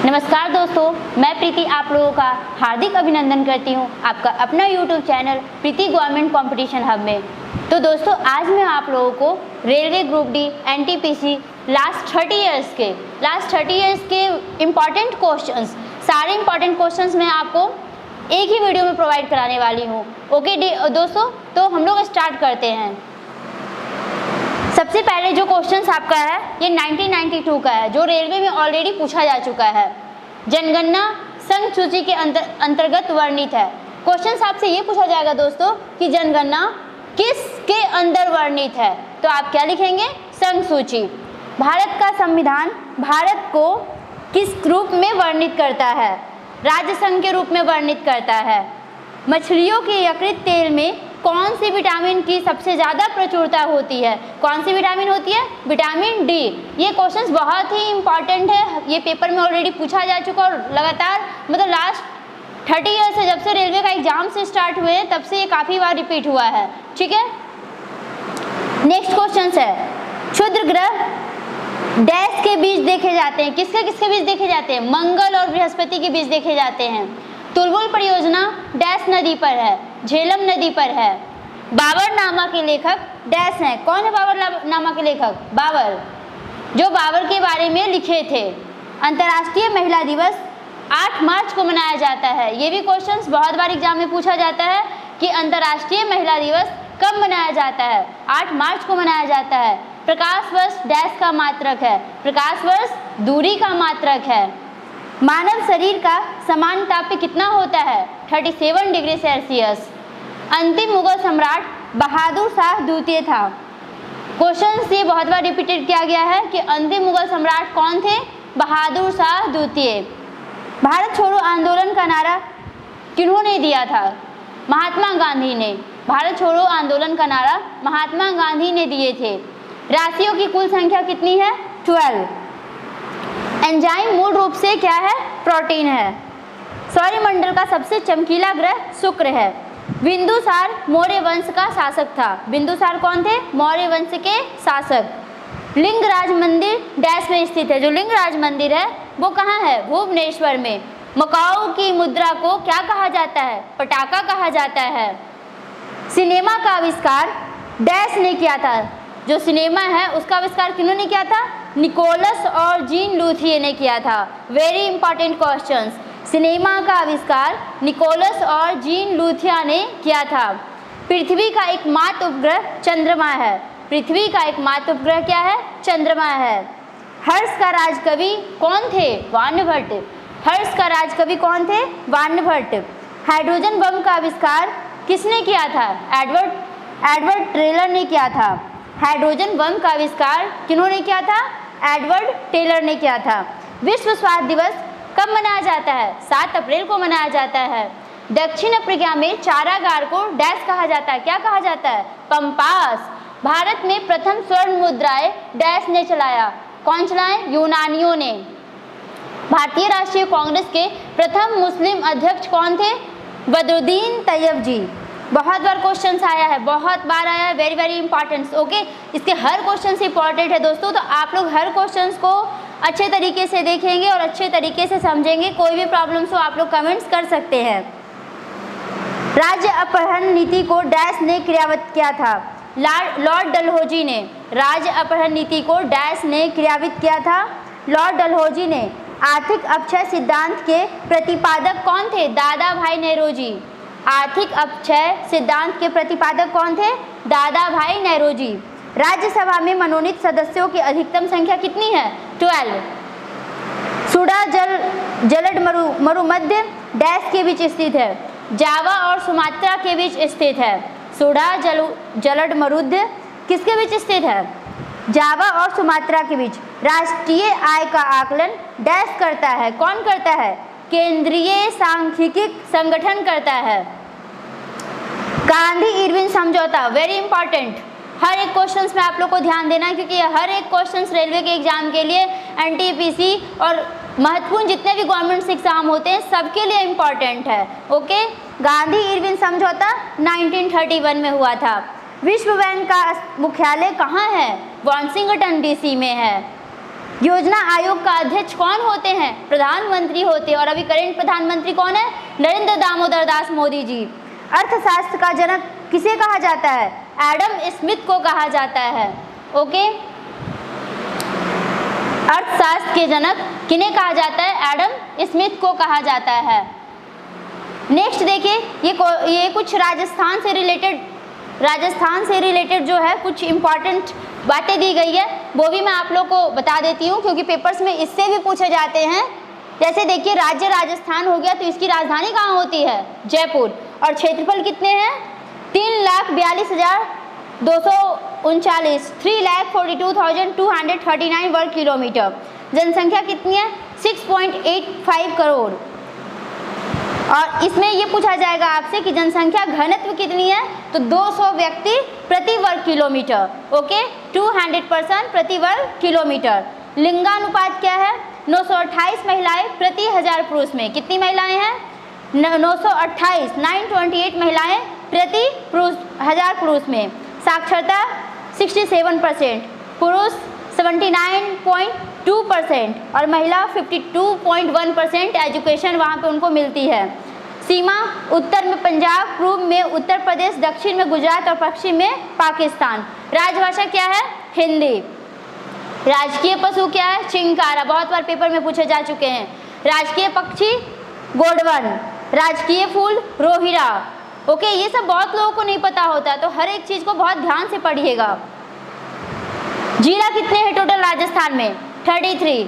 नमस्कार दोस्तों, मैं प्रीति आप लोगों का हार्दिक अभिनंदन करती हूं आपका अपना YouTube चैनल प्रीति गवर्नमेंट कंपटीशन हब में। तो दोस्तों, आज मैं आप लोगों को railway group D NTPC last 30 years के इम्पॉर्टेंट क्वेश्चंस, सारे इम्पॉर्टेंट क्वेश्चंस मैं आपको एक ही वीडियो में प्रोवाइड कराने वाली हूँ। ओके दोस्तों, तो हम लोग स्टार्ट करते हैं। सबसे पहले जो क्वेश्चंस आपका है ये 1992 का है, जो रेलवे में ऑलरेडी पूछा जा चुका है। जनगणना संघ सूची के अंतर्गत वर्णित है। क्वेश्चंस आपसे ये पूछा जाएगा दोस्तों कि जनगणना किसके अंदर वर्णित है, तो आप क्या लिखेंगे? संघ सूची। भारत का संविधान भारत को किस रूप में वर्णित करता है? राज्य संघ के रूप में वर्णित करता है। मछलियों के यकृत तेल में कौन सी विटामिन की सबसे ज़्यादा प्रचुरता होती है? कौन सी विटामिन होती है? Vitamin D. ये क्वेश्चंस बहुत ही इंपॉर्टेंट है, ये पेपर में ऑलरेडी पूछा जा चुका और लगातार मतलब लास्ट 30 ईयर से, जब से रेलवे का एग्जाम से स्टार्ट हुए हैं तब से ये काफ़ी बार रिपीट हुआ है। ठीक है, नेक्स्ट क्वेश्चन है, क्षुद्र ग्रह डैश के बीच देखे जाते हैं। किसके किसके बीच देखे जाते हैं? मंगल और बृहस्पति के बीच देखे जाते हैं। तुलबुल परियोजना डैश नदी पर है? झेलम नदी पर है। बाबरनामा के लेखक डैश हैं। कौन है बाबरनामा के लेखक? बाबर, जो बाबर के बारे में लिखे थे। अंतर्राष्ट्रीय महिला दिवस 8 मार्च को मनाया जाता है। ये भी क्वेश्चंस बहुत बार एग्जाम में पूछा जाता है कि अंतर्राष्ट्रीय महिला दिवस कब मनाया जाता है? 8 मार्च को मनाया जाता है। प्रकाश वर्ष डैश का मात्रक है? प्रकाश वर्ष दूरी का मात्रक है। मानव शरीर का समान ताप कितना होता है? 37 डिग्री सेल्सियस। अंतिम मुगल सम्राट बहादुर शाह द्वितीय था। क्वेश्चन से बहुत बार रिपीटेड किया गया है कि अंतिम मुगल सम्राट कौन थे? बहादुर शाह द्वितीय। भारत छोड़ो आंदोलन का नारा किन्होंने दिया था? महात्मा गांधी ने। भारत छोड़ो आंदोलन का नारा महात्मा गांधी ने दिए थे। राशियों की कुल संख्या कितनी है? 12। एंजाइम मूल रूप से क्या है? प्रोटीन है। सौरमंडल का सबसे चमकीला ग्रह शुक्र है। बिंदुसार मौर्य वंश का शासक था। बिंदुसार कौन थे? मौर्य वंश के शासक। लिंगराज मंदिर डैश में स्थित है। जो लिंगराज मंदिर है वो कहाँ है? भुवनेश्वर में। मकाऊ की मुद्रा को क्या कहा जाता है? पटाखा कहा जाता है। सिनेमा का आविष्कार डैश ने किया था। जो सिनेमा है उसका आविष्कार किन्होंने किया था? निकोलस और जीन लूथिए ने किया था। Very important questions. सिनेमा का आविष्कार निकोलस और जीन लूथिया ने किया था। पृथ्वी का एकमात्र उपग्रह चंद्रमा है। पृथ्वी का एकमात्र उपग्रह क्या है? चंद्रमा है। हर्ष का राजकवि कौन थे? वार्णभट्ट। हर्ष का राजकवि कौन थे? वार्णभट्ट। हाइड्रोजन बम का आविष्कार किसने किया था? एडवर्ड टेलर ने किया था। हाइड्रोजन बम का आविष्कार किन्होंने किया था? एडवर्ड टेलर ने किया था। विश्व स्वास्थ्य दिवस कब मनाया जाता है? 7 अप्रैल को मनाया जाता है। दक्षिण अफ्रीका में चारागार को डैश कहा जाता है? क्या कहा जाता है? पंपास। भारत में प्रथम स्वर्ण मुद्राएं डैश ने चलाया? कौन चलाए? यूनानियों ने। भारतीय राष्ट्रीय कांग्रेस के प्रथम मुस्लिम अध्यक्ष कौन थे? बदरुद्दीन तैयब जी। बहुत बार क्वेश्चन आया है, बहुत बार आया है। Very very important. ओके, इसके हर क्वेश्चन से इंपॉर्टेंट है दोस्तों, तो आप लोग हर क्वेश्चन को अच्छे तरीके से देखेंगे और अच्छे तरीके से समझेंगे। कोई भी प्रॉब्लम्स हो आप लोग कमेंट्स कर सकते हैं। राज्य अपहरण नीति को डैश ने क्रियान्वित किया था? लॉर्ड डलहौजी ने। राज्य अपहरण नीति को डैश ने क्रियान्वित किया था? लॉर्ड डलहौजी ने। आर्थिक अपक्षय सिद्धांत के प्रतिपादक कौन थे? दादा भाई नेहरूजी। आर्थिक अपक्षय सिद्धांत के प्रतिपादक कौन थे? दादा भाई नेहरूजी। राज्यसभा में मनोनीत सदस्यों की अधिकतम संख्या कितनी है? 12। सुडा जलड मरुमध्य डैश के बीच स्थित है? जावा और सुमात्रा के बीच स्थित है। सुडा जलड मरुमध्य किसके बीच स्थित है? जावा और सुमात्रा के बीच। राष्ट्रीय आय का आकलन डैश करता है? कौन करता है? केंद्रीय सांख्यिकी संगठन करता है। गांधी इरविन समझौता, वेरी इंपॉर्टेंट। हर एक क्वेश्चंस में आप लोग को ध्यान देना है, क्योंकि हर एक क्वेश्चंस रेलवे के एग्जाम के लिए, एनटीपीसी और महत्वपूर्ण जितने भी गवर्नमेंट एग्जाम होते हैं सबके लिए इम्पॉर्टेंट है। ओके, गांधी इरविन समझौता 1931 में हुआ था। विश्व बैंक का मुख्यालय कहाँ है? वाशिंगटन डीसी में है। योजना आयोग का अध्यक्ष कौन होते हैं? प्रधानमंत्री होते हैं। और अभी करंट प्रधानमंत्री कौन है? नरेंद्र दामोदर दास मोदी जी। अर्थशास्त्र का जनक किसे कहा जाता है? एडम स्मिथ को कहा जाता है। ओके, अर्थशास्त्र के जनक किन्हें कहा जाता है? एडम स्मिथ को कहा जाता है। नेक्स्ट देखिए, ये कुछ राजस्थान से रिलेटेड जो है कुछ इंपॉर्टेंट बातें दी गई है, वो भी मैं आप लोग को बता देती हूँ क्योंकि पेपर्स में इससे भी पूछे जाते हैं। जैसे देखिए, राज्य राजस्थान हो गया तो इसकी राजधानी कहाँ होती है? जयपुर। और क्षेत्रफल कितने हैं? 3,42,239 3,42,239 वर्ग किलोमीटर। जनसंख्या कितनी है? 6.85 करोड़। और इसमें ये पूछा जाएगा आपसे कि जनसंख्या घनत्व कितनी है? तो 200 व्यक्ति प्रति वर्ग किलोमीटर। ओके, 200 पर्सन प्रति वर्ग किलोमीटर। लिंगानुपात क्या है? 928 महिलाएं प्रति 1000 पुरुष में। कितनी महिलाएं हैं? 928 928 महिलाएं प्रति 1000 पुरुष में। साक्षरता 67%, पुरुष 79.2% और महिला 52.1% एजुकेशन वहाँ पे उनको मिलती है। सीमा उत्तर में पंजाब, पूर्व में उत्तर प्रदेश, दक्षिण में गुजरात और पश्चिम में पाकिस्तान। राजभाषा क्या है? हिंदी। राजकीय पशु क्या है? चिंकारा, बहुत बार पेपर में पूछे जा चुके हैं। राजकीय पक्षी गोडवन। राजकीय फूल रोहिरा। ओके, ये सब बहुत लोगों को नहीं पता होता, तो हर एक चीज को बहुत ध्यान से पढ़िएगा। जिला कितने हैं टोटल राजस्थान में? 33।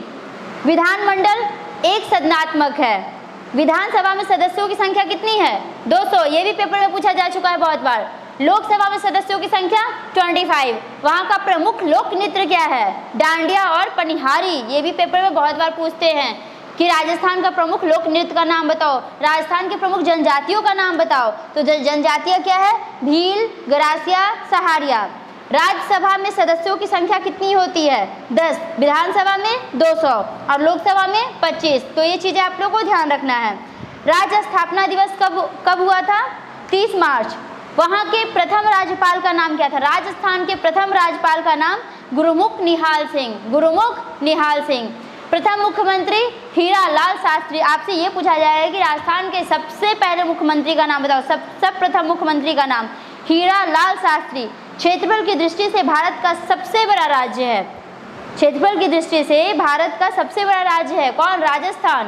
विधानमंडल एक सदनात्मक है। विधानसभा में सदस्यों की संख्या कितनी है? 200। ये भी पेपर में पूछा जा चुका है बहुत बार। लोकसभा में सदस्यों की संख्या 25। वहाँ का प्रमुख लोक नृत्य क्या है? डांडिया और पनिहारी। ये भी पेपर में बहुत बार पूछते हैं कि राजस्थान का प्रमुख लोक नृत्य का नाम बताओ, राजस्थान के प्रमुख जनजातियों का नाम बताओ। तो जनजातियाँ क्या है? भील, गरासिया, सहारिया। राज्यसभा में सदस्यों की संख्या कितनी होती है? 10। विधानसभा में 200 और लोकसभा में 25। तो ये चीजें आप लोगों को ध्यान रखना है। राज्य स्थापना दिवस कब हुआ था? 30 मार्च। वहाँ के प्रथम राज्यपाल का नाम क्या था? राजस्थान के प्रथम राज्यपाल का नाम गुरुमुख निहाल सिंह। गुरुमुख निहाल सिंह। प्रथम मुख्यमंत्री हीरा लाल शास्त्री। आपसे ये पूछा जाएगा कि राजस्थान के सबसे पहले मुख्यमंत्री का नाम बताओ। सब प्रथम मुख्यमंत्री का नाम हीरा लाल शास्त्री। क्षेत्रफल की दृष्टि से भारत का सबसे बड़ा राज्य है। क्षेत्रफल की दृष्टि से भारत का सबसे बड़ा राज्य है कौन? राजस्थान।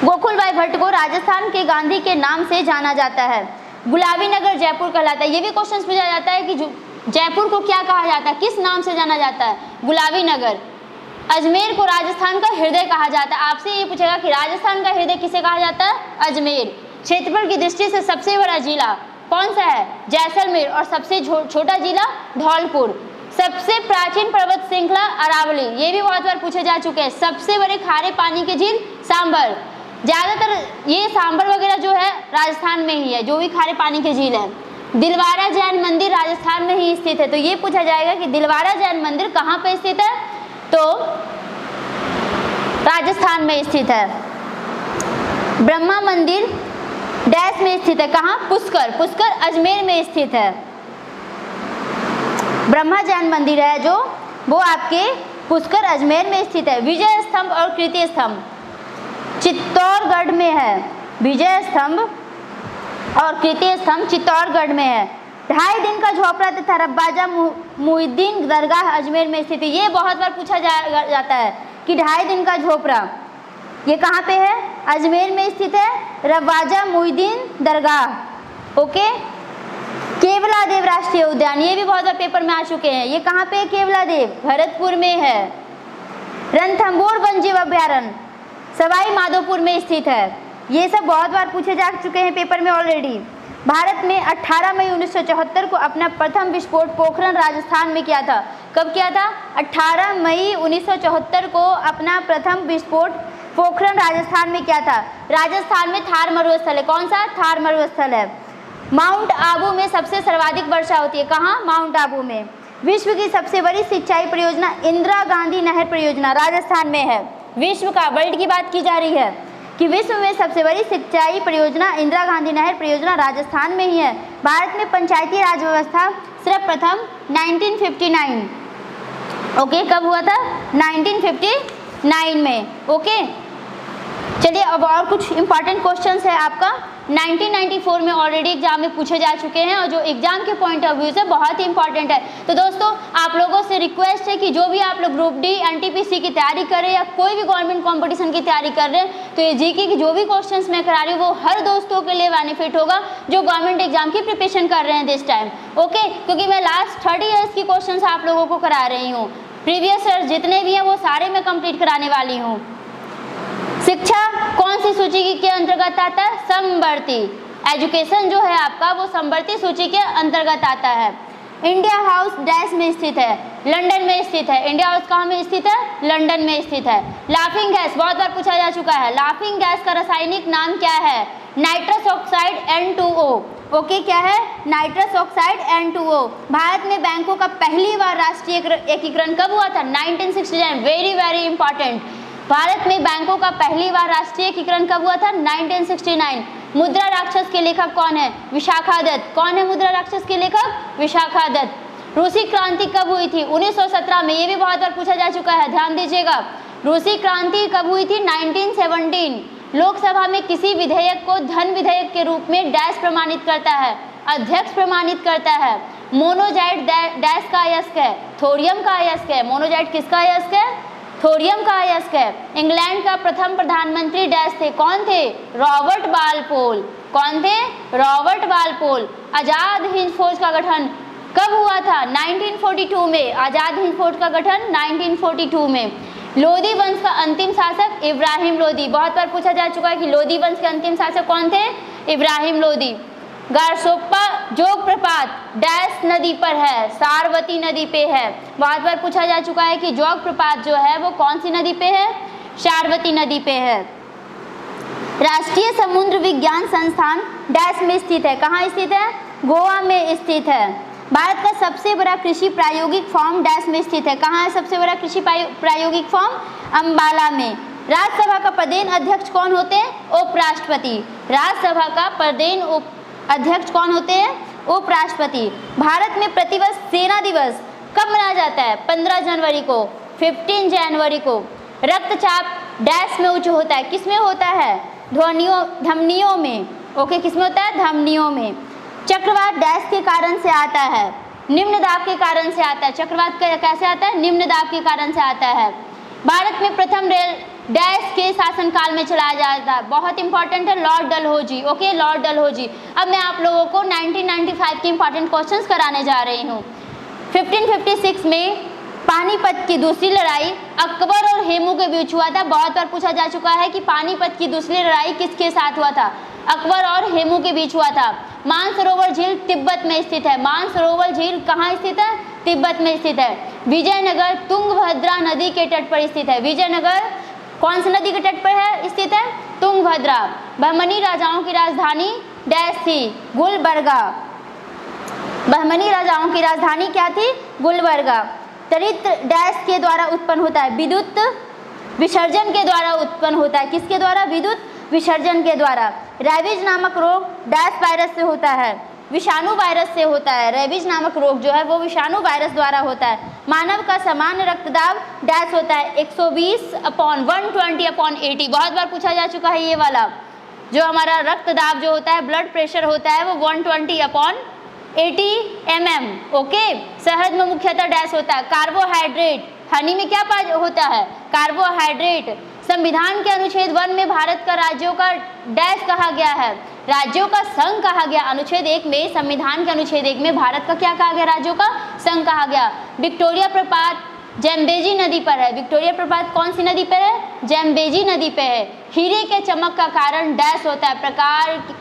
गोकुल भाई भट्ट को राजस्थान के गांधी के नाम से जाना जाता है। गुलाबी नगर जयपुर कहलाता है। ये भी क्वेश्चन पूछा जाता है कि जयपुर को क्या कहा जाता है, किस नाम से जाना जाता है? गुलाबी नगर। अजमेर को राजस्थान का हृदय कहा जाता है। आपसे ये पूछेगा कि राजस्थान का हृदय किसे कहा जाता है? अजमेर। क्षेत्रफल की दृष्टि से सबसे बड़ा जिला कौन सा है? जैसलमेर। और सबसे छोटा जिला धौलपुर। सबसे प्राचीन पर्वत श्रृंखला अरावली। ये भी बहुत बार पूछे जा चुके हैं। सबसे बड़े खारे पानी की झील सांभर। ज्यादातर ये सांभर वगैरह जो है राजस्थान में ही है, जो भी खारे पानी की झील है। दिलवारा जैन मंदिर राजस्थान में ही स्थित है। तो ये पूछा जाएगा कि दिलवारा जैन मंदिर कहाँ पे स्थित है? तो राजस्थान में स्थित है। ब्रह्मा मंदिर डैश में स्थित है। कहाँ? पुष्कर। पुष्कर अजमेर में स्थित है। ब्रह्मा जैन मंदिर है जो वो आपके पुष्कर अजमेर में स्थित है। विजय स्तंभ और कीर्ति स्तंभ चित्तौड़गढ़ में है। विजय स्तंभ और कीर्ति स्तंभ चित्तौड़गढ़ में है। 2.5 दिन का झोपड़ा तथा रब्बाजा मुहिद्दीन दरगाह अजमेर में स्थित है। ये बहुत बार पूछा जाता है कि 2.5 दिन का झोपड़ा ये कहाँ पे है? अजमेर में स्थित है। रब्बाजा मुहिद्दीन दरगाह। ओके। केवलादेव राष्ट्रीय उद्यान, ये भी बहुत बार पेपर में आ चुके हैं। ये कहाँ पे है? केवलादेव भरतपुर में है। रणथंभौर वन्यजीव अभ्यारण्य सवाई माधोपुर में स्थित है। ये सब बहुत बार पूछे जा चुके हैं पेपर में ऑलरेडी। भारत में 18 मई 1974 को अपना प्रथम विस्फोट पोखरण राजस्थान में किया था। कब किया था? 18 मई 1974 को अपना प्रथम विस्फोट पोखरण राजस्थान में किया था। राजस्थान में थार मरुस्थल है। कौन सा? थार मरुस्थल है। माउंट आबू में सबसे सर्वाधिक वर्षा होती है। कहाँ? माउंट आबू में। विश्व की सबसे बड़ी सिंचाई परियोजना इंदिरा गांधी नहर परियोजना राजस्थान में है। विश्व का, वर्ल्ड की बात की जा रही है कि विश्व में सबसे बड़ी सिंचाई परियोजना इंदिरा गांधी नहर परियोजना राजस्थान में ही है। भारत में पंचायती राज व्यवस्था सर्वप्रथम 1959 ओके, कब हुआ था? 1959 में। ओके, चलिए अब और कुछ इंपॉर्टेंट क्वेश्चंस है आपका 1994 में ऑलरेडी एग्जाम में पूछे जा चुके हैं और जो एग्जाम के पॉइंट ऑफ व्यू से बहुत ही इंपॉर्टेंट है। तो दोस्तों आप लोगों से रिक्वेस्ट है कि जो भी आप लोग ग्रुप डी एनटीपीसी की तैयारी कर रहे हैं या कोई भी गवर्नमेंट कंपटीशन की तैयारी कर रहे हैं, तो ये जीके की जो भी क्वेश्चंस मैं करा रही हूँ वो हर दोस्तों के लिए बेनिफिट होगा जो गवर्नमेंट एग्जाम की प्रिपरेशन कर रहे हैं दिस टाइम। ओके, क्योंकि मैं लास्ट 30 ईयर्स की क्वेश्चन आप लोगों को करा रही हूँ, प्रीवियस ईयर जितने भी हैं वो सारे मैं कंप्लीट कराने वाली हूँ। शिक्षा कौन सी सूची के अंतर्गत आता है? समवर्ती। एजुकेशन जो है आपका वो समवर्ती सूची के अंतर्गत आता है। इंडिया हाउस डैश में स्थित है? लंदन में स्थित है। इंडिया हाउस कहाँ में स्थित है? लंदन में स्थित है। लाफिंग गैस बहुत बार पूछा जा चुका है, लाफिंग गैस का रासायनिक नाम क्या है? Nitrous oxide N2O। ओके, क्या है? Nitrous oxide N2O। भारत में बैंकों का पहली बार राष्ट्रीय एकीकरण कब हुआ था? 1969। Very very important. भारत में बैंकों का पहली बार राष्ट्रीय एकीकरण कब हुआ था? 1969। मुद्रा राक्षस के लेखक कौन है? विशाखा दत्त। कौन है मुद्रा राक्षस के लेखक? विशाखा दत्त। रूसी क्रांति कब हुई थी? 1917 में। ये भी बहुत बार पूछा जा चुका है, ध्यान दीजिएगा। रूसी क्रांति कब हुई थी? 1917। लोकसभा में किसी विधेयक को धन विधेयक के रूप में डैश प्रमाणित करता है? अध्यक्ष प्रमाणित करता है। मोनोजाइट डैश का अयस्क है? थोरियम का अयस्क है। मोनोजाइट किसका अयस्क है? थोरियम का अयस्क है। इंग्लैंड का प्रथम प्रधानमंत्री डैश थे? कौन थे? रॉबर्ट बालपोल। कौन थे? रॉबर्ट बालपोल। आजाद हिंद फौज का गठन कब हुआ था? 1942 में। आजाद हिंद फौज का गठन 1942 में। लोधी वंश का अंतिम शासक? इब्राहिम लोधी। बहुत बार पूछा जा चुका है कि लोधी वंश के अंतिम शासक कौन थे? इब्राहिम लोधी। गारसोप्पा जोग प्रपात डैश नदी पर है? सारवती नदी पे है। बहुत बार पूछा जा चुका है कि जोग प्रपात जो है वो कौन सी नदी पे है? सारवती नदी पे है। राष्ट्रीय समुद्र विज्ञान संस्थान डैश में स्थित है? कहाँ स्थित है? गोवा में स्थित है। भारत का सबसे बड़ा कृषि प्रायोगिक फॉर्म डैश में स्थित है? कहाँ है सबसे बड़ा कृषि प्रायोगिक फॉर्म? अम्बाला में। राज्यसभा का पदेन अध्यक्ष कौन होते हैं? उपराष्ट्रपति। राज्यसभा का पदेन अध्यक्ष कौन होते हैं? उपराष्ट्रपति। भारत में प्रतिवर्ष सेना दिवस कब मनाया जाता है? 15 जनवरी को, 15 जनवरी को। रक्तचाप डैश में उच्च होता है? किस में होता है? धमनियों में। ओके, किस में होता है? धमनियों में। चक्रवात डैश के कारण से आता है? निम्न दाब के कारण से आता है। चक्रवात कैसे आता है? निम्न दाब के कारण से आता है। भारत में प्रथम रेल डैश के शासनकाल में चलाया जाता है? बहुत इंपॉर्टेंट है, Lord Dalhousie. Okay, Lord Dalhousie. अब मैं आप लोगों को 1995 के इंपॉर्टेंट क्वेश्चंस कराने जा रही हूँ। 1556 में पानीपत की दूसरी लड़ाई अकबर और हेमू के बीच हुआ था। बहुत बार पूछा जा चुका है कि पानीपत की दूसरी लड़ाई किसके साथ हुआ था? अकबर और हेमू के बीच हुआ था। मानसरोवर झील तिब्बत में स्थित है। मानसरोवर झील कहाँ स्थित है? तिब्बत में स्थित है। विजयनगर तुंगभद्रा नदी के तट पर स्थित है। विजयनगर कौन सी नदी के तट पर है स्थित है? तुंगभद्रा। बहमनी राजाओं की राजधानी डैश थी? गुलबर्गा। बहमनी राजाओं की राजधानी क्या थी? गुलबर्गा। चरित्र डैश के द्वारा उत्पन्न होता है? विद्युत विसर्जन के द्वारा उत्पन्न होता है। किसके द्वारा? विद्युत विसर्जन के द्वारा। रेबीज नामक रोग डैश वायरस से होता है? विषाणु वायरस से होता है। रेबीज नामक रोग जो है वो विषाणु वायरस द्वारा होता है। मानव का सामान्य रक्तदाब डैश होता है? 120/120/80। बहुत बार पूछा जा चुका है ये वाला। जो हमारा रक्तदाब जो होता है, ब्लड प्रेशर होता है, वो 120/80 mm। ओके, शहद में मुख्यतः डैश होता है? कार्बोहाइड्रेट। हनी में क्या होता है? कार्बोहाइड्रेट। संविधान के अनुच्छेद 1 में भारत का राज्यों का डैश कहा गया है? राज्यों का संघ कहा गया। अनुच्छेद 1 में, संविधान के अनुच्छेद 1 में भारत का क्या कहा गया? राज्यों का संघ कहा गया। विक्टोरिया प्रपात जैम्बेजी नदी पर है? विक्टोरिया प्रपात कौन सी नदी पर है? जैम्बेजी नदी पे है। हीरे के चमक का कारण डैश होता है?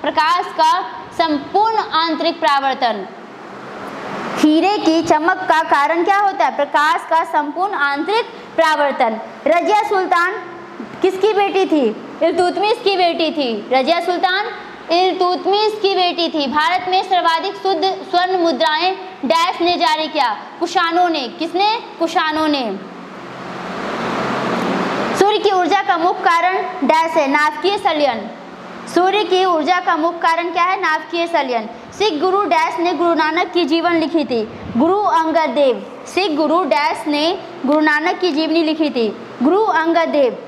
प्रकाश का संपूर्ण आंतरिक परावर्तन। हीरे की चमक का कारण क्या होता है? प्रकाश का संपूर्ण आंतरिक परावर्तन। रजिया सुल्तान किसकी बेटी थी? इल्तुतमिश की बेटी थी। रजिया सुल्तान इल्तुतमिश की बेटी थी। भारत में सर्वाधिक शुद्ध स्वर्ण मुद्राएं डैश ने जारी किया? कुषाणों ने। किसने? कुषाणों ने। सूर्य की ऊर्जा का मुख्य कारण डैश है? नाभिकीय संलयन। सूर्य की ऊर्जा का मुख्य कारण क्या है? नाभिकीय संलयन। सिख गुरु डैश ने गुरु नानक की जीवन लिखी थी? गुरु अंगद देव। सिख गुरु डैश ने गुरु नानक की जीवनी लिखी थी? गुरु अंगद देव।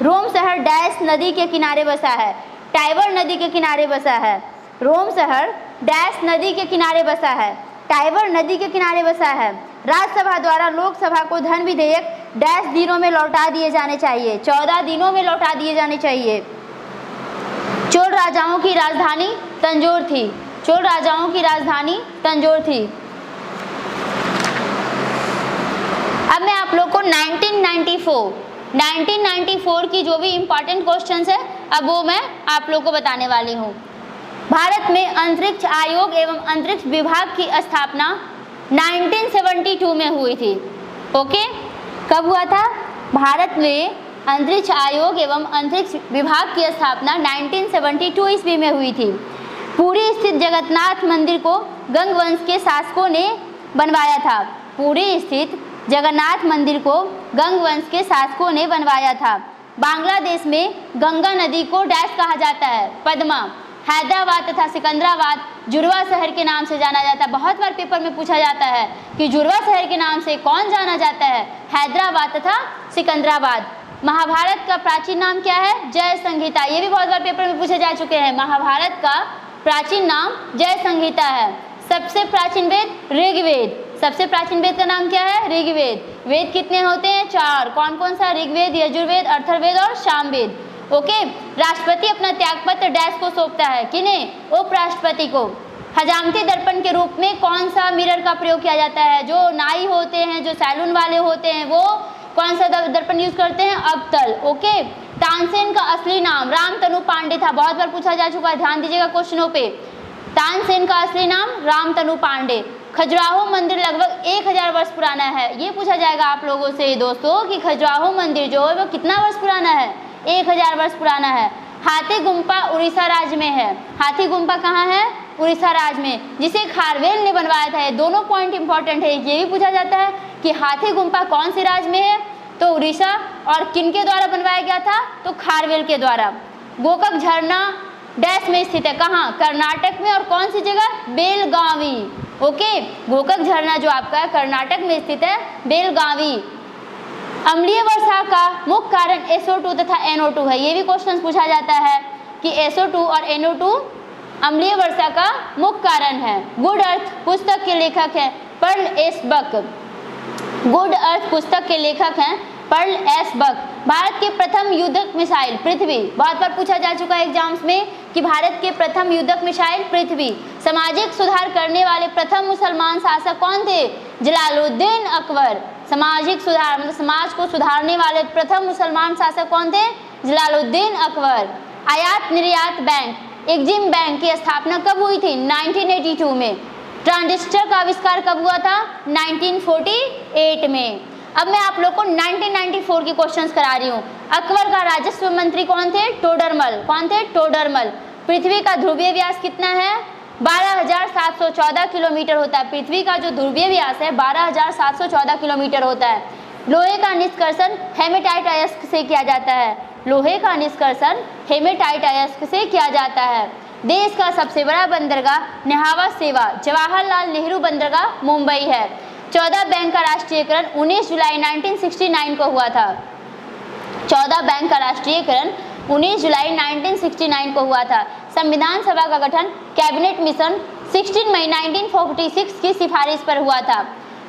रोम शहर डैश नदी के किनारे बसा है? टाइबर नदी के किनारे बसा है। रोम शहर डैश नदी के किनारे बसा है? टाइबर नदी के किनारे बसा है। राज्यसभा द्वारा लोकसभा को धन विधेयक डैश दिनों में लौटा दिए जाने चाहिए? 14 दिनों में लौटा दिए जाने चाहिए। चोल राजाओं की राजधानी तंजौर थी? चोल राजाओं की राजधानी तंजौर थी। अब मैं आप लोग को 1994 की जो भी इंपॉर्टेंट क्वेश्चंस है अब वो मैं आप लोग को बताने वाली हूँ। भारत में अंतरिक्ष आयोग एवं अंतरिक्ष विभाग की स्थापना 1972 में हुई थी। ओके, कब हुआ था? भारत में अंतरिक्ष आयोग एवं अंतरिक्ष विभाग की स्थापना 1972 ईस्वी में हुई थी। पुरी स्थित जगन्नाथ मंदिर को गंग वंश के शासकों ने बनवाया था? पुरी स्थित जगन्नाथ मंदिर को गंग वंश के शासकों ने बनवाया था। बांग्लादेश में गंगा नदी को डैश कहा जाता है? पद्मा। हैदराबाद तथा सिकंदराबाद जुड़वा शहर के नाम से जाना जाता है। बहुत बार पेपर में पूछा जाता है कि जुड़वा शहर के नाम से कौन जाना जाता है? हैदराबाद तथा सिकंदराबाद। महाभारत का प्राचीन नाम क्या है? जय संहिता। ये भी बहुत बार पेपर में पूछे जा चुके हैं। महाभारत का प्राचीन नाम जय संहिता है। सबसे प्राचीन वेद ऋग्वेद। सबसे प्राचीन वेद का नाम क्या है? ऋग्वेद। वेद कितने होते हैं? 4। कौन कौन सा? ऋग्वेद, यजुर्वेद, अथर्ववेद और सामवेद। ओके, राष्ट्रपति अपना त्यागपत्र डैश को सौंपता है? किन्हें? उपराष्ट्रपति को। हजामती दर्पण के रूप में कौन सा मिरर का प्रयोग किया जाता है? जो नाई होते हैं, जो सैलून वाले होते हैं, वो कौन सा दर्पण यूज करते हैं? अवतल। ओके, तानसेन का असली नाम रामतनु पांडे था। बहुत बार पूछा जा चुका है, ध्यान दीजिएगा क्वेश्चनों पे। तानसेन का असली नाम रामतनु पांडे। खजुराहो मंदिर लगभग 1000 वर्ष पुराना है। ये पूछा जाएगा आप लोगों से दोस्तों कि खजुराहो मंदिर जो है वो कितना वर्ष पुराना है? 1000 वर्ष पुराना है। हाथी गुम्फा उड़ीसा राज्य में है। हाथी गुम्फा कहाँ है? उड़ीसा राज्य में, जिसे खारवेल ने बनवाया था। ये दोनों पॉइंट इंपॉर्टेंट है। ये भी पूछा जाता है कि हाथी गुम्फा कौन से राज्य में है? तो उड़ीसा। और किनके द्वारा बनवाया गया था? तो खारवेल के द्वारा। गोकक झरना डैश में स्थित है? कहाँ? कर्नाटक में। और कौन सी जगह? बेलगावी। ओके, गोकक झरना जो आपका है कर्नाटक में स्थित है, बेलगावी। अम्लीय वर्षा का मुख्य कारण SO2 तथा NO2 है। ये भी क्वेश्चन पूछा जाता है कि SO2 और NO2 अम्लीय वर्षा का मुख्य कारण है। गुड अर्थ पुस्तक के लेखक हैं पर्ल एस बक। गुड अर्थ पुस्तक के लेखक हैं पर्ल एस बक। भारत के प्रथम युद्धक मिसाइल पृथ्वी। बहुत बार पूछा जा चुका है एग्जाम्स में कि भारत के प्रथम युद्धक मिसाइल पृथ्वी। सामाजिक सुधार करने वाले प्रथम मुसलमान शासक कौन थे? जलालुद्दीन अकबर। सामाजिक सुधार मतलब समाज को सुधारने वाले प्रथम मुसलमान शासक कौन थे? जलालुद्दीन अकबर। आयात निर्यात बैंक एग्जिम बैंक की स्थापना कब हुई थी? 1982 में। ट्रांजिस्टर का आविष्कार कब हुआ था? 1948 में। अब मैं आप लोग को 1994 के क्वेश्चंस करा रही हूँ। अकबर का राजस्व मंत्री कौन थे? टोडरमल। कौन थे? टोडरमल। पृथ्वी का ध्रुवीय व्यास कितना है? 12,714 किलोमीटर होता है। पृथ्वी का जो ध्रुवीय व्यास है 12,714 किलोमीटर होता है। लोहे का निष्कर्षण हेमेटाइट अयस्क से किया जाता है। लोहे का निष्कर्षण हेमेटाइट अयस्क से किया जाता है। देश का सबसे बड़ा बंदरगाह न्हावा शेवा जवाहरलाल नेहरू बंदरगाह मुंबई है। 14 बैंक का राष्ट्रीयकरण 19 जुलाई 1969 को हुआ था। 14 बैंक का राष्ट्रीयकरण 19 जुलाई 1969 को हुआ था। संविधान सभा का गठन कैबिनेट मिशन 16 मई 1946 की सिफारिश पर हुआ था।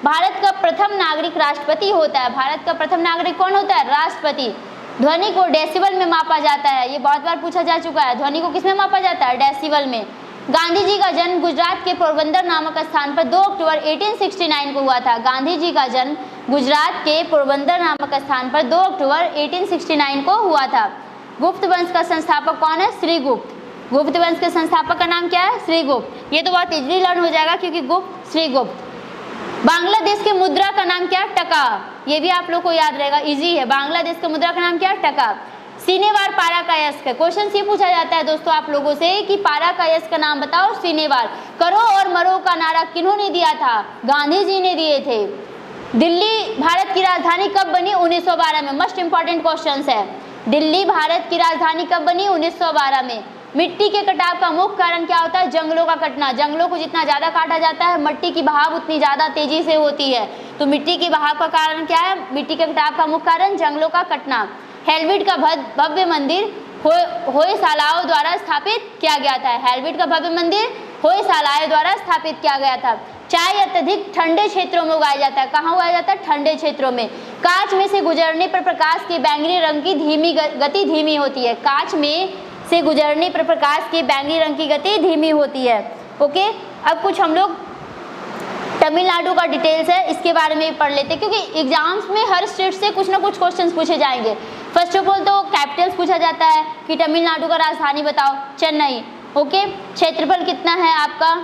भारत का प्रथम नागरिक राष्ट्रपति होता है। भारत का प्रथम नागरिक कौन होता है? राष्ट्रपति। ध्वनि को डेसिबल में मापा जाता है। ये बहुत बार पूछा जा चुका है। ध्वनि को किसमें मापा जाता है? डेसिबल में। गांधी जी का जन्म गुजरात के पोरबंदर नामक स्थान पर 2 अक्टूबर 1869 को हुआ था। गांधी जी का जन्म गुजरात के पोरबंदर नामक स्थान पर 2 अक्टूबर 1869 को हुआ था। गुप्त वंश का संस्थापक कौन है? श्रीगुप्त। गुप्त वंश के संस्थापक का नाम क्या है? श्रीगुप्त। ये तो बहुत इजीली लर्न हो जाएगा क्योंकि गुप्त श्रीगुप्त। बांग्लादेश के मुद्रा का नाम क्या? टका। ये भी आप लोग को याद रहेगा, इजी है। बांग्लादेश के मुद्रा का नाम क्या? टका। सीनेवार पारा का अयस्क है। क्वेश्चन ये पूछा जाता है दोस्तों आप लोगों से कि पारा का अयस्क का नाम बताओ। सीनेवार। करो और मरो का नारा किन्होंने दिया था? गांधी जी ने दिए थे। दिल्ली भारत की राजधानी कब बनी? 1912 में। मोस्ट इंपॉर्टेंट क्वेश्चन है। दिल्ली भारत की राजधानी कब बनी? 1912 में। मिट्टी के कटाव का मुख्य कारण क्या होता है? जंगलों का कटना। जंगलों को जितना ज़्यादा काटा जाता है मिट्टी की बहाव उतनी ज़्यादा तेजी से होती है। तो मिट्टी की बहाव का कारण क्या है? मिट्टी के कटाव का मुख्य कारण जंगलों का कटना। हेल्विट का भव्य मंदिर होयसालाओं द्वारा स्थापित किया गया था। हेल्विट का भव्य मंदिर होयसालाओं द्वारा स्थापित किया गया था। चाय अत्यधिक ठंडे क्षेत्रों में उगाया जाता है। कहाँ उगाया जाता है? ठंडे क्षेत्रों में। कांच में से गुजरने पर प्रकाश के बैंगनी रंग की गति धीमी होती है। कांच में से गुजरने पर प्रकाश के बैंगनी रंग की गति धीमी होती है। ओके, अब कुछ हम लोग तमिलनाडु का डिटेल्स है इसके बारे में पढ़ लेते हैं, क्योंकि एग्जाम्स में हर स्टेट से कुछ ना कुछ क्वेश्चंस पूछे जाएंगे। फर्स्ट ऑफ ऑल तो कैपिटल्स पूछा जाता है कि तमिलनाडु का राजधानी बताओ, चेन्नई। ओके, क्षेत्रफल कितना है आपका?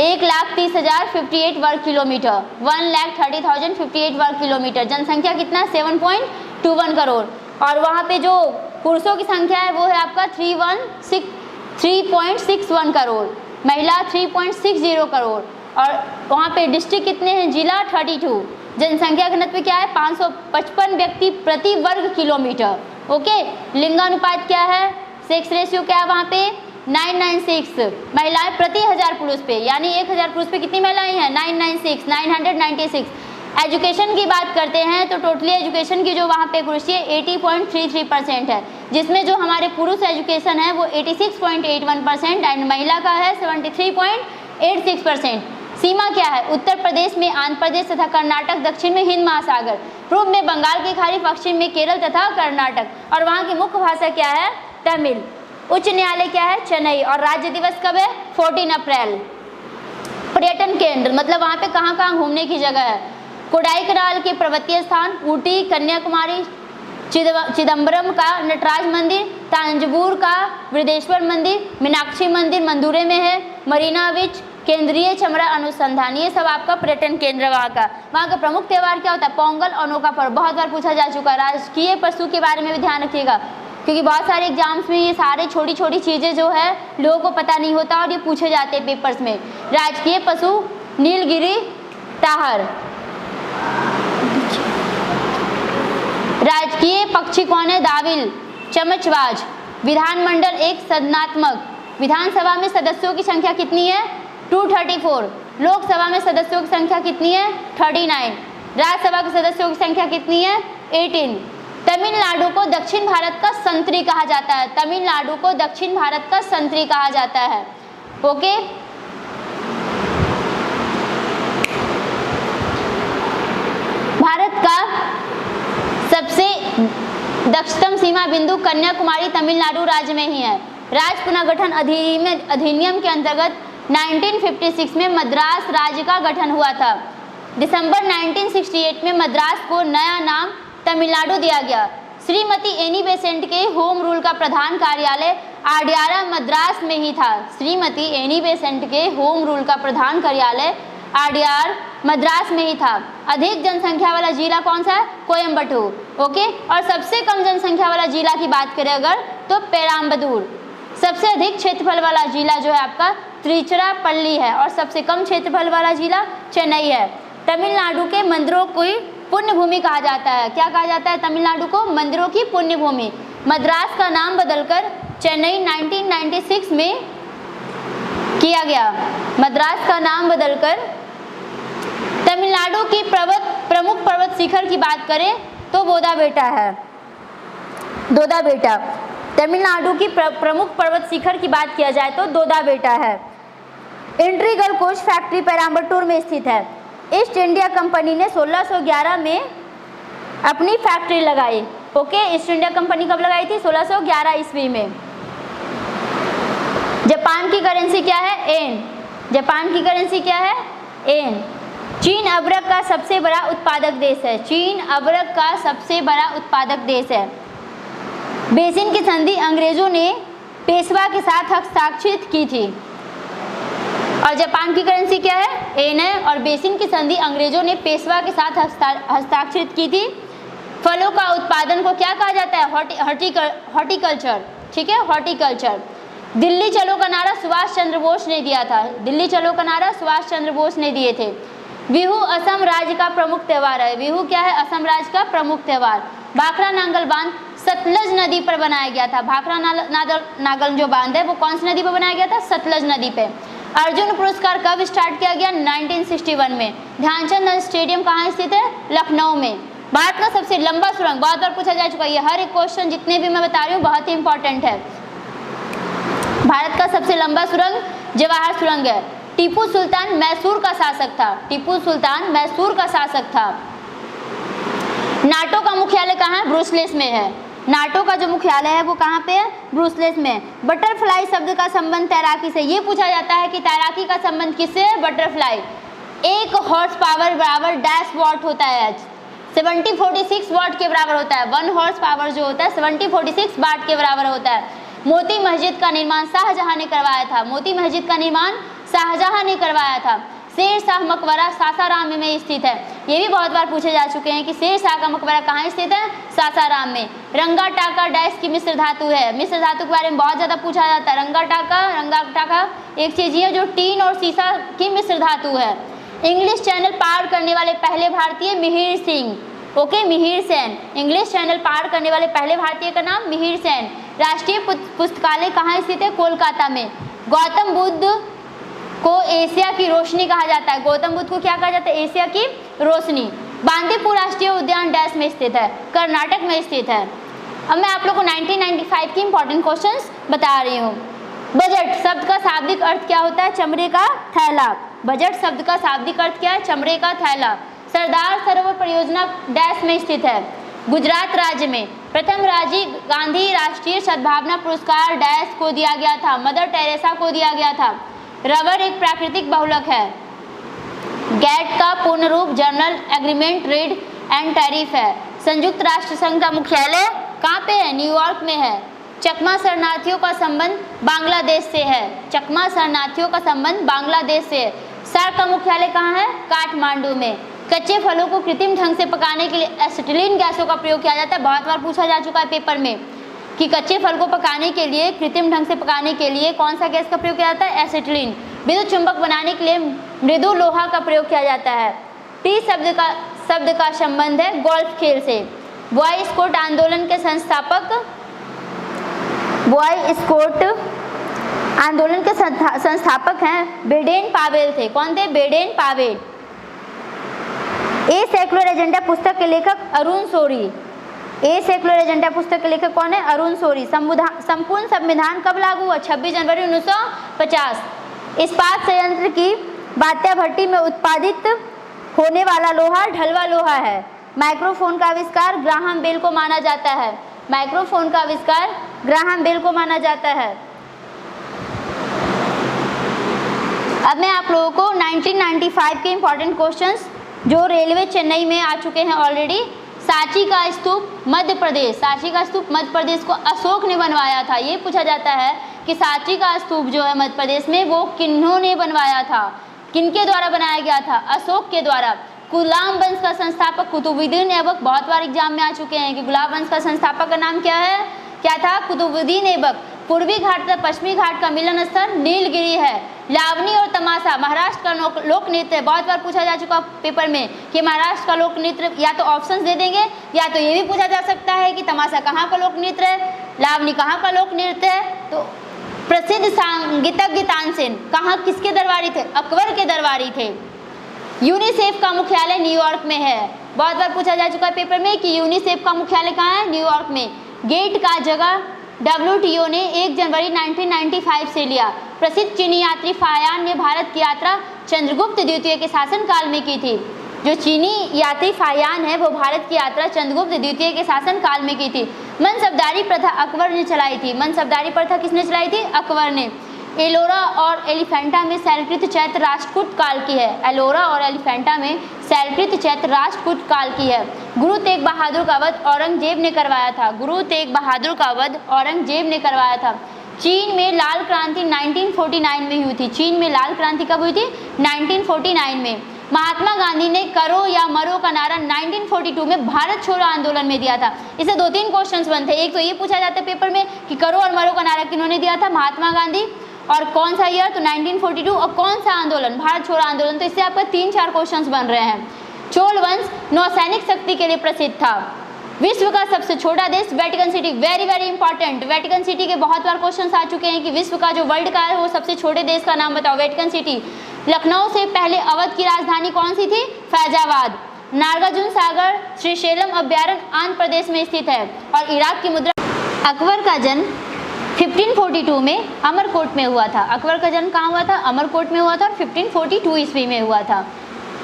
1,30,000 58 वर्ग किलोमीटर, 1,30,000 58 वर्ग किलोमीटर। जनसंख्या कितना? 7.21 करोड़। और वहाँ पे जो पुरुषों की संख्या है वो है आपका 3.61 करोड़, महिला 3.60 करोड़। और वहाँ पे डिस्ट्रिक्ट कितने हैं? जिला 32। जनसंख्या घनत्व क्या है? 555 व्यक्ति प्रति वर्ग किलोमीटर। ओके, लिंगानुपात क्या है? सेक्स रेशियो क्या है वहाँ पे? 996 महिलाएं प्रति 1000 पुरुष पे, यानी 1000 पुरुष पे कितनी महिलाएं हैं? 996। एजुकेशन की बात करते हैं तो टोटली एजुकेशन की जो वहाँ पे कुर्सी है 80.33% है, जिसमें जो हमारे पुरुष एजुकेशन है वो 86.81% एंड महिला का है 73.86%। सीमा क्या है? उत्तर प्रदेश में आंध्र प्रदेश तथा कर्नाटक, दक्षिण में हिंद महासागर, पूर्व में बंगाल की खाड़ी, पश्चिम में केरल तथा कर्नाटक। और वहाँ की मुख्य भाषा क्या है? तमिल। उच्च न्यायालय क्या है? चेन्नई। और राज्य दिवस कब है? 14 अप्रैल। पर्यटन केंद्र मतलब वहाँ पे कहाँ कहाँ घूमने की जगह है? कोडाईकनाल के पर्वतीय स्थान, ऊटी, कन्याकुमारी, चिदम्बरम का नटराज मंदिर, तांजवूर का वृद्धेश्वर मंदिर, मीनाक्षी मंदिर मंदुरै में है, मरीना बीच, केंद्रीय चमड़ा अनुसंधान, ये सब आपका पर्यटन केंद्र वहाँ का। वहाँ का प्रमुख त्यौहार क्या होता है? पोंगल और नौका पर्व, बहुत बार पूछा जा चुका है। राजकीय पशु के बारे में भी ध्यान रखिएगा, क्योंकि बहुत सारे एग्जाम्स में ये सारे छोटी छोटी चीज़ें जो है लोगों को पता नहीं होता और ये पूछे जाते हैं पेपर्स में। राजकीय पशु नीलगिरी ताहर। राजकीय पक्षी कौन है? दाविल, चमचबाज। विधानमंडल एक सदनात्मक। विधानसभा में सदस्यों की संख्या कितनी है? 234। लोकसभा में सदस्यों की संख्या कितनी है? 39। राज्यसभा के सदस्यों की संख्या कितनी है? 18। तमिलनाडु को दक्षिण भारत का संतरी कहा जाता है। तमिलनाडु को दक्षिण भारत का संतरी कहा जाता है। ओके, भारत का सबसे दक्षिणतम सीमा बिंदु कन्याकुमारी तमिलनाडु राज्य में ही है। राज्य पुनर्गठन अधिनियम के अंतर्गत 1956 में मद्रास राज्य का गठन हुआ था। दिसंबर 1968 में मद्रास को नया नाम तमिलनाडु दिया गया। श्रीमती एनी बेसेंट के होम रूल का प्रधान कार्यालय आड्यारा मद्रास में ही था। श्रीमती एनी बेसेंट के होम रूल का प्रधान कार्यालय आड्यार मद्रास में ही था। अधिक जनसंख्या वाला जिला कौन सा है? कोयम्बटूर। ओके, और सबसे कम जनसंख्या वाला जिला की बात करें अगर तो पेराम्बदूर। सबसे अधिक क्षेत्रफल वाला जिला जो है आपका त्रिचिरापल्ली है और सबसे कम क्षेत्रफल वाला जिला चेन्नई है। तमिलनाडु के मंदिरों को पुण्य भूमि कहा जाता है। क्या कहा जाता है? तमिलनाडु को मंदिरों की पुण्य भूमि। मद्रास का नाम बदलकर चेन्नई 1996 में किया गया। मद्रास का नाम बदलकर तमिलनाडु की प्रमुख पर्वत शिखर की बात करें तो बोधा बेटा है। दोदा बेटा तमिलनाडु की प्रमुख पर्वत शिखर की बात किया जाए तो दोदा बेटा है। इंट्रीगल कोच फैक्ट्री पेराम्बटूर में स्थित है। ईस्ट इंडिया कंपनी ने 1611 में अपनी फैक्ट्री लगाई। ओके, ईस्ट इंडिया कंपनी कब लगाई थी? 1611 ईस्वी में। जापान की करेंसी क्या है? येन। जापान की करेंसी क्या है? येन। चीन अबरक का सबसे बड़ा उत्पादक देश है। चीन अबरक का सबसे बड़ा उत्पादक देश है। बेसिन की संधि अंग्रेजों ने पेशवा के साथ हस्ताक्षरित की थी। और जापान की करेंसी क्या है? येन है। और बेसिन की संधि अंग्रेजों ने पेशवा के साथ हस्ताक्षरित की थी। फलों का उत्पादन को क्या कहा जाता है? हॉर्टिकल्चर। ठीक है, हॉर्टिकल्चर। दिल्ली चलो का नारा सुभाष चंद्र बोस ने दिया था। दिल्ली चलो का नारा सुभाष चंद्र बोस ने दिए थे। बिहू असम राज्य का प्रमुख त्यौहार है। बिहू क्या है? असम राज्य का प्रमुख त्यौहार। भाखड़ा नांगल बांध सतलज नदी पर बनाया गया था। भाखड़ा नागल जो बांध है वो कौन सी नदी पर बनाया गया था? सतलज नदी पे। अर्जुन पुरस्कार कब स्टार्ट किया गया? 1961 में। ध्यानचंद स्टेडियम कहाँ स्थित है? लखनऊ में। भारत का सबसे लंबा सुरंग, बहुत बार पूछा जा चुका है, हर एक क्वेश्चन जितने भी मैं बता रही हूँ बहुत ही इंपॉर्टेंट है। भारत का सबसे लंबा सुरंग जवाहर सुरंग है। टीपू सुल्तान मैसूर का शासक था। टीपू सुल्तान मैसूर का शासक था। नाटो का मुख्यालय कहाँ है? ब्रुसेल्स में है। नाटो का जो मुख्यालय है वो कहाँ पे है? ब्रुसेल्स में। बटरफ्लाई शब्द का संबंध तैराकी से, ये पूछा जाता है कि तैराकी का संबंध किससे है? बटरफ्लाई। 1 हॉर्स पावर बराबर डैश वॉट होता है? 7046 वाट के बराबर होता है। 1 हॉर्स पावर जो होता है 7046 वाट के बराबर होता है। मोती मस्जिद का निर्माण शाहजहां ने करवाया था। मोती मस्जिद का निर्माण शाहजहां ने करवाया था। शेर शाह मकबरा सासाराम में स्थित है। ये भी बहुत बार पूछे जा चुके हैं कि शेर शाह का मकबरा कहाँ स्थित है? सासाराम में। रंगा टाका डैश की मिश्र धातु है। मिश्र धातु के बारे में बहुत ज़्यादा पूछा जाता है। रंगा टाका एक चीज़ है जो टीन और सीसा की मिश्र धातु है। इंग्लिश चैनल पार करने वाले पहले भारतीय Mihir Singh. Okay, Mihir Sen. English channel पार करने वाले पहले भारतीय का नाम मिहिर सेन। राष्ट्रीय पुस्तकालय कहाँ स्थित है? कोलकाता में। गौतम बुद्ध को एशिया की रोशनी कहा जाता है। गौतम बुद्ध को क्या कहा जाता है? एशिया की रोशनी। बांदीपुर राष्ट्रीय उद्यान डैश में स्थित है? कर्नाटक में स्थित है। अब मैं आप लोग को 1995 की इंपॉर्टेंट क्वेश्चंस बता रही हूँ। बजट शब्द का शाब्दिक अर्थ क्या होता है? चमड़े का थैला। बजट शब्द का शाब्दिक अर्थ क्या है? चमड़े का थैला। सरदार सरोवर परियोजना डैश में स्थित है? गुजरात राज्य में। प्रथम राजीव गांधी राष्ट्रीय सद्भावना पुरस्कार डैश को दिया गया था? मदर टेरेसा को दिया गया था। रबर एक प्राकृतिक बहुलक है। गैट का पूर्ण रूप general agreement rate and tariff है। संयुक्त राष्ट्र संघ का मुख्यालय कहाँ पे है? न्यूयॉर्क में है। चकमा शरणार्थियों का संबंध बांग्लादेश से है। चकमा शरणार्थियों का संबंध बांग्लादेश से है। सार्क का मुख्यालय कहाँ है? काठमांडू में। कच्चे फलों को कृत्रिम ढंग से पकाने के लिए एसिटिलीन गैसों का प्रयोग किया जाता है। बहुत बार पूछा जा चुका है पेपर में कि कच्चे फल को पकाने के लिए, कृत्रिम ढंग से पकाने के लिए कौन सा गैस का प्रयोग किया जाता है? एसिटिलीन। विद्युत चुंबक बनाने के लिए मृदु लोहा का प्रयोग किया जाता है। टी शब्द का संबंध है गोल्फ खेल से। बॉय स्काउट आंदोलन के संस्थापक हैं बेडेन पावेल थे। कौन थे? Baden Powell. A secular agenda पुस्तक के लेखक Arun Shourie. A secular agenda पुस्तक के लेखक कौन है? अरुण शौरी। संपूर्ण संविधान कब लागू हुआ? 26 जनवरी 1950। इस्पात संयंत्र की बात्या भट्टी में उत्पादित होने वाला लोहा ढलवा लोहा है। माइक्रोफोन का आविष्कार ग्राहम बेल को माना जाता है। माइक्रोफोन का आविष्कार ग्राहम बेल को माना जाता है। अब मैं आप लोगों को 1995 के इंपॉर्टेंट क्वेश्चंस जो रेलवे चेन्नई में आ चुके हैं ऑलरेडी। सांची का स्तूप मध्य प्रदेश। सांची का स्तूप मध्य प्रदेश को अशोक ने बनवाया था। ये पूछा जाता है कि सांची का स्तूप जो है मध्य प्रदेश में वो किन्होंने बनवाया था? किनके द्वारा बनाया गया था? अशोक के द्वारा। गुलाम वंश का संस्थापक कुतुबुद्दीन ऐबक। बहुत बार एग्जाम में आ चुके हैं कि गुलाम वंश का संस्थापक का नाम क्या है? क्या था? कुतुबुद्दीन ऐबक। पूर्वी घाट तथा पश्चिमी घाट का मिलन स्थल नीलगिरी है। लावनी और तमाशा महाराष्ट्र का लोक नृत्य है। बहुत बार पूछा जा चुका पेपर में कि महाराष्ट्र का लोक नृत्य, या तो ऑप्शंस दे देंगे या तो ये भी पूछा जा सकता है कि तमाशा कहाँ का लोक नृत्य है, लावनी कहाँ का लोक नृत्य है। तो प्रसिद्ध संगीतज्ञ तानसेन कहाँ किसके दरबारी थे? अकबर के दरबारी थे। यूनिसेफ का मुख्यालय न्यूयॉर्क में है। बहुत बार पूछा जा चुका है पेपर में कि यूनिसेफ का मुख्यालय कहाँ है? न्यूयॉर्क में। गेट का जगह WTO ने 1 जनवरी 1995 से लिया। प्रसिद्ध चीनी यात्री फायान ने भारत की यात्रा चंद्रगुप्त द्वितीय के शासनकाल में की थी। जो चीनी यात्री फायान है वो भारत की यात्रा चंद्रगुप्त द्वितीय के शासनकाल में की थी। मनसबदारी प्रथा अकबर ने चलाई थी। मनसबदारी प्रथा किसने चलाई थी? अकबर ने। एलोरा और एलिफेंटा में शैलकृत चैत्र राष्ट्रकूट काल की है। एलोरा और एलिफेंटा में शैलकृत चैत्र राष्ट्रकूट काल की है। गुरु तेग बहादुर का वध औरंगजेब ने करवाया था। गुरु तेग बहादुर का वध औरंगजेब ने करवाया था। चीन में लाल क्रांति 1949 में हुई थी। चीन में लाल क्रांति कब हुई थी? 1949 में। महात्मा गांधी ने करो या मरो का नारा 1942 में भारत छोड़ो आंदोलन में दिया था। इसे 2-3 क्वेश्चंस बनते हैं। एक तो ये पूछा जाता है पेपर में कि करो और मरो का नारा किन्होंने दिया था? महात्मा गांधी। और कौन सा ईयर? तो 1942। और कौन सा आंदोलन? भारत छोड़ो आंदोलन। तो इससे आपका 3-4 क्वेश्चंस बन रहे हैं। चोल वंश नौसैनिक शक्ति के लिए प्रसिद्ध था। विश्व का सबसे छोटा देश Vatican city, very very important. Vatican city के बहुत बार क्वेश्चन आ चुके हैं कि विश्व का जो वर्ल्ड का है वो सबसे छोटे देश का नाम बताओ, वेटिकन सिटी। लखनऊ से पहले अवध की राजधानी कौन सी थी? फैजाबाद। नागार्जुन सागर श्रीशैलम अभ्यारण्य आंध्र प्रदेश में स्थित है। और इराक की मुद्रा। अकबर का जन्म 1542 में अमरकोट में हुआ था। अकबर का जन्म कहाँ हुआ था? अमरकोट में हुआ था और 1542 ईस्वी में हुआ था।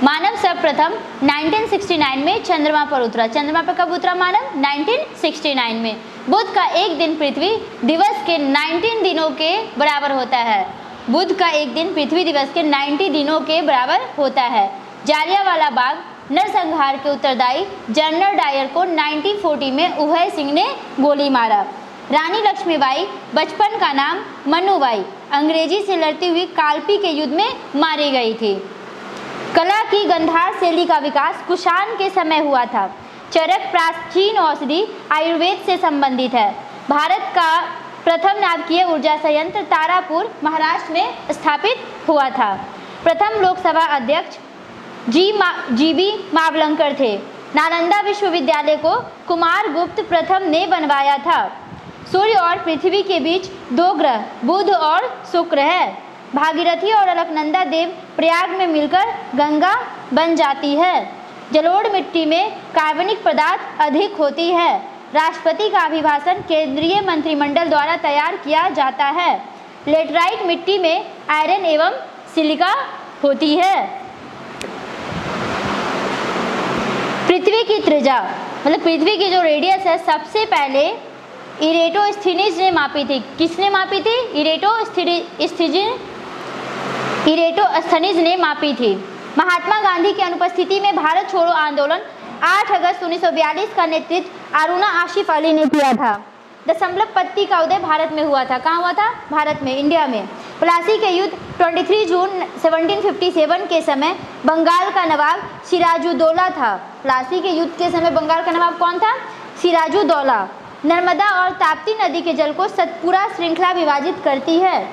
मानव सर्वप्रथम 1969 में चंद्रमा पर उतरा। चंद्रमा पर कब उतरा मानव? 1969 में। बुध का एक दिन पृथ्वी दिवस के 19 दिनों के बराबर होता है। बुध का एक दिन पृथ्वी दिवस के 90 दिनों के बराबर होता है। जालियांवाला बाग नरसंहार के उत्तरदायी जनरल डायर को 1940 में उभय सिंह ने गोली मारा। रानी लक्ष्मीबाई बचपन का नाम मनुबाई अंग्रेजी से लड़ती हुई कालपी के युद्ध में मारी गई थी। कला की गंधार शैली का विकास कुषाण के समय हुआ था। चरक प्राचीन औषधि आयुर्वेद से संबंधित है। भारत का प्रथम नाभिकीय ऊर्जा संयंत्र तारापुर महाराष्ट्र में स्थापित हुआ था। प्रथम लोकसभा अध्यक्ष जी.बी. मावलंकर थे। नालंदा विश्वविद्यालय को कुमारगुप्त प्रथम ने बनवाया था। सूर्य और पृथ्वी के बीच दो ग्रह बुध और शुक्र है। भागीरथी और अलकनंदा देव प्रयाग में मिलकर गंगा बन जाती है। जलोढ़ मिट्टी में कार्बनिक पदार्थ अधिक होती है। राष्ट्रपति का अभिभाषण केंद्रीय मंत्रिमंडल द्वारा तैयार किया जाता है। लेटराइट मिट्टी में आयरन एवं सिलिका होती है। पृथ्वी की त्रिज्या मतलब पृथ्वी की जो रेडियस है सबसे पहले इरेटोस्थीनिस ने मापी थी। किसने मापी थी? इरेटोस्थनीज ने मापी थी। महात्मा गांधी की अनुपस्थिति में भारत छोड़ो आंदोलन 8 अगस्त 1942 का नेतृत्व अरुणा आशिफ अली ने किया था। दशमलव पत्ती का उदय भारत में हुआ था। कहाँ हुआ था? भारत में, इंडिया में। प्लासी के युद्ध 23 जून 1757 के समय बंगाल का नवाब सिराजुद्दौला था। प्लासी के युद्ध के समय बंगाल का नवाब कौन था? सिराजुद्दौला। नर्मदा और ताप्ती नदी के जल को सतपुरा श्रृंखला विभाजित करती है।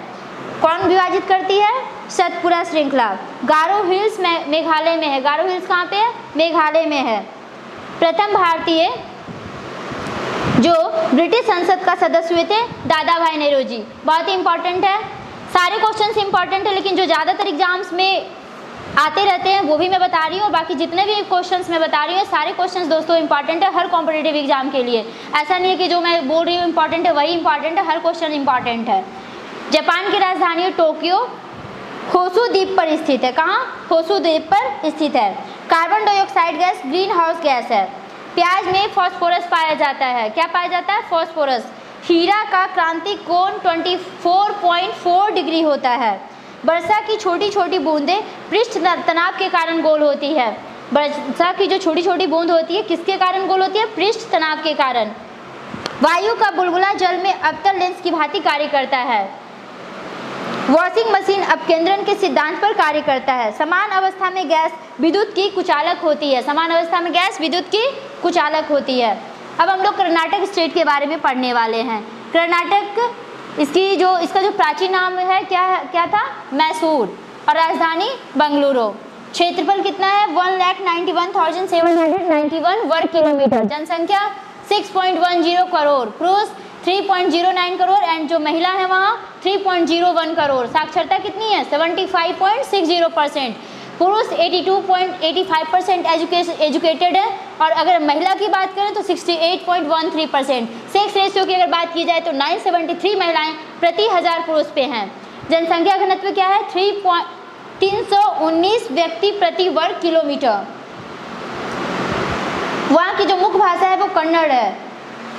कौन विभाजित करती है? सतपुरा श्रृंखला। गारो हिल्स में मेघालय में है। गारो हिल्स कहाँ पे है? मेघालय में है। प्रथम भारतीय जो ब्रिटिश संसद का सदस्य हुए थे दादा भाई नेहरू। बहुत ही इंपॉर्टेंट है। सारे क्वेश्चन इंपॉर्टेंट है लेकिन जो ज़्यादातर एग्जाम्स में आते रहते हैं वो भी मैं बता रही हूँ। बाकी जितने भी क्वेश्चंस मैं बता रही हूँ सारे क्वेश्चंस दोस्तों इंपॉर्टेंट है हर कॉम्पिटिटिव एग्जाम के लिए। ऐसा नहीं है कि जो मैं बोल रही हूँ इंपॉर्टेंट है वही इंपॉर्टेंट है, हर क्वेश्चन इंपॉर्टेंट है। जापान की राजधानी टोक्यो होसू द्वीप पर स्थित है। कहाँ? होसू द्वीप पर स्थित है। Carbon dioxide gas green house gas है। प्याज में फॉस्फोरस पाया जाता है। क्या पाया जाता है? फॉस्फोरस। हीरा का क्रांतिक कोण 24.4 डिग्री होता है। वर्षा की छोटी छोटी बूंदें पृष्ठ तनाव के कारण गोल होती है। वर्षा की जो छोटी छोटी बूंद होती है किसके कारण गोल होती है? पृष्ठ तनाव के कारण। वायु का बुलबुला जल में अवतल लेंस की भांति कार्य करता है। वॉशिंग मशीन अपकेंद्रण के सिद्धांत पर कार्य करता है। समान अवस्था में गैस विद्युत की कुचालक होती है। समान अवस्था में गैस विद्युत की कुचालक होती है। अब हम लोग कर्नाटक स्टेट के बारे में पढ़ने वाले हैं। कर्नाटक इसका जो प्राचीन नाम है क्या था? मैसूर। और राजधानी बेंगलुरु। क्षेत्रफल कितना है? 1,91,791 वर्ग किलोमीटर। जनसंख्या 6.10 करोड़। पुरुष 3.09 करोड़ एंड जो महिला है वहाँ 3.01 करोड़। साक्षरता कितनी है? 75.60%। पुरुष 82.85% एजुकेटेड है और अगर महिला की बात करें तो 68.13%। सेक्स रेशियो की अगर बात की जाए तो 973 महिलाएं प्रति 1000 पुरुष पे हैं। जनसंख्या घनत्व क्या है? 319 व्यक्ति प्रति वर्ग किलोमीटर। वहाँ की जो मुख्य भाषा है वो कन्नड़ है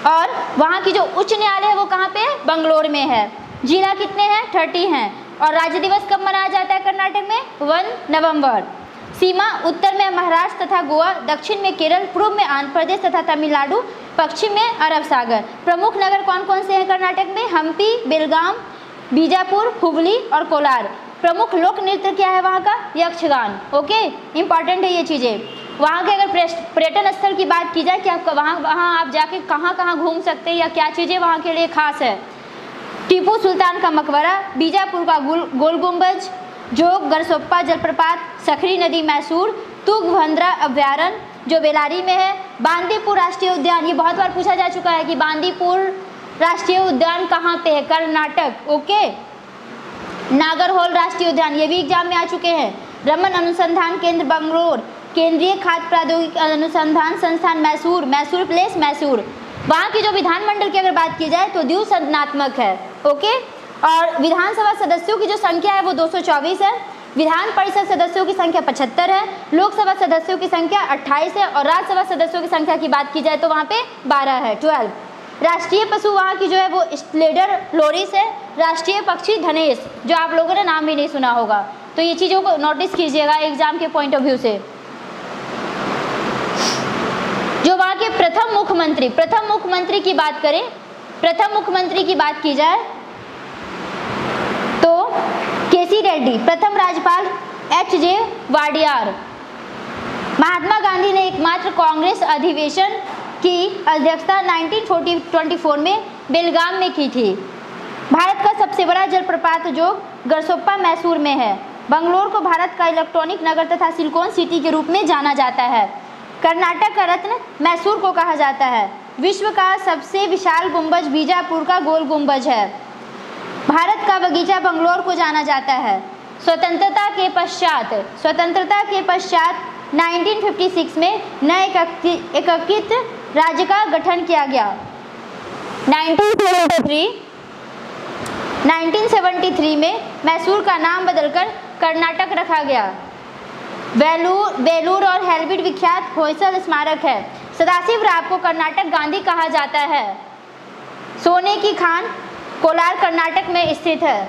और वहाँ की जो उच्च न्यायालय है वो कहाँ पे है? बंगलोर में है। जिला कितने हैं? 30 हैं। और राज्य दिवस कब मनाया जाता है कर्नाटक में? 1 नवंबर। सीमा उत्तर में महाराष्ट्र तथा गोवा, दक्षिण में केरल, पूर्व में आंध्र प्रदेश तथा तमिलनाडु, पश्चिम में अरब सागर। प्रमुख नगर कौन कौन से हैं कर्नाटक में? हम्पी, बेलगाम, बीजापुर, हुबली और कोलार। प्रमुख लोक नृत्य क्या है वहाँ का? यक्षगान। ओके, इंपॉर्टेंट है ये चीज़ें। वहाँ के अगर पर्यटन स्थल की बात की जाए कि आपका वहाँ आप जाके कहाँ कहाँ घूम सकते हैं या क्या चीज़ें वहाँ के लिए खास है? टीपू सुल्तान का मकबरा, बीजापुर का गोल गुंबज, जोग गरसोप्पा जलप्रपात, सखरी नदी मैसूर, तुंगभद्रा अभ्यारण्य जो बेलारी में है, बांदीपुर राष्ट्रीय उद्यान, ये बहुत बार पूछा जा चुका है कि बांदीपुर राष्ट्रीय उद्यान कहाँ पे है, कर्नाटक। ओके, नागरहोल राष्ट्रीय उद्यान, ये भी एग्जाम में आ चुके हैं। रमन अनुसंधान केंद्र बेंगलोर, केंद्रीय खाद्य प्रौद्योगिकी अनुसंधान संस्थान मैसूर, मैसूर प्लेस मैसूर। वहाँ की जो विधानमंडल की अगर बात की जाए तो द्विसदनात्मक है। ओके, और विधानसभा सदस्यों की जो संख्या है वो 224 है, विधान परिषद सदस्यों की संख्या 75 है, लोकसभा सदस्यों की संख्या 28 है, और राज्यसभा सदस्यों की संख्या की बात की जाए तो वहाँ पे 12 है, 12। राष्ट्रीय पशु वहाँ की जो है वो स्लेडर लोरिस है, राष्ट्रीय पक्षी धनेश, जो आप लोगों ने नाम भी नहीं सुना होगा। तो ये चीज़ों को नोटिस कीजिएगा एग्जाम के पॉइंट ऑफ व्यू से। जो वहाँ के प्रथम मुख्यमंत्री की बात करें, प्रथम मुख्यमंत्री की बात की जाए तो केसी रेड्डी, प्रथम राज्यपाल HJ वाडियार। महात्मा गांधी ने एकमात्र कांग्रेस अधिवेशन की अध्यक्षता 1924 में बेलगाम में की थी। भारत का सबसे बड़ा जलप्रपात जो गरसोप्पा मैसूर में है। बंगलोर को भारत का इलेक्ट्रॉनिक नगर तथा सिलिकॉन सिटी के रूप में जाना जाता है। कर्नाटक का रत्न मैसूर को कहा जाता है। विश्व का सबसे विशाल गुंबज बीजापुर का गोल गुंबज है। भारत का बगीचा बंगलोर को जाना जाता है। स्वतंत्रता के पश्चात 1956 में नए एकीकृत राज्य का गठन किया गया। 1973 में मैसूर का नाम बदलकर कर्नाटक रखा गया। वेलूर और हेल्बिट विख्यात होयसल स्मारक है। सदाशिव राव को कर्नाटक गांधी कहा जाता है। सोने की खान कोलार कर्नाटक में स्थित है।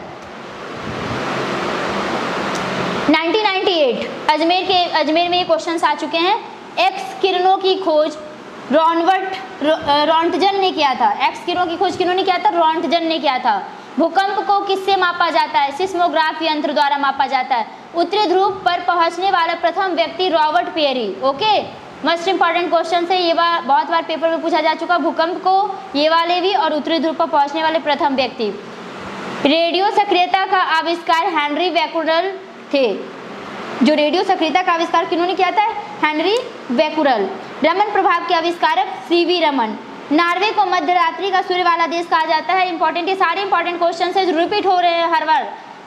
1998 अजमेर में ये क्वेश्चन आ चुके हैं। एक्स किरणों की खोज रोंटगन ने किया था। एक्स किरणों की खोज किन्होंने किया था? रोंटगन ने किया था। भूकंप को किससे मापा जाता है? सिस्मोग्राफ यंत्र द्वारा मापा जाता है। उत्तरी ध्रुव पर पहुंचने वाला प्रथम व्यक्ति Robert Peary. Okay, must important question है ये, बहुत बार पेपर में पूछा जा चुका। भूकंप को ये वाले भी और उत्तरी ध्रुव पर पहुंचने वाले प्रथम व्यक्ति। रेडियो सक्रियता का आविष्कार हेनरी बैक्यूरेल थे। जो रेडियो सक्रियता का आविष्कार किन्होंने किया था? Henri Becquerel. रमन प्रभाव के आविष्कारक CV रमन। नॉर्वे को मध्यरात्रि का सूर्य वाला देश कहा जाता है। इंपॉर्टेंट, ये सारे इंपॉर्टेंट क्वेश्चन है जो रिपीट हो रहे हैं हर बार,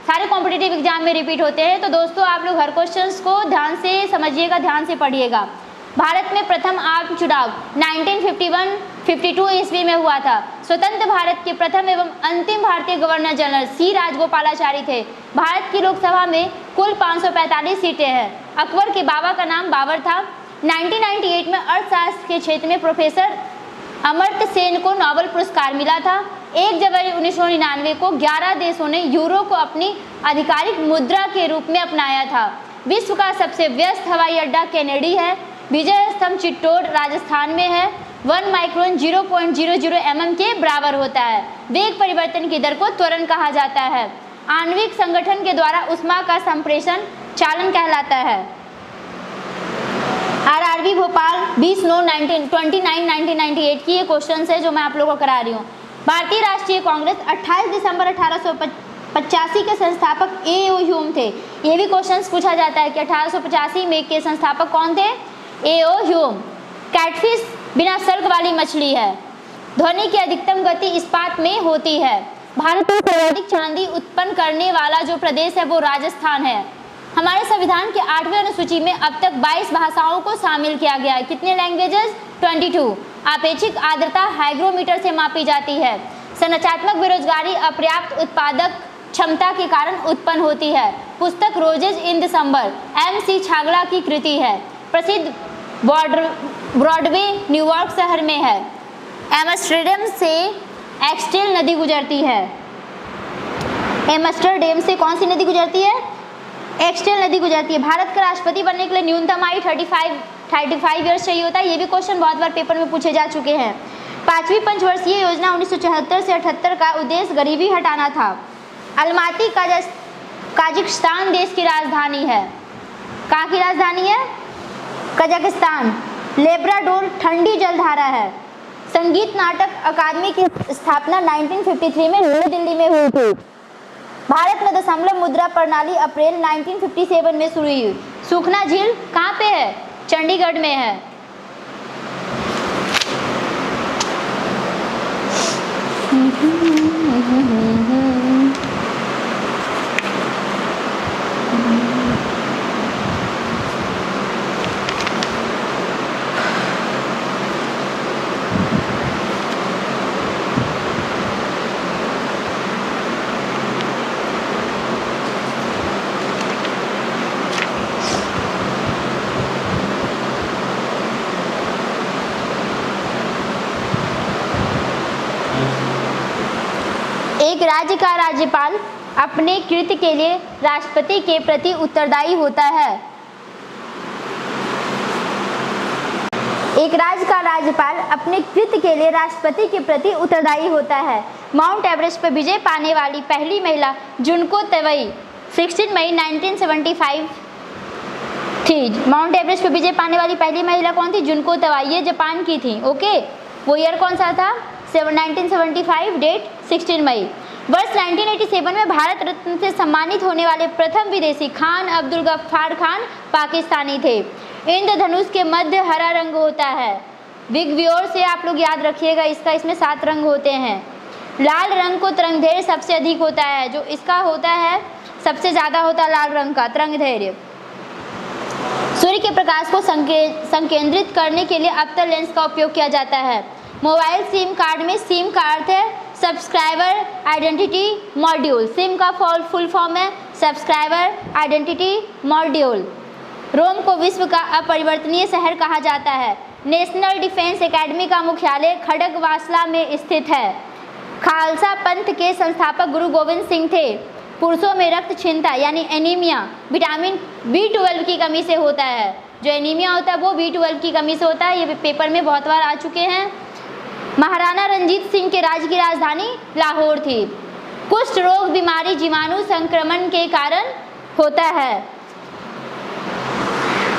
सारे कॉम्पिटिटिव एग्जाम में रिपीट होते हैं। तो दोस्तों आप लोग हर क्वेश्चंस को ध्यान से समझिएगा, ध्यान से पढ़िएगा। भारत में प्रथम आम चुनाव 1951-52 ईस्वी में हुआ था। स्वतंत्र भारत के प्रथम एवं अंतिम भारतीय गवर्नर जनरल C राजगोपालाचारी थे। भारत की लोकसभा में कुल 545 सीटें हैं। अकबर के बाबा का नाम बाबर था। 1998 में अर्थशास्त्र के क्षेत्र में प्रोफेसर अमर्त्य सेन को नोबेल पुरस्कार मिला था। 1 जनवरी 1999 को 11 देशों ने यूरो को अपनी आधिकारिक मुद्रा के रूप में अपनाया था। विश्व का सबसे व्यस्त हवाई अड्डा केनेडी है। विजय स्तंभ चित्तौड़ राजस्थान में है। 1 माइक्रोन 0.00 mm के बराबर होता है। वेग परिवर्तन की दर को त्वरण कहा जाता है। आणविक संगठन के द्वारा ऊष्मा का संप्रेषण चालन कहलाता है। RRB भोपाल 20/9/1998 की ये क्वेश्चन है जो मैं आप लोगों को करा रही हूँ। भारतीय राष्ट्रीय कांग्रेस 28 दिसंबर 1885 के संस्थापक A.O. ह्यूम थे। ये भी क्वेश्चन पूछा जाता है कि 1885 में के संस्थापक कौन थे? A.O. ह्यूम। कैटफिश बिना सल्क वाली मछली है। ध्वनि की अधिकतम गति इस्पात में होती है। भारत में सर्वाधिक चांदी उत्पन्न करने वाला जो प्रदेश है वो राजस्थान है। हमारे संविधान के 8वें अनुसूची में अब तक 22 भाषाओं को शामिल किया गया है। कितने लैंग्वेजेस? 22। आपेक्षिक आर्द्रता हाइग्रोमीटर से मापी जाती है। संरचनात्मक बेरोजगारी अपर्याप्त उत्पादक क्षमता के कारण उत्पन्न होती है। पुस्तक रोजेज इन दिसंबर M.C. छागला की कृति है। प्रसिद्ध ब्रॉडवे न्यूयॉर्क शहर में है। एम्स्टर्डम से एक्सटेल नदी गुजरती है। एम्स्टर्डम से कौन सी नदी गुजरती है? एक्सटेल नदी गुजरती है। भारत का राष्ट्रपति बनने के लिए न्यूनतम आयु 35 ईयर्स चाहिए होता है। ये भी क्वेश्चन बहुत बार पेपर में पूछे जा चुके हैं। 5वीं पंचवर्षीय योजना 1974 से 78 का उद्देश्य गरीबी हटाना था। अलमाती काजाकिस्तान देश की राजधानी है। कहाँ की राजधानी है? कजाकिस्तान। लेब्राडोर ठंडी जलधारा है। संगीत नाटक अकादमी की स्थापना 1953 में नई दिल्ली में हुई थी। भारत में दशमलव मुद्रा प्रणाली अप्रैल 1957 में शुरू हुई। सुखना झील कहाँ पे है? चंडीगढ़ में है। एक राज्य का राज्यपाल अपने कृत्य के लिए राष्ट्रपति के प्रति उत्तरदायी होता है। एक राज्य का राज्यपाल अपने कृत्य के लिए राष्ट्रपति के प्रति उत्तरदायी होता है। माउंट एवरेस्ट पर विजय पाने वाली पहली महिला जुनको तवई 16 मई 1975 थी। माउंट एवरेस्ट पर विजय पाने वाली पहली महिला कौन थी? जुनको तवाई। ये जापान की थी। ओके, वो ईयर कौन सा था? 1975, डेट 16 मई। वर्ष 1987 में भारत रत्न से सम्मानित होने वाले प्रथम विदेशी खान अब्दुल गफ्फार खान पाकिस्तानी थे। इंद्रधनुष के मध्य हरा रंग होता है। बिग व्योर से आप लोग याद रखिएगा, इसमें 7 रंग होते हैं। लाल रंग को तरंगधैर्य सबसे अधिक होता है, जो इसका होता है सबसे ज्यादा होता है लाल रंग का तरंगधैर्य। सूर्य के प्रकाश को संकेंद्रित करने के लिए अवतल लेंस का उपयोग किया जाता है। मोबाइल सिम कार्ड में सिम का अर्थ है सब्सक्राइबर आइडेंटिटी मॉड्यूल। सिम का फुल फॉर्म है सब्सक्राइबर आइडेंटिटी मॉड्यूल। रोम को विश्व का अपरिवर्तनीय शहर कहा जाता है। नेशनल डिफेंस एकेडमी का मुख्यालय खड़गवासला में स्थित है। खालसा पंथ के संस्थापक गुरु गोविंद सिंह थे। पुरुषों में रक्त क्षीणता यानी एनीमिया विटामिन B12 की कमी से होता है। जो एनीमिया होता है वो B12 की कमी से होता है। ये पेपर में बहुत बार आ चुके हैं। महाराणा रंजीत सिंह के राज्य की राजधानी लाहौर थी। कुष्ठ रोग बीमारी जीवाणु संक्रमण के कारण होता है।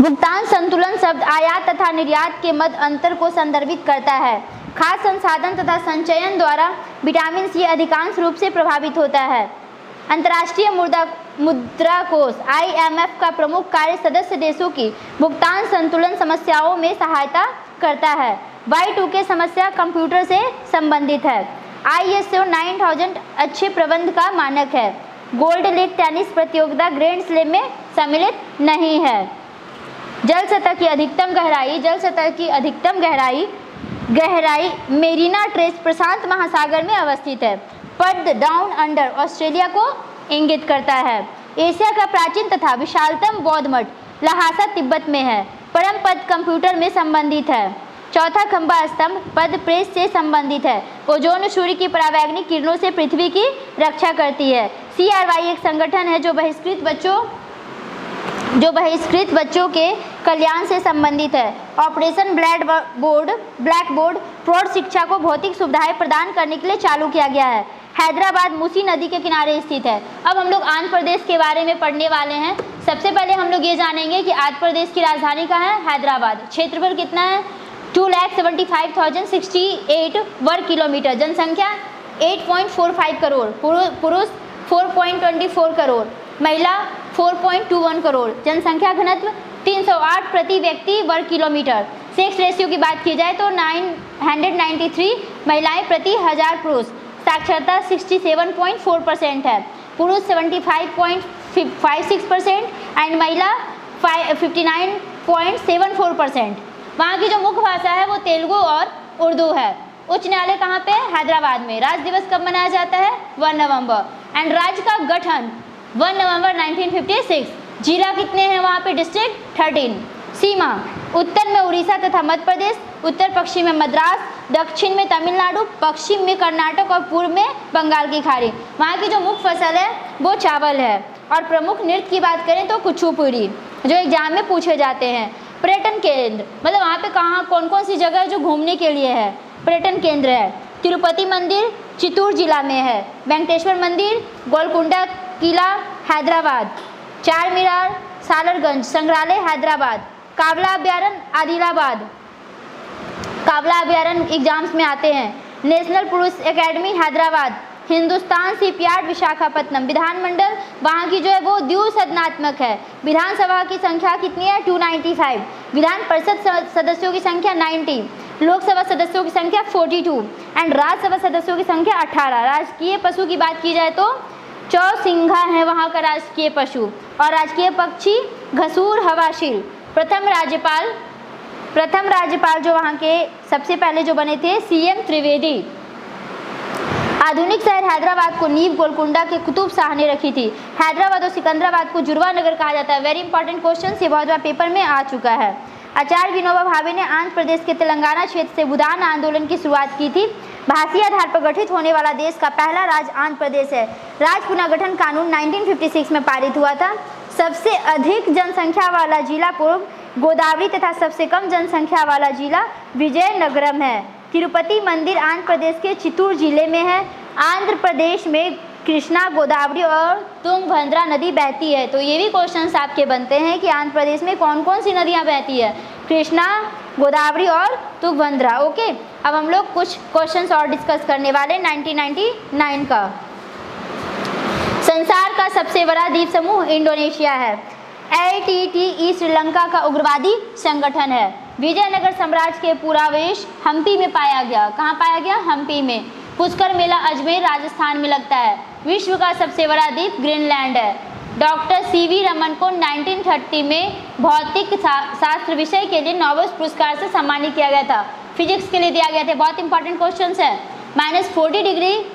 भुगतान संतुलन शब्द आयात तथा निर्यात के मध्य अंतर को संदर्भित करता है। खाद्य संसाधन तथा संचयन द्वारा विटामिन C अधिकांश रूप से प्रभावित होता है। अंतर्राष्ट्रीय मुद्रा कोष IMF का प्रमुख कार्य सदस्य देशों की भुगतान संतुलन समस्याओं में सहायता करता है। Y2K समस्या कंप्यूटर से संबंधित है। ISO 9000 अच्छे प्रबंध का मानक है। गोल्ड लीग टेनिस प्रतियोगिता ग्रैंड स्लैम में सम्मिलित नहीं है। जल सतह की अधिकतम गहराई मेरीना ट्रेंच प्रशांत महासागर में अवस्थित है। पद डाउन अंडर ऑस्ट्रेलिया को इंगित करता है। एशिया का प्राचीन तथा विशालतम बौद्ध मठ लहासा तिब्बत में है। परम पद कंप्यूटर में संबंधित है। चौथा खंबा स्तंभ पद प्रेस से संबंधित है। ओजोन सूर्य की परावैंगनिक किरणों से पृथ्वी की रक्षा करती है। CRY एक संगठन है जो बहिष्कृत बच्चों के कल्याण से संबंधित है। ऑपरेशन ब्लैक बोर्ड प्रौढ़ शिक्षा को भौतिक सुविधाएं प्रदान करने के लिए चालू किया गया है। हैदराबाद मूसी नदी के किनारे स्थित है। अब हम लोग आंध्र प्रदेश के बारे में पढ़ने वाले हैं। सबसे पहले हम लोग ये जानेंगे कि आंध्र प्रदेश की राजधानी कहाँ है? हैदराबाद। क्षेत्रफल कितना है? 2,75,068 वर्ग किलोमीटर। जनसंख्या 8.45 करोड़। पुरुष 4.24 करोड़, महिला 4.21 करोड़। जनसंख्या घनत्व 308 प्रति व्यक्ति वर्ग किलोमीटर। सेक्स रेशियो की बात की जाए तो 993 महिलाएं प्रति 1000 पुरुष। साक्षरता 67.4% है। पुरुष 75.56% एंड महिला 59.74%। वहाँ की जो मुख्य भाषा है वो तेलुगु और उर्दू है। उच्च न्यायालय कहाँ पे? हैदराबाद में। राज्य दिवस कब मनाया जाता है? 1 नवंबर। एंड राज्य का गठन 1 नवंबर 1956। जिला कितने हैं वहाँ पे? डिस्ट्रिक्ट 13। सीमा उत्तर में उड़ीसा तथा मध्य प्रदेश, उत्तर पश्चिम में मद्रास, दक्षिण में तमिलनाडु, पश्चिम में कर्नाटक और पूर्व में बंगाल की खाड़ी। वहाँ की जो मुख्य फसल है वो चावल है। और प्रमुख नृत्य की बात करें तो कुचिपुड़ी, जो एग्जाम में पूछे जाते हैं। पर्यटन केंद्र मतलब वहाँ पे कहाँ कौन कौन सी जगह है जो घूमने के लिए है? पर्यटन केंद्र है। तिरुपति मंदिर चित्तूर जिला में है। वेंकटेश्वर मंदिर, गोलकुंडा किला हैदराबाद, चार मीनार सालरगंज संग्रहालय हैदराबाद, कावला अभ्यारण्य आदिलाबाद। कावला अभ्यारण्य एग्जाम्स में आते हैं। National police academy Hyderabad, Hindustan shipyard Visakhapatnam. विधानमंडल वहाँ की जो है वो द्विसदनात्मक है। विधानसभा की संख्या कितनी है? 295। विधान परिषद सदस्यों की संख्या 90। लोकसभा सदस्यों की संख्या 42 एंड राज्यसभा सदस्यों की संख्या 18। राजकीय पशु की बात की जाए तो चौसिंघा है वहाँ का राजकीय पशु, और राजकीय पक्षी घसूर हवाशील। प्रथम राज्यपाल जो वहाँ के सबसे पहले जो बने थे सीएम त्रिवेदी। आधुनिक शहर हैदराबाद को नींव गोलकुंडा के कुतुब शाह ने रखी थी। हैदराबाद और सिकंदराबाद को जुड़वा नगर कहा जाता है। वेरी इंपॉर्टेंट क्वेश्चन, ये बहुत बार पेपर में आ चुका है। आचार्य विनोबा भावे ने आंध्र प्रदेश के तेलंगाना क्षेत्र से भूदान आंदोलन की शुरुआत की थी। भाषीय आधार पर गठित होने वाला देश का पहला राज्य आंध्र प्रदेश है। राज्य पुनर्गठन कानून 1956 में पारित हुआ था। सबसे अधिक जनसंख्या वाला जिला पूर्व गोदावरी तथा सबसे कम जनसंख्या वाला जिला विजयनगरम है। तिरुपति मंदिर आंध्र प्रदेश के चित्तूर जिले में है। आंध्र प्रदेश में कृष्णा, गोदावरी और तुंगभद्रा नदी बहती है। तो ये भी क्वेश्चंस आपके बनते हैं कि आंध्र प्रदेश में कौन कौन सी नदियाँ बहती है, कृष्णा, गोदावरी और तुंगभद्रा। ओके, अब हम लोग कुछ क्वेश्चंस और डिस्कस करने वाले 1999 का। संसार का सबसे बड़ा द्वीप समूह इंडोनेशिया है। LTTE श्रीलंका का उग्रवादी संगठन है। विजयनगर साम्राज्य के पुरावशेष हम्पी में पाया गया। कहाँ पाया गया? हम्पी में। पुष्कर मेला अजमेर राजस्थान में लगता है। विश्व का सबसे बड़ा द्वीप ग्रीनलैंड है। डॉक्टर CV रमन को 1930 में भौतिक शास्त्र विषय के लिए नोबेल पुरस्कार से सम्मानित किया गया था। फिजिक्स के लिए दिया गया था। बहुत इंपॉर्टेंट क्वेश्चन है। -40 डिग्री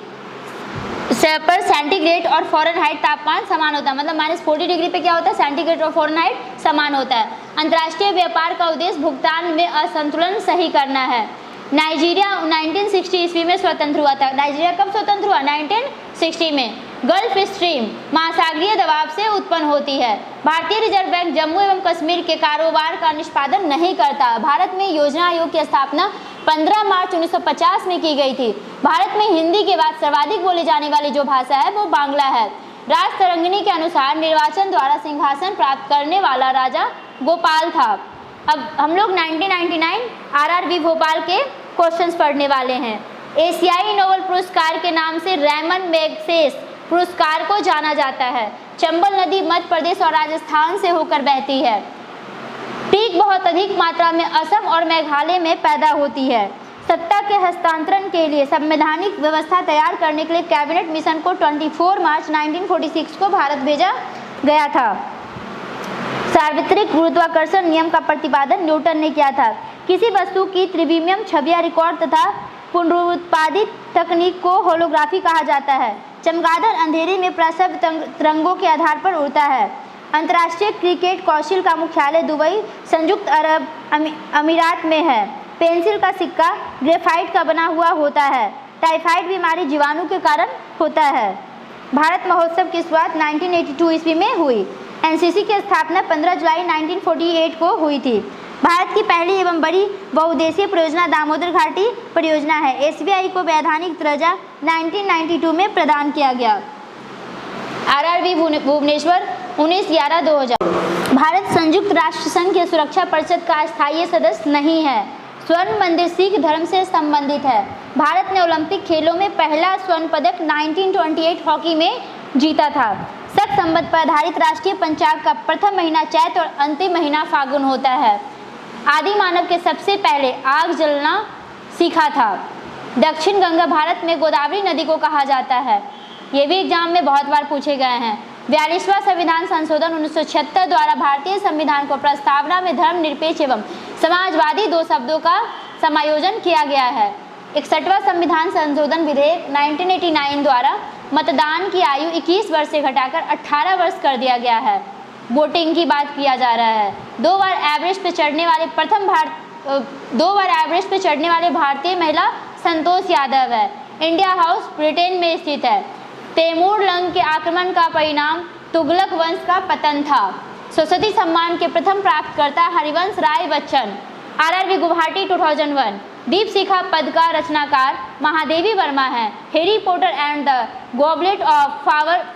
पर सेंटीग्रेड और फ़ारेनहाइट तापमान समान होता है। मतलब -40 डिग्री पे क्या होता है? सेंटीग्रेड और फ़ारेनहाइट समान होता है। अंतर्राष्ट्रीय व्यापार का उद्देश्य भुगतान में असंतुलन सही करना है। नाइजीरिया 1960 ईस्वी में स्वतंत्र हुआ था। नाइजीरिया कब स्वतंत्र हुआ? 1960 में। गल्फ स्ट्रीम महासागरीय दबाव से उत्पन्न होती है। भारतीय रिजर्व बैंक जम्मू एवं कश्मीर के कारोबार का निष्पादन नहीं करता। भारत में योजना आयोग की स्थापना 15 मार्च 1950 में की गई थी। भारत में हिंदी के बाद सर्वाधिक बोली जाने वाली जो भाषा है वो बांग्ला है। राज तरंगिणी के अनुसार निर्वाचन द्वारा सिंहासन प्राप्त करने वाला राजा गोपाल था। अब हम लोग 1999 RRB भोपाल के क्वेश्चंस पढ़ने वाले हैं। एशियाई नोबेल पुरस्कार के नाम से रैमन मैग्सेस पुरस्कार को जाना जाता है। चंबल नदी मध्य प्रदेश और राजस्थान से होकर बहती है। टीक बहुत अधिक मात्रा में असम और मेघालय में पैदा होती है। सत्ता के हस्तांतरण के लिए संवैधानिक व्यवस्था तैयार करने के लिए कैबिनेट मिशन को 24 मार्च 1946 को भारत भेजा गया था। सार्वत्रिक गुरुत्वाकर्षण नियम का प्रतिपादन न्यूटन ने किया था। किसी वस्तु की त्रिविमीय छवियां रिकॉर्ड तथा पुनरुत्पादित तकनीक को होलोग्राफी कहा जाता है। चमगादड़ अंधेरे में प्रसव तरंगों के आधार पर उड़ता है। अंतर्राष्ट्रीय क्रिकेट कौंसिल का मुख्यालय दुबई, संयुक्त अरब अमीरात में है। पेंसिल का सिक्का ग्रेफाइट का बना हुआ होता है। टाइफाइड बीमारी जीवाणु के कारण होता है। भारत महोत्सव की शुरुआत 1982 ईस्वी में हुई। NCC की स्थापना 15 जुलाई 1948 को हुई थी। भारत की पहली एवं बड़ी बहुउद्देशीय परियोजना दामोदर घाटी परियोजना है। SBI को वैधानिक दर्जा 1992 में प्रदान किया गया। RRB भुवनेश्वर 19/11/2000। भारत संयुक्त राष्ट्र संघ की सुरक्षा परिषद का स्थायी सदस्य नहीं है। स्वर्ण मंदिर सिख धर्म से संबंधित है। भारत ने ओलंपिक खेलों में पहला स्वर्ण पदक 1928 हॉकी में जीता था। शक संबंध पर आधारित राष्ट्रीय पंचांग का प्रथम महीना चैत और अंतिम महीना फागुन होता है। आदि मानव के सबसे पहले आग जलना सीखा था। दक्षिण गंगा भारत में गोदावरी नदी को कहा जाता है। ये भी एग्जाम में बहुत बार पूछे गए हैं। 42वां संविधान संशोधन 1976 द्वारा भारतीय संविधान को प्रस्तावना में धर्मनिरपेक्ष एवं समाजवादी 2 शब्दों का समायोजन किया गया है। 61वां संविधान संशोधन विधेयक 1989 द्वारा मतदान की आयु 21 वर्ष से घटाकर 18 वर्ष कर दिया गया है। वोटिंग की बात किया जा रहा है। 2 बार एवरेस्ट पे चढ़ने वाले भारतीय महिला संतोष यादव है। इंडिया हाउस ब्रिटेन में स्थित है। तैमूर लंग के आक्रमण का परिणाम तुगलक वंश का पतन था। सरस्वती सम्मान के प्रथम प्राप्तकर्ता हरिवंश राय बच्चन। RRB गुवाहाटी 2001। दीपशिखा पद का रचनाकार महादेवी वर्मा है। Harry Potter and the goblet of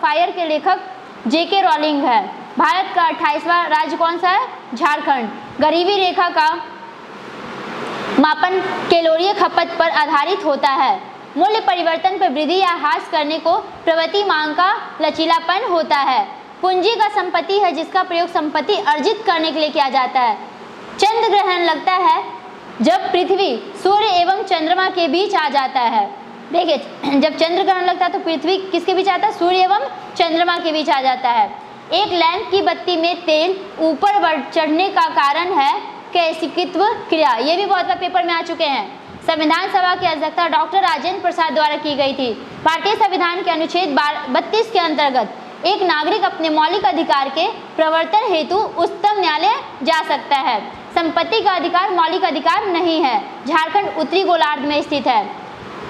fire के लेखक JK रॉलिंग है। भारत का 28वां राज्य कौन सा है? झारखंड। गरीबी रेखा का मापन कैलोरी खपत पर आधारित होता है। मूल्य परिवर्तन पर वृद्धि या ह्रास करने को प्रवृत्ति मांग का लचीलापन होता है। पूंजी का संपत्ति है जिसका प्रयोग संपत्ति अर्जित करने के लिए किया जाता है। चंद्र ग्रहण लगता है जब पृथ्वी सूर्य एवं चंद्रमा के बीच आ जाता है। देखिए, जब चंद्र ग्रहण लगता है तो पृथ्वी किसके बीच आता है? सूर्य एवं चंद्रमा के बीच आ जाता है। एक लैंप की बत्ती में तेल ऊपर बढ़ चढ़ने का कारण है कैसिकित्व क्रिया। ये भी बहुत बार पेपर में आ चुके हैं। संविधान सभा की अध्यक्षता डॉक्टर राजेंद्र प्रसाद द्वारा की गई थी। भारतीय संविधान के अनुच्छेद 32 के अंतर्गत एक नागरिक अपने मौलिक अधिकार के प्रवर्तन हेतु उच्चतम न्यायालय जा सकता है। संपत्ति का अधिकार मौलिक अधिकार नहीं है। झारखंड उत्तरी गोलार्ध में स्थित है।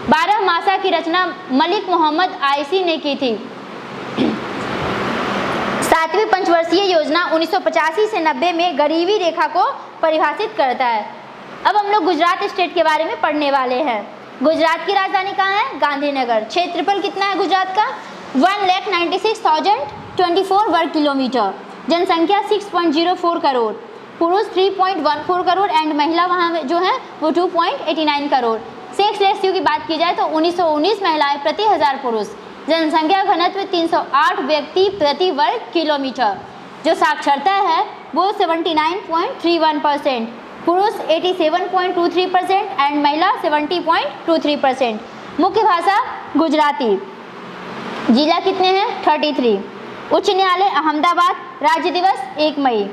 12 मासा की रचना मलिक मोहम्मद आयसी ने की थी। 7वीं पंचवर्षीय योजना 1985 से 90 में गरीबी रेखा को परिभाषित करता है। अब हम लोग गुजरात स्टेट के बारे में पढ़ने वाले हैं। गुजरात की राजधानी कहाँ है? गांधीनगर। क्षेत्रफल कितना है गुजरात का? 1,96,024 वर्ग किलोमीटर। जनसंख्या 6.04 करोड़, पुरुष 3.14 करोड़ एंड महिला वहाँ जो है वो 2.89 करोड़। सेक्स रेशियो की बात की जाए तो 1919 महिलाएं प्रति 1000 पुरुष। जनसंख्या घनत्व 308 व्यक्ति प्रति वर्ग किलोमीटर। जो साक्षरता है वो 79.31%, पुरुष 87.23% एंड महिला 70.23%। मुख्य भाषा गुजराती। जिला कितने हैं? 33। उच्च न्यायालय अहमदाबाद। राज्य दिवस 1 मई।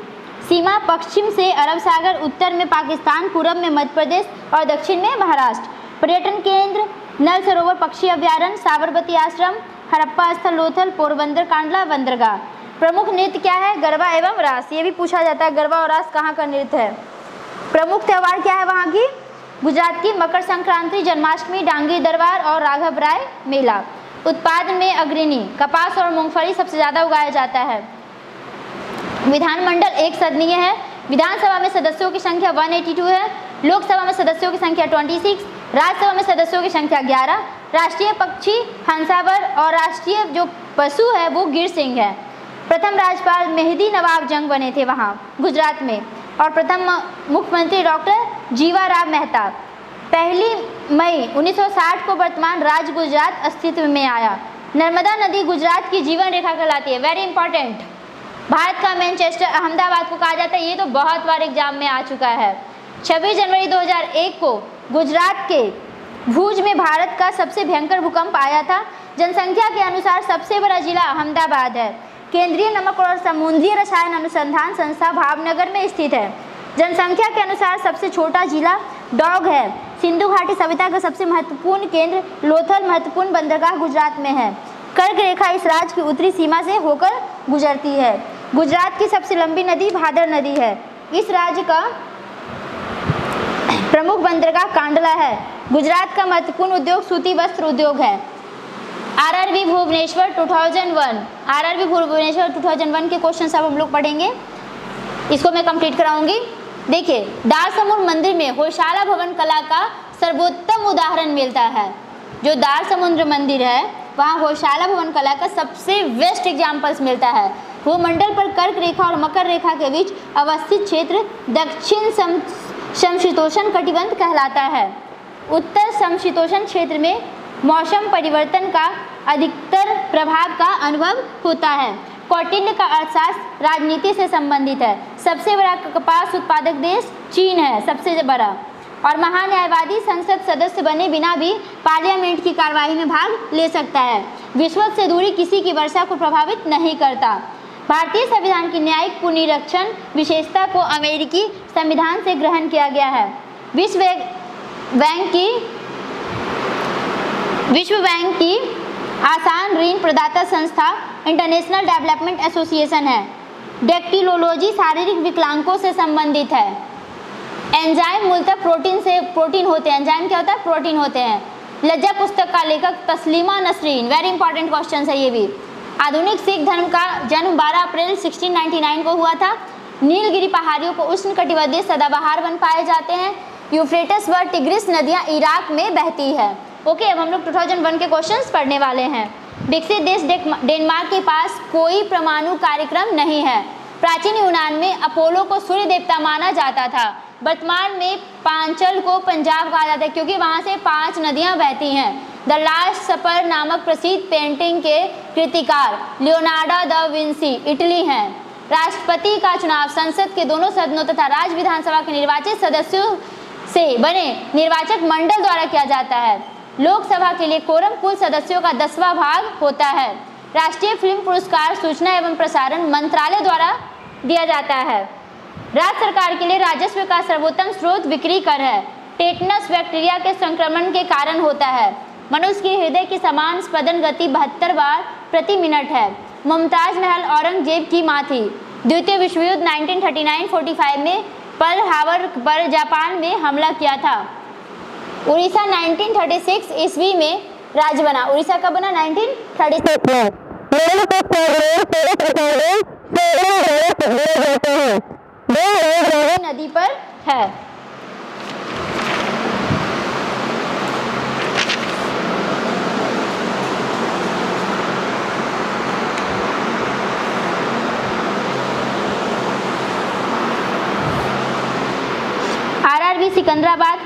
सीमा पश्चिम से अरब सागर, उत्तर में पाकिस्तान, पूर्व में मध्य प्रदेश और दक्षिण में महाराष्ट्र। पर्यटन केंद्र नल सरोवर पक्षी अभ्यारण्य, साबरमती आश्रम, हड़प्पा स्थल, लोथल, पोरबंदर, कांडला, बंदरगाह। प्रमुख नृत्य क्या है? गरबा एवं रास। ये भी पूछा जाता है, गरबा और रास कहाँ का नृत्य है। प्रमुख त्यौहार क्या है वहाँ की? गुजरात की मकर संक्रांति, जन्माष्टमी, डांगी दरबार और राघव राय मेला। उत्पादन में अग्रणी कपास और मूंगफली सबसे ज़्यादा उगाया जाता है। विधानमंडल एक सदनीय है। विधानसभा में सदस्यों की संख्या 182 है। लोकसभा में सदस्यों की संख्या 26, राज्यसभा में सदस्यों की संख्या 11। राष्ट्रीय पक्षी हंसावर और राष्ट्रीय जो पशु है वो गिर सिंह है। प्रथम राज्यपाल मेहदी नवाब जंग बने थे वहाँ गुजरात में, और प्रथम मुख्यमंत्री डॉक्टर जीवाराव मेहता। 1 मई 1960 को वर्तमान राज्य गुजरात अस्तित्व में आया। नर्मदा नदी गुजरात की जीवन रेखा कहलाती है। Very important. भारत का मैनचेस्टर अहमदाबाद को कहा जाता है। ये तो बहुत बार एग्जाम में आ चुका है। 26 जनवरी 2001 को गुजरात के भुज में भारत का सबसे भयंकर भूकंप आया था। जनसंख्या के अनुसार सबसे बड़ा जिला अहमदाबाद है। केंद्रीय नमक और समुद्री रसायन अनुसंधान संस्था भावनगर में स्थित है। जनसंख्या के अनुसार सबसे छोटा जिला डौग है। सिंधु घाटी सभ्यता का सबसे महत्वपूर्ण केंद्र लोथल महत्वपूर्ण बंदरगाह गुजरात में है। कर्क रेखा इस राज्य की उत्तरी सीमा से होकर गुजरती है। गुजरात की सबसे लंबी नदी भादर नदी है। इस राज्य का प्रमुख बंदरगाह कांडला है। गुजरात का महत्वपूर्ण उद्योग सूती वस्त्र उद्योग है। आरआरबी भुवनेश्वर 2001, आरआरबी भुवनेश्वर 2001 के क्वेश्चन अब हम लोग पढ़ेंगे। इसको मैं कंप्लीट कराऊंगी। देखिए, दारसमुंद मंदिर में होयशाला भवन कला का सर्वोत्तम उदाहरण मिलता है। जो दारसमुंद मंदिर है वहाँ होयशाला भवन कला का सबसे बेस्ट एग्जाम्पल्स मिलता है। वो मंडल पर कर्क रेखा और मकर रेखा के बीच अवस्थित क्षेत्र दक्षिण समशीतोष्ण कटिबंध कहलाता है। उत्तर समशीतोष्ण क्षेत्र में मौसम परिवर्तन का अधिकतर प्रभाव का अनुभव होता है। कौटिल्य का अर्थशास्त्र राजनीति से संबंधित है। सबसे बड़ा कपास उत्पादक देश चीन है, सबसे बड़ा। और महान्यायवादी संसद सदस्य बने बिना भी पार्लियामेंट की कार्यवाही में भाग ले सकता है। विश्व से दूरी किसी की वर्षा को प्रभावित नहीं करता। भारतीय संविधान की न्यायिक पुनरीक्षण विशेषता को अमेरिकी संविधान से ग्रहण किया गया है। विश्व बैंक की आसान ऋण प्रदाता संस्था इंटरनेशनल डेवलपमेंट एसोसिएशन है। डेक्टिलोलॉजी शारीरिक विकलांगों से संबंधित है। एंजाइम मूलतः प्रोटीन होते हैं। एंजाइम क्या होता है? प्रोटीन होते हैं। लज्जा पुस्तक का लेखक Taslima Nasreen. Very important question है ये भी। आधुनिक सिख धर्म का जन्म 12 अप्रैल 1699 को हुआ था। नीलगिरी पहाड़ियों को उष्ण कटिबंधीय सदाबहार वन पाए जाते हैं। यूफ्रेटस व टिग्रिस नदियाँ इराक में बहती है। ओके, अब हम लोग 2001 के क्वेश्चंस पढ़ने वाले हैं। विकसित देश डेनमार्क के पास कोई परमाणु कार्यक्रम नहीं है। प्राचीन यूनान में अपोलो को सूर्य देवता माना जाता था। वर्तमान में पांचल को पंजाब कहा जाता है क्योंकि वहाँ से 5 नदियाँ बहती हैं। द लास्ट सपर नामक प्रसिद्ध पेंटिंग के कृतिकार लियोनार्डो दा विंसी इटली हैं। राष्ट्रपति का चुनाव संसद के दोनों सदनों तथा राज्य विधानसभा के निर्वाचित सदस्यों से बने निर्वाचक मंडल द्वारा किया जाता है। लोकसभा के लिए कोरम कुल सदस्यों का 10वां भाग होता है। राष्ट्रीय फिल्म पुरस्कार सूचना एवं प्रसारण मंत्रालय द्वारा दिया जाता है। राज्य सरकार के लिए राजस्व का सर्वोत्तम स्रोत बिक्री कर है। टेटनस बैक्टीरिया के संक्रमण के कारण होता है। मनुष्य के हृदय की समान स्पंदन गति 72 बार प्रति मिनट है। मुमताज महल औरंगजेब की मां थी। द्वितीय विश्व युद्ध 1939-45 में पर्ल हार्बर पर जापान में हमला किया था। उड़ीसा 1936 ईस्वी में राज्य बना। उड़ीसा कब बना? 1936 में। नदी पर है। आरआरबी सिकंदराबाद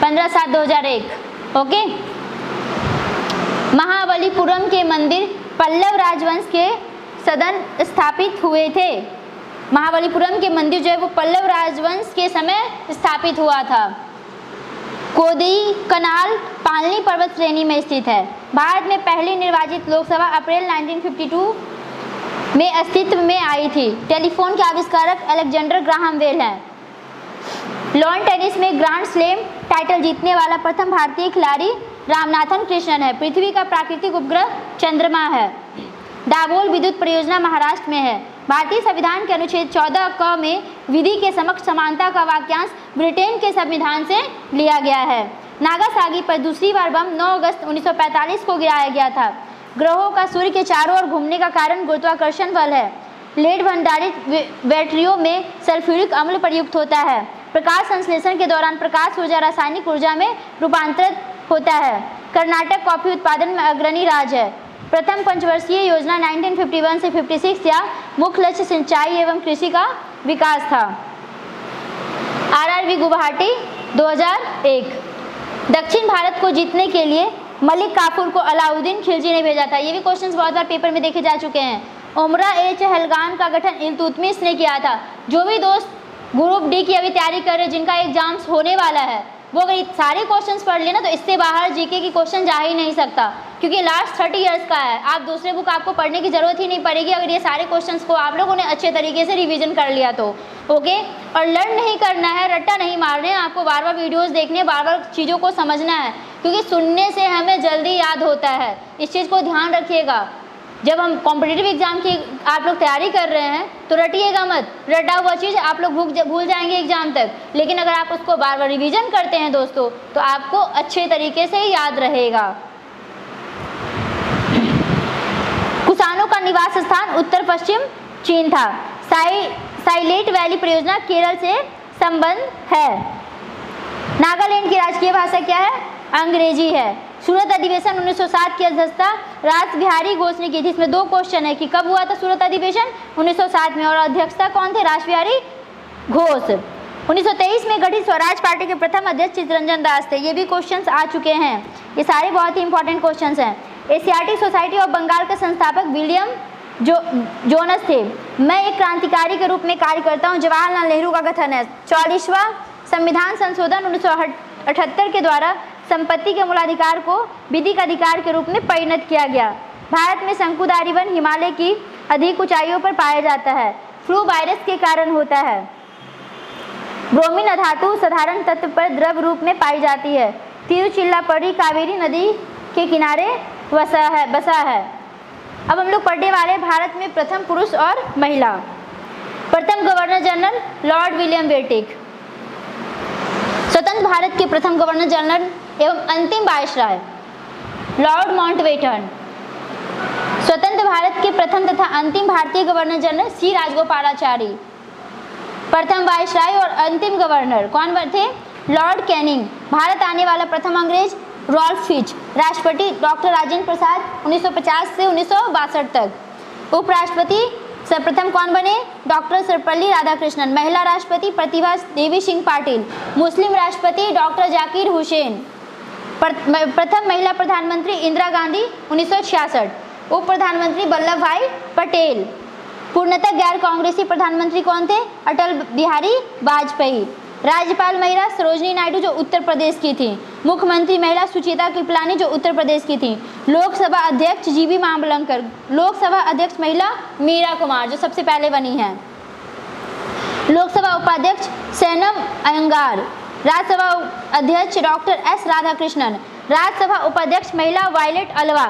15/7/2001। ओके। महाबलीपुरम के मंदिर पल्लव राजवंश के सदन स्थापित हुए थे। महाबलीपुरम के मंदिर जो है वो पल्लव राजवंश के समय स्थापित हुआ था। कोदई कनाल पालनी पर्वत श्रेणी में स्थित है। भारत में पहली निर्वाचित लोकसभा अप्रैल 1952 में अस्तित्व में आई थी। टेलीफोन के आविष्कारक अलेक्जेंडर ग्राहम बेल हैं। लॉन टेनिस में ग्रैंड स्लैम टाइटल जीतने वाला प्रथम भारतीय खिलाड़ी रामनाथन कृष्णन है। पृथ्वी का प्राकृतिक उपग्रह चंद्रमा है। दाभोल विद्युत परियोजना महाराष्ट्र में है। भारतीय संविधान के अनुच्छेद 14 क में विधि के समक्ष समानता का वाक्यांश ब्रिटेन के संविधान से लिया गया है। नागासाकी पर दूसरी बार बम 9 अगस्त 1945 को गिराया गया था। ग्रहों का सूर्य के चारों ओर घूमने का कारण गुरुत्वाकर्षण बल है। लेड भंडारित बैटरियों में सल्फ्यूरिक अम्ल प्रयुक्त होता है। प्रकाश संश्लेषण के दौरान प्रकाश ऊर्जा रासायनिक ऊर्जा में रूपांतरित होता है। कर्नाटक कॉफी उत्पादन में अग्रणी राज्य है। प्रथम पंचवर्षीय योजना 1951 से 56 या मुख्य लक्ष्य सिंचाई एवं कृषि का विकास था। आरआरबी गुवाहाटी 2001। दक्षिण भारत को जीतने के लिए मलिक काफूर को अलाउद्दीन खिलजी ने भेजा था। ये भी क्वेश्चंस बहुत बार पेपर में देखे जा चुके हैं। उमरा ए चहलगाम का गठन इल्तुतमिश ने किया था। जो भी दोस्त ग्रुप डी की अभी तैयारी कर रहे, जिनका एग्जाम्स होने वाला है, वो अगर सारे क्वेश्चंस पढ़ लेना तो इससे बाहर जीके की क्वेश्चन जा ही नहीं सकता, क्योंकि लास्ट 30 इयर्स का है। आप दूसरे बुक आपको पढ़ने की जरूरत ही नहीं पड़ेगी अगर ये सारे क्वेश्चंस को आप लोगों ने अच्छे तरीके से रिवीजन कर लिया तो। ओके। और लर्न नहीं करना है, रट्टा नहीं मारने हैं, आपको बार बार वीडियोस देखने, बार बार चीज़ों को समझना है, क्योंकि सुनने से हमें जल्दी याद होता है। इस चीज़ को ध्यान रखिएगा। जब हम कॉम्पिटिटिव एग्जाम की आप लोग तैयारी कर रहे हैं तो रटिएगा मत। रटा हुआ चीज़ आप लोग भूल जाएंगे एग्जाम तक, लेकिन अगर आप उसको बार बार रिवीजन करते हैं दोस्तों तो आपको अच्छे तरीके से याद रहेगा। कुषाणों का निवास स्थान उत्तर पश्चिम चीन था। साइलेंट वैली परियोजना केरल से संबंध है। नागालैंड की राजकीय भाषा क्या है? अंग्रेजी है। सूरत अधिवेशन 1907 की अध्यक्षता रास बिहारी घोष ने की थी। इसमें 2 क्वेश्चन है कि कब हुआ था सूरत अधिवेशन? 1907 में। और अध्यक्षता कौन थे? रास बिहारी घोष। 1923 में गठित स्वराज पार्टी के प्रथम अध्यक्ष चित्तरंजन दास थे। ये भी क्वेश्चंस आ चुके हैं। ये सारे बहुत ही इंपॉर्टेंट क्वेश्चंस हैं। एशियाटिक सोसाइटी ऑफ बंगाल के संस्थापक विलियम जोनस थे। मैं एक क्रांतिकारी के रूप में कार्य करता हूँ। जवाहरलाल नेहरू का कथन है। 44वां संविधान संशोधन 1978 के द्वारा संपत्ति के मूलाधिकार को विधिक अधिकार के रूप में परिणत किया गया। भारत में शंकुधारी वन हिमालय की अधिक ऊंचाइयों पर पाया जाता है। फ्लू वायरस के कारण होता है। ब्रोमीन अधातु साधारण तत्व पर द्रव रूप में पाई जाती है। तिरुचिरापल्ली कावेरी नदी के किनारे बसा है। अब हम लोग पढ़ने वाले भारत में प्रथम पुरुष और महिला। प्रथम governor general Lord William Bentinck. स्वतंत्र भारत के प्रथम गवर्नर जनरल एवं अंतिम वायसराय लॉर्ड माउंटबेटन। स्वतंत्र भारत के प्रथम तथा अंतिम भारतीय गवर्नर जनरल सी राजगोपालाचारी। प्रथम वायसराय और अंतिम गवर्नर कौन थे? Lord Canning. भारत आने वाला प्रथम अंग्रेज रॉल्फ फिच। राष्ट्रपति डॉक्टर राजेंद्र प्रसाद 1950 से 1962 तक। उपराष्ट्रपति सर्वप्रथम कौन बने? डॉक्टर सर्वपल्ली राधाकृष्णन। महिला राष्ट्रपति प्रतिभा देवी सिंह पाटिल। मुस्लिम राष्ट्रपति डॉक्टर जाकिर हुसैन। प्रथम महिला प्रधानमंत्री इंदिरा गांधी 1966। उप प्रधानमंत्री वल्लभ भाई पटेल। पूर्णतः गैर कांग्रेसी प्रधानमंत्री कौन थे? अटल बिहारी वाजपेयी। राज्यपाल महिला सरोजिनी नायडू जो उत्तर प्रदेश की थी। मुख्यमंत्री महिला सुचेता कृपलानी जो उत्तर प्रदेश की थी। लोकसभा अध्यक्ष जीबी मावलंकर। लोकसभा अध्यक्ष महिला मीरा कुमार जो सबसे पहले बनी है। लोकसभा उपाध्यक्ष सैनम अयंगार। राज्यसभा अध्यक्ष डॉक्टर एस राधाकृष्णन। राज्यसभा उपाध्यक्ष महिला वायलेट अलवा।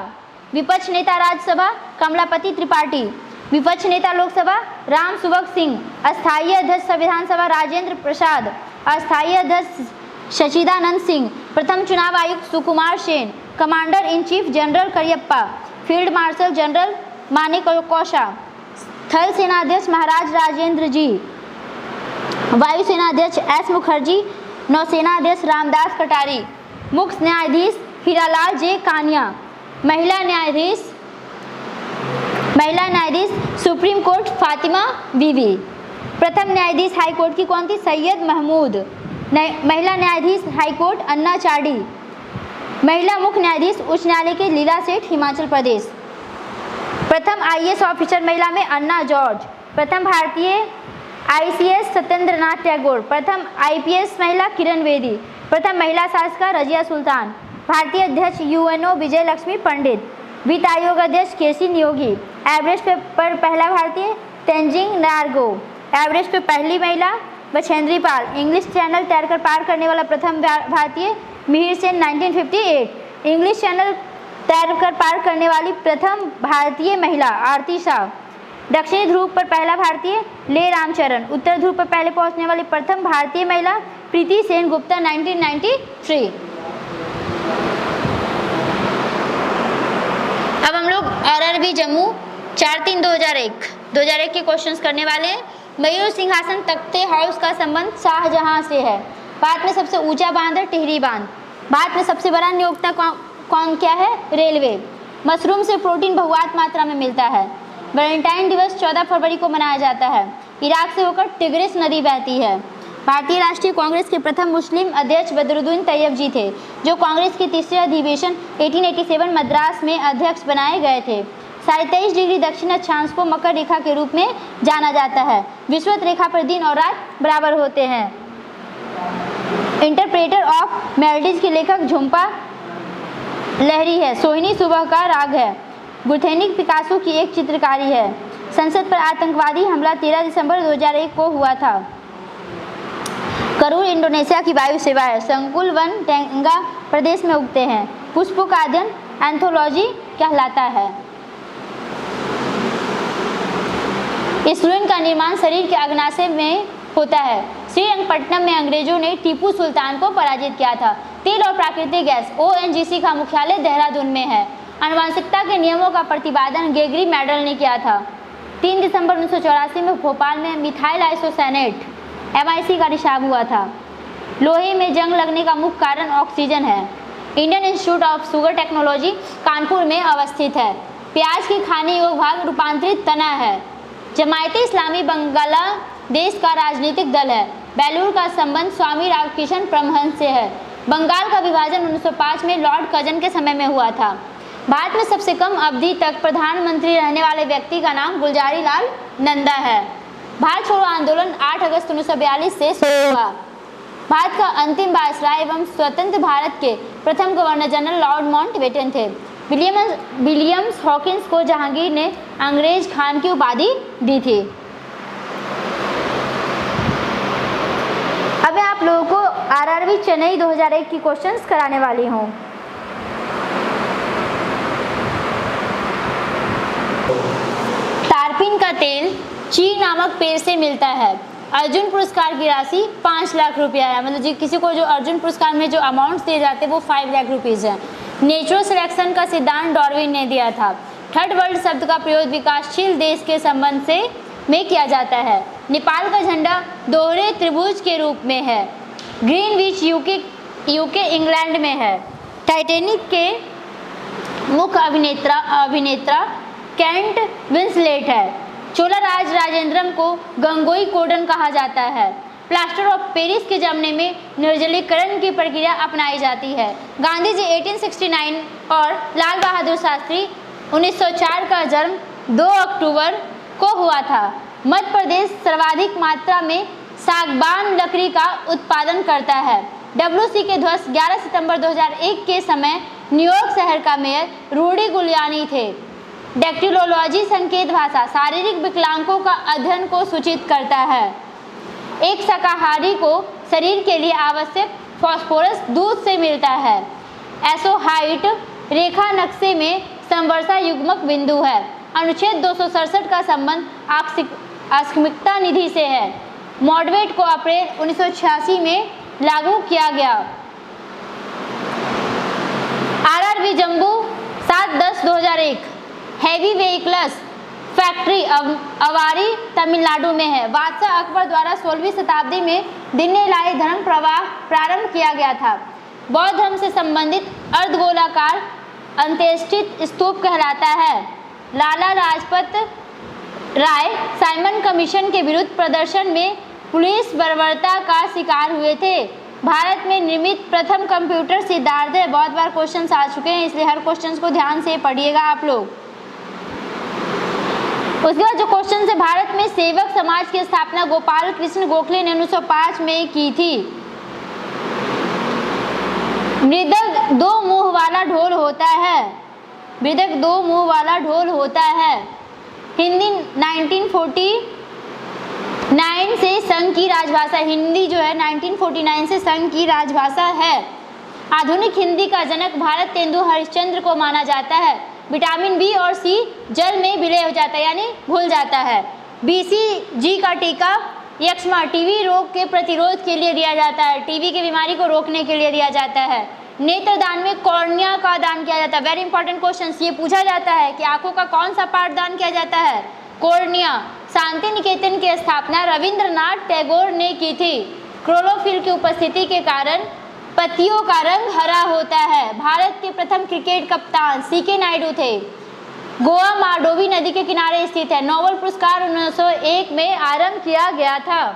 विपक्ष नेता राज्यसभा कमलापति त्रिपाठी। विपक्ष नेता लोकसभा राम सुवक सिंह। अस्थायी अध्यक्ष संविधान सभा राजेंद्र प्रसाद। अस्थायी अध्यक्ष सचिदानंद सिंह। प्रथम चुनाव आयुक्त Sukumar Sen. Commander in chief general Cariappa. Field marshal general Manekshaw. थल सेना अध्यक्ष महाराज राजेंद्र जी। वायुसेना अध्यक्ष एस मुखर्जी। नौसेना अध्यक्ष रामदास कटारी। मुख्य न्यायाधीश हीरालाल जे कानिया। महिला न्यायाधीश सुप्रीम कोर्ट फातिमा बीबी। प्रथम न्यायाधीश हाई कोर्ट की कौन थी? सैयद महमूद। महिला न्यायाधीश हाई कोर्ट अन्ना चाडी। महिला मुख्य न्यायाधीश उच्च न्यायालय के लीला सेठ हिमाचल प्रदेश। प्रथम आईएएस ऑफिसर महिला में अन्ना जॉर्ज। प्रथम भारतीय आईसीएस सत्येंद्र नाथ टैगोर। प्रथम आईपीएस महिला किरण बेदी। प्रथम महिला शासिका रजिया सुल्तान। भारतीय अध्यक्ष यूएनओ विजय लक्ष्मी पंडित। वित्त आयोग अध्यक्ष केसी नियोगी। एवरेस्ट पर पहला भारतीय तेंजिंग नार्गो। एवरेस्ट पर पहली महिला बछेंद्री पाल। इंग्लिश चैनल तैरकर पार करने वाला प्रथम भारतीय मिहिर सेन 1958। इंग्लिश चैनल तैरकर पार करने वाली प्रथम भारतीय महिला आरती शाह। दक्षिणी ध्रुव पर पहला भारतीय ले रामचरण। उत्तर ध्रुव पर पहले पहुंचने वाली प्रथम भारतीय महिला प्रीति सेन गुप्ता 1993। अब हम लोग आरआरबी जम्मू 4-3-2001 के क्वेश्चंस करने वाले हैं। मयूर सिंहासन तख्ते हाउस का संबंध शाहजहां से है। भारत में सबसे ऊंचा बांध है टिहरी बांध। भारत में सबसे बड़ा नियोक्ता कौन क्या है? रेलवे। मशरूम से प्रोटीन बहुआत मात्रा में मिलता है। वैलेंटाइन दिवस 14 फरवरी को मनाया जाता है। इराक से होकर टिग्रिस नदी बहती है। भारतीय राष्ट्रीय कांग्रेस के प्रथम मुस्लिम अध्यक्ष बदरुद्दीन तैयब जी थे, जो कांग्रेस के तीसरे अधिवेशन 1887 मद्रास में अध्यक्ष बनाए गए थे। 23.5 डिग्री दक्षिण अक्षांश को मकर रेखा के रूप में जाना जाता है। विषुवत रेखा पर दिन और रात बराबर होते हैं। इंटरप्रेटर ऑफ मेलोडीज के लेखक झुम्पा लहरी है। सोहिनी सुबह का राग है। गुथेनिक पिकासो की एक चित्रकारी है। संसद पर आतंकवादी हमला 13 दिसंबर 2001 को हुआ था। करूर इंडोनेशिया की वायु सेवा है। संकुल वन टेंगा प्रदेश में उगते हैं। पुष्पों का अध्ययन एंथोलॉजी कहलाता है। इंसुलिन का निर्माण शरीर के अग्नाशय में होता है। श्रीरंगपट्टनम में अंग्रेजों ने टीपू सुल्तान को पराजित किया था। तेल और प्राकृतिक गैस ओएनजीसी का मुख्यालय देहरादून में है। आनुवंशिकता के नियमों का प्रतिपादन गेगरी मेडल ने किया था। 3 दिसंबर 1984 में भोपाल में मिथाइल आइसोसाइनेट MIC का रिसाव हुआ था। लोहे में जंग लगने का मुख्य कारण ऑक्सीजन है। Indian institute of sugar technology Kanpur में अवस्थित है। प्याज की खाने योग्य भाग रूपांतरित तना है। जमायते इस्लामी बांग्लादेश का राजनीतिक दल है। बेलूर का संबंध स्वामी रामकृष्ण परमहंस से है। बंगाल का विभाजन 1905 में लॉर्ड कर्जन के समय में हुआ था। भारत में सबसे कम अवधि तक प्रधानमंत्री रहने वाले व्यक्ति का नाम गुलजारी लाल नंदा है। भारत छोड़ो आंदोलन 8 अगस्त 1942 से शुरू हुआ। भारत का अंतिम वायसराय एवं स्वतंत्र भारत के प्रथम गवर्नर जनरल लॉर्ड माउंटबेटन थे। विलियम्स हॉकिंस को जहांगीर ने अंग्रेज खान की उपाधि दी थी। अब मैं आप लोगों को आरआरबी चेन्नई 2001 की क्वेश्चंस कराने वाली हूँ। तारपीन का तेल चीर नामक पेड़ से मिलता है। अर्जुन पुरस्कार की राशि 5 लाख रुपया है। मतलब जी किसी को जो अर्जुन पुरस्कार में जो अमाउंट्स दिए जाते हैं वो 5 लाख रुपीज़ है। नेचुरल सिलेक्शन का सिद्धांत डार्विन ने दिया था। थर्ड वर्ल्ड शब्द का प्रयोग विकासशील देश के संबंध से में किया जाता है। नेपाल का झंडा दोहरे त्रिभुज के रूप में है। ग्रीनविच यूके इंग्लैंड में है। टाइटैनिक के मुख्य अभिनेता केंट विंसलेट है। चोला राजेंद्रम को गंगोई कोडन कहा जाता है। प्लास्टर ऑफ पेरिस के जमने में निर्जलीकरण की प्रक्रिया अपनाई जाती है। गांधी जी 1869 और लाल बहादुर शास्त्री 1904 का जन्म 2 अक्टूबर को हुआ था। मध्य प्रदेश सर्वाधिक मात्रा में सागवान लकड़ी का उत्पादन करता है। डब्ल्यूसी के ध्वस्त 11 सितंबर 2001 के समय न्यूयॉर्क शहर का मेयर रूडी गुलियानी थे। डैक्टिलोलॉजी संकेत भाषा शारीरिक विकलांगों का अध्ययन को सूचित करता है। एक शाकाहारी को शरीर के लिए आवश्यक फास्फोरस दूध से मिलता है। एसोहाइट रेखा नक्शे में समवर्षा युग्मक बिंदु है। अनुच्छेद 267 का संबंध आकस्मिकता निधि से है। मॉडरेट को अप्रैल 1986 में लागू किया गया। RRB Jammu 7/10/2001 heavy vehicles factory Avadi Tamil Nadu में है। बादशाह अकबर द्वारा 16वीं शताब्दी में दिन्नेलाई धर्म प्रवाह प्रारंभ किया गया था। बौद्ध धर्म से संबंधित अर्धगोलाकार अंत्येष्टित स्तूप कहलाता है। लाला लाजपत राय साइमन कमीशन के विरुद्ध प्रदर्शन में पुलिस बर्बरता का शिकार हुए थे। भारत में निर्मित प्रथम कंप्यूटर सिद्धार्थ है। बहुत बार क्वेश्चंस आ चुके हैं, इसलिए हर क्वेश्चंस को ध्यान से पढ़िएगा आप लोग। उसके बाद जो क्वेश्चन है, भारत में सेवक समाज की स्थापना गोपाल कृष्ण गोखले ने 1905 में की थी। मृदंग 2 मुंह वाला ढोल होता है। मृदंग 2 मुंह वाला ढोल होता है। हिंदी 1949 से संघ की राजभाषा। हिंदी जो है 1949 से संघ की राजभाषा है। आधुनिक हिंदी का जनक भारत तेंदु हरिश्चंद्र को माना जाता है। विटामिन बी और सी जल में विलय हो जाता है, यानी घुल जाता है। बीसीजी का टीका यक्ष्मा टीबी रोग के प्रतिरोध के लिए दिया जाता है। टीबी की बीमारी को रोकने के लिए दिया जाता है। नेत्रदान में कॉर्निया का दान किया जाता है। वेरी इंपॉर्टेंट क्वेश्चन, ये पूछा जाता है कि आंखों का कौन सा पार्ट दान किया जाता है? कॉर्निया। शांति निकेतन की स्थापना रविंद्रनाथ टैगोर ने की थी। क्लोरोफिल की उपस्थिति के कारण पत्तियों का रंग हरा होता है। भारत के प्रथम क्रिकेट कप्तान सीके नायडू थे। गोवा मांडोवी नदी के किनारे स्थित है। नोबेल पुरस्कार 1901 में आरंभ किया गया था।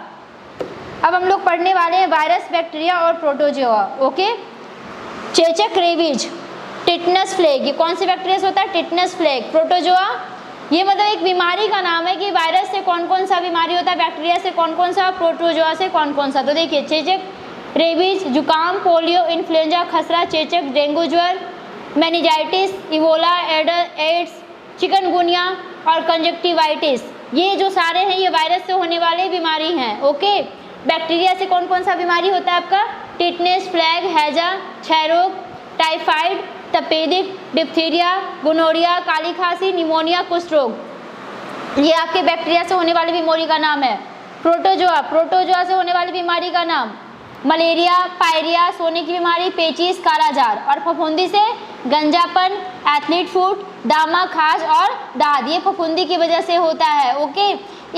अब हम लोग पढ़ने वाले हैं वायरस, बैक्टीरिया और प्रोटोजोआ। ओके, चेचक, रेबीज, टिटनस फ्लैग, ये कौन से बैक्टीरिया से होता है? Tetanus flag. प्रोटोजोआ ये मतलब एक बीमारी का नाम है कि वायरस से कौन कौन सा बीमारी होता है, बैक्टीरिया से कौन कौन सा, प्रोटोजोआ से कौन कौन सा। तो देखिए, चेचक, रेबीज, जुकाम, पोलियो, इन्फ्लुएंजा, खसरा, चेचक, डेंगू ज्वर, मेनिंजाइटिस, इबोला, एड्स, चिकनगुनिया और कंजक्टिवाइटिस, ये जो सारे हैं ये वायरस से होने वाले बीमारी हैं। ओके, बैक्टीरिया से कौन कौन सा बीमारी होता है आपका? टिटनेस फ्लैग, हैजा, क्षय रोग, टाइफाइड, तपेदिक, डिप्थीरिया, गोनोरिया, काली खांसी, निमोनिया, कुष्ठ रोग, ये आपके बैक्टीरिया से होने वाली बीमारी का नाम है। प्रोटोजोआ, प्रोटोजोआ से होने वाली बीमारी का नाम मलेरिया, पायरिया, सोने की बीमारी, पेचिस, कालाजार। और फफूंदी से गंजापन, एथलीट फुट, दामा, खाज और दाद, ये फफूंदी की वजह से होता है। ओके,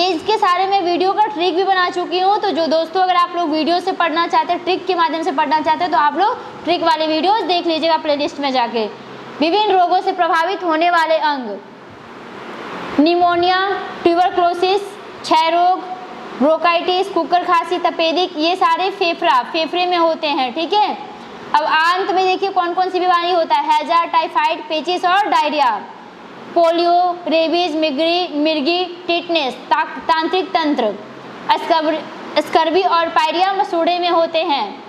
इसके सारे मैं वीडियो का ट्रिक भी बना चुकी हूँ। तो जो दोस्तों अगर आप लोग वीडियो से पढ़ना चाहते हैं, ट्रिक के माध्यम से पढ़ना चाहते हैं, तो आप लोग ट्रिक वाले वीडियोस देख लीजिएगा प्लेलिस्ट में जाके। विभिन्न रोगों से प्रभावित होने वाले अंग, निमोनिया, ट्यूबरक्लोसिस, क्षय रोग, ब्रोंकाइटिस, कुकर खांसी, तपेदिक, ये सारे फेफड़े में होते हैं। ठीक है, अब अंत में देखिए कौन कौन सी बीमारी होता है? हैजा, टाइफाइड, पेचिस और डायरिया। पोलियो, रेबीज, मिर्गी, टिटनेस, तांत्रिक तंत्र, स्कर्वी और पायरिया मसूड़े में होते हैं।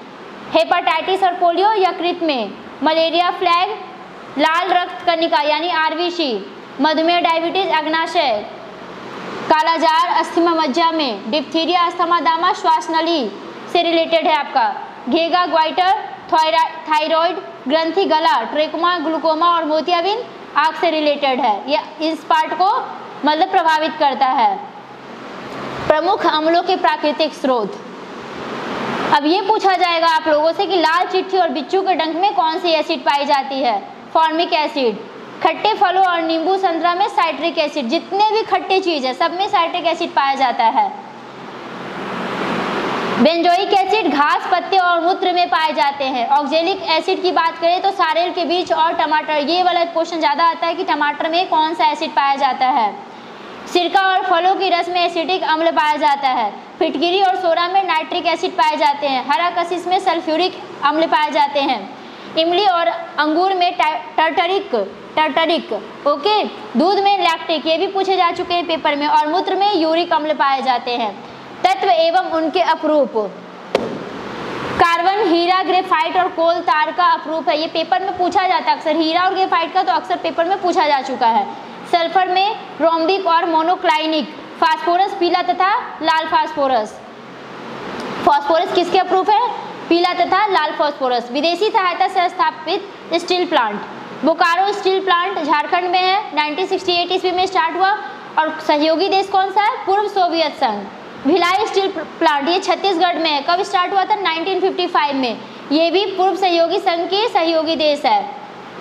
हेपाटाइटिस और पोलियो यकृत में। मलेरिया फ्लैग, लाल रक्त कणिका यानी आरबीसी। मधुमेह, डायबिटीज, अग्नाशय। कालाजार अस्थमा मज्जा में। डिप्थीरिया, अस्थमा, दामा, श्वास नली से रिलेटेड है आपका। घेगा, ग्वाइटर, थायराइड ग्रंथि, गला, ट्रेकोमा, ग्लूकोमा और मोतियाबिंद आँख से रिलेटेड है। ये इस पार्ट को मतलब प्रभावित करता है। प्रमुख अम्लों के प्राकृतिक स्रोत। अब ये पूछा जाएगा आप लोगों से कि लाल चिट्ठी और बिच्छू के डंक में कौन सी एसिड पाई जाती है? Formic acid. खट्टे फलों और नींबू, संतरा में साइट्रिक एसिड। जितने भी खट्टे चीज है सब में साइट्रिक एसिड पाया जाता है। बेंजोइक एसिड घास, पत्ते और मूत्र में पाए जाते हैं। ऑक्जेलिक एसिड की बात करें तो सारेल के बीज और टमाटर, ये वाला क्वेश्चन ज़्यादा आता है कि टमाटर में कौन सा एसिड पाया जाता है। सिरका और फलों की रस में एसिटिक अम्ल पाया जाता है। फिटकिरी और सोडा में नाइट्रिक एसिड पाए जाते हैं। हरा कशिश में सल्फ्यूरिक अम्ल पाए जाते हैं। इमली और अंगूर में टर्टरिक। ओके, दूध में लैक्टिक, ये भी पूछे जा चुके हैं पेपर में। और मूत्र में यूरिक अम्ल पाए जाते हैं। तत्व एवं उनके अपरूप। कार्बन, हीरा, ग्रेफाइट और कोल तार का अपरूप है। ये पेपर में पूछा जाता है अक्सर, हीरा और ग्रेफाइट का तो अक्सर पेपर में पूछा जा चुका है। सल्फर में रोम्बिक और मोनोक्लाइनिक। फास्फोरस, पीला तथा लाल फास्फोरस। फास्फोरस किसके अपरूप है? पीला तथा लाल फास्फोरस। विदेशी सहायता से स्थापित steel plant, Bokaro steel plant Jharkhand में है, 1968 ईस्वी में स्टार्ट हुआ। और सहयोगी देश कौन सा है? पूर्व सोवियत संघ। भिलाई स्टील प्लांट, ये छत्तीसगढ़ में है। कब स्टार्ट हुआ था? 1955 में। ये भी पूर्व सहयोगी संघ के सहयोगी देश है।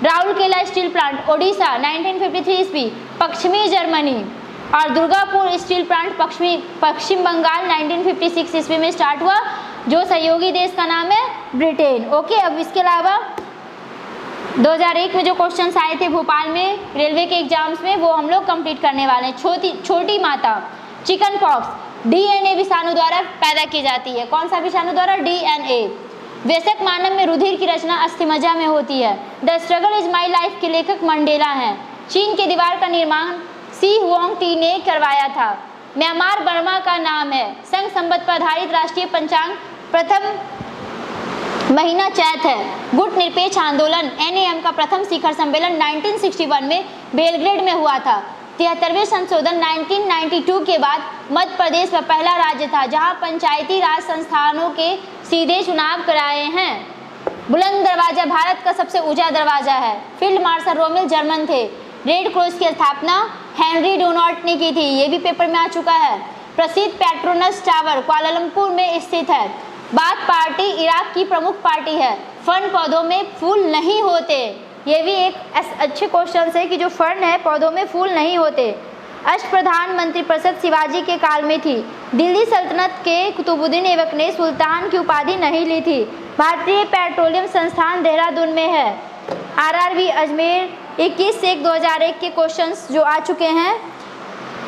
राउरकेला स्टील प्लांट ओडिशा, 1953 ईस्वी, पश्चिमी जर्मनी। और दुर्गापुर स्टील प्लांट पश्चिम बंगाल, 1956 ईस्वी में स्टार्ट हुआ। जो सहयोगी देश का नाम है ब्रिटेन। ओके, अब इसके अलावा 2001 में जो क्वेश्चंस आए थे भोपाल में रेलवे के एग्जाम्स में, वो हम लोग कंप्लीट करने वाले हैं। छोटी माता, चिकन पॉक्स, डीएनए विषाणु द्वारा पैदा की जाती है। कौन सा विषाणु द्वारा? डीएनए। वयस्क मानव में रुधिर की रचना अस्थिमज्जा में होती है। The struggle is my life के लेखक मंडेला हैं। चीन के दीवार का निर्माण सी हुआंग टी ने करवाया था। म्यांमार बर्मा का नाम है। संघ संबंध पर आधारित राष्ट्रीय पंचांग प्रथम महीना चैत है। गुट निरपेक्ष आंदोलन एनएएम का प्रथम शिखर सम्मेलन 1961 में बेलग्रेड में हुआ था। 73वें संशोधन 1992 के बाद मध्य प्रदेश में पहला राज्य था जहां पंचायती राज संस्थानों के सीधे चुनाव कराए हैं। बुलंद दरवाजा भारत का सबसे ऊंचा दरवाजा है। फील्ड मार्शल रोमेल जर्मन थे। रेड क्रॉस की स्थापना हेनरी डोनाल्ड ने की थी। ये भी पेपर में आ चुका है। प्रसिद्ध पेट्रोनस टावर कुआलालंपुर में स्थित है। बाथ पार्टी इराक की प्रमुख पार्टी है। फर्न पौधों में फूल नहीं होते। ये भी एक अच्छे क्वेश्चन है कि जो फर्न है पौधों में फूल नहीं होते। अष्टप्रधान मंत्रिपरिषद शिवाजी के काल में थी। दिल्ली सल्तनत के कुतुबुद्दीन ऐबक ने सुल्तान की उपाधि नहीं ली थी। भारतीय पेट्रोलियम संस्थान देहरादून में है। आरआरबी अजमेर 21/1/2001 के क्वेश्चंस जो आ चुके हैं।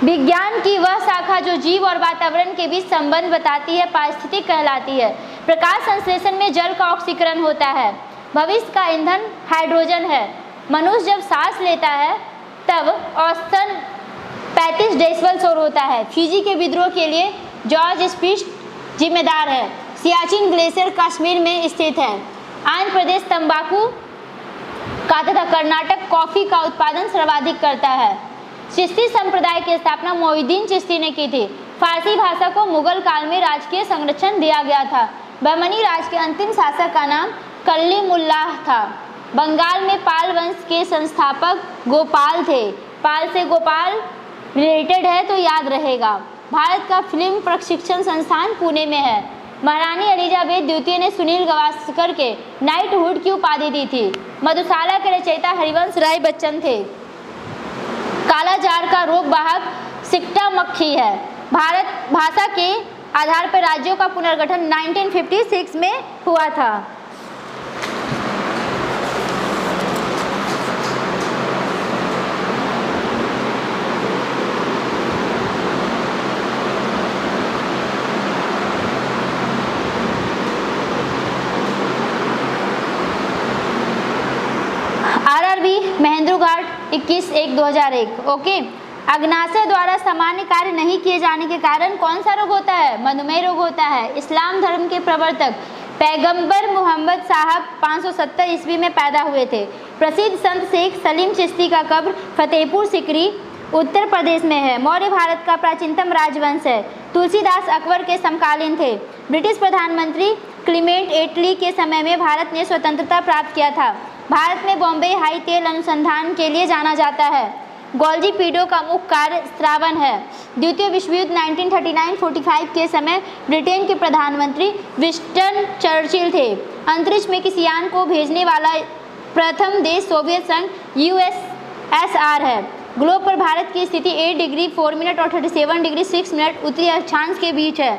विज्ञान की वह शाखा जो जीव और वातावरण के बीच संबंध बताती है पारिस्थितिक कहलाती है। प्रकाश संश्लेषण में जल का ऑक्सीकरण होता है। भविष्य का ईंधन हाइड्रोजन है। मनुष्य जब सांस लेता है तब औसतन 35 डेसिबल शोर होता है। फिजी के विद्रोह के लिए जॉर्ज स्पिस्ट जिम्मेदार है। सियाचिन ग्लेशियर कश्मीर में स्थित है। आंध्र प्रदेश तंबाकू का तथा कर्नाटक कॉफी का उत्पादन सर्वाधिक करता है। चिश्ती संप्रदाय की स्थापना मोहिउद्दीन चिश्ती ने की थी। फारसी भाषा को मुगल काल में राजकीय संरक्षण दिया गया था। बहमनी राज के अंतिम शासक का नाम कलीमुल्लाह था। बंगाल में पाल वंश के संस्थापक गोपाल थे। पाल से गोपाल रिलेटेड है तो याद रहेगा। भारत का फिल्म प्रशिक्षण संस्थान पुणे में है। महारानी एलिजाबेथ द्वितीय ने सुनील गावस्कर के नाइटहुड की उपाधि दी थी। मधुशाला के रचयिता हरिवंश राय बच्चन थे। काला जार का रोग वाहक सिक्टा मक्खी है। भारत भाषा के आधार पर राज्यों का पुनर्गठन 1956 में हुआ था। आरआरबी महेंद्र घाट 21/1/2001। ओके, अग्नाशय द्वारा सामान्य कार्य नहीं किए जाने के कारण कौन सा रोग होता है? मधुमेह रोग होता है। इस्लाम धर्म के प्रवर्तक पैगंबर मोहम्मद साहब 570 ईस्वी में पैदा हुए थे। प्रसिद्ध संत शेख सलीम चिश्ती का कब्र फतेहपुर सिकरी उत्तर प्रदेश में है। मौर्य भारत का प्राचीनतम राजवंश है। तुलसीदास अकबर के समकालीन थे। ब्रिटिश प्रधानमंत्री क्लीमेंट एटली के समय में भारत ने स्वतंत्रता प्राप्त किया था। भारत में बॉम्बे हाई तेल अनुसंधान के लिए जाना जाता है। गोल्जी पीडो का मुख्य कार्य स्रावन है। द्वितीय विश्व युद्ध 1939-45 के समय ब्रिटेन के प्रधानमंत्री विंस्टन चर्चिल थे। अंतरिक्ष में किसी यान को भेजने वाला प्रथम देश सोवियत संघ यूएसएसआर है। ग्लोब पर भारत की स्थिति 8 डिग्री 4 मिनट और 37 डिग्री 6 मिनट उत्तरी अक्षांश के बीच है।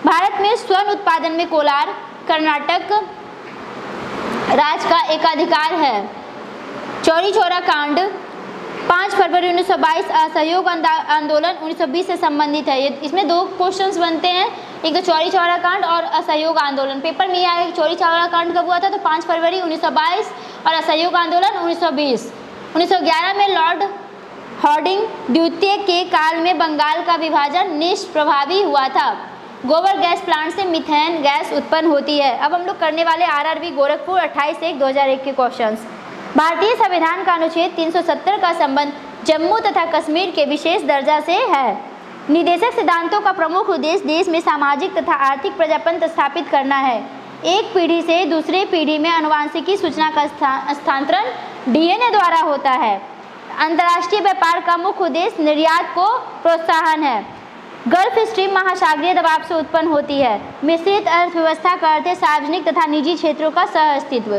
भारत में स्वर्ण उत्पादन में कोलार कर्नाटक राज्य का एकाधिकार है। चौरी चौरा कांड 5 फरवरी 1922 असहयोग आंदोलन 1920 से संबंधित है। इसमें दो क्वेश्चंस बनते हैं, एक तो चौरी चौरा कांड और असहयोग आंदोलन। पेपर में आया है चौरी चौरा कांड कब हुआ था, तो 5 फरवरी 1922 और असहयोग आंदोलन 1920। 1911 में लॉर्ड हार्डिंग द्वितीय के काल में बंगाल का विभाजन निष्प्रभावी हुआ था। गोबर गैस प्लांट से मीथेन गैस उत्पन्न होती है। अब हम लोग करने वाले आरआरबी गोरखपुर 28/1/2001 के क्वेश्चंस। भारतीय संविधान का अनुच्छेद 370 का संबंध जम्मू तथा कश्मीर के विशेष दर्जा से है। निदेशक सिद्धांतों का प्रमुख उद्देश्य देश में सामाजिक तथा आर्थिक प्रजातंत्र स्थापित करना है। एक पीढ़ी से दूसरे पीढ़ी में आनुवांशिकी सूचना का स्थानांतरण डीएनए द्वारा होता है। अंतर्राष्ट्रीय व्यापार का मुख्य उद्देश्य निर्यात को प्रोत्साहन है। गल्फ स्ट्रीम महासागरीय दबाव से उत्पन्न होती है। मिश्रित अर्थव्यवस्था का अर्थ है सार्वजनिक तथा निजी क्षेत्रों का सह अस्तित्व।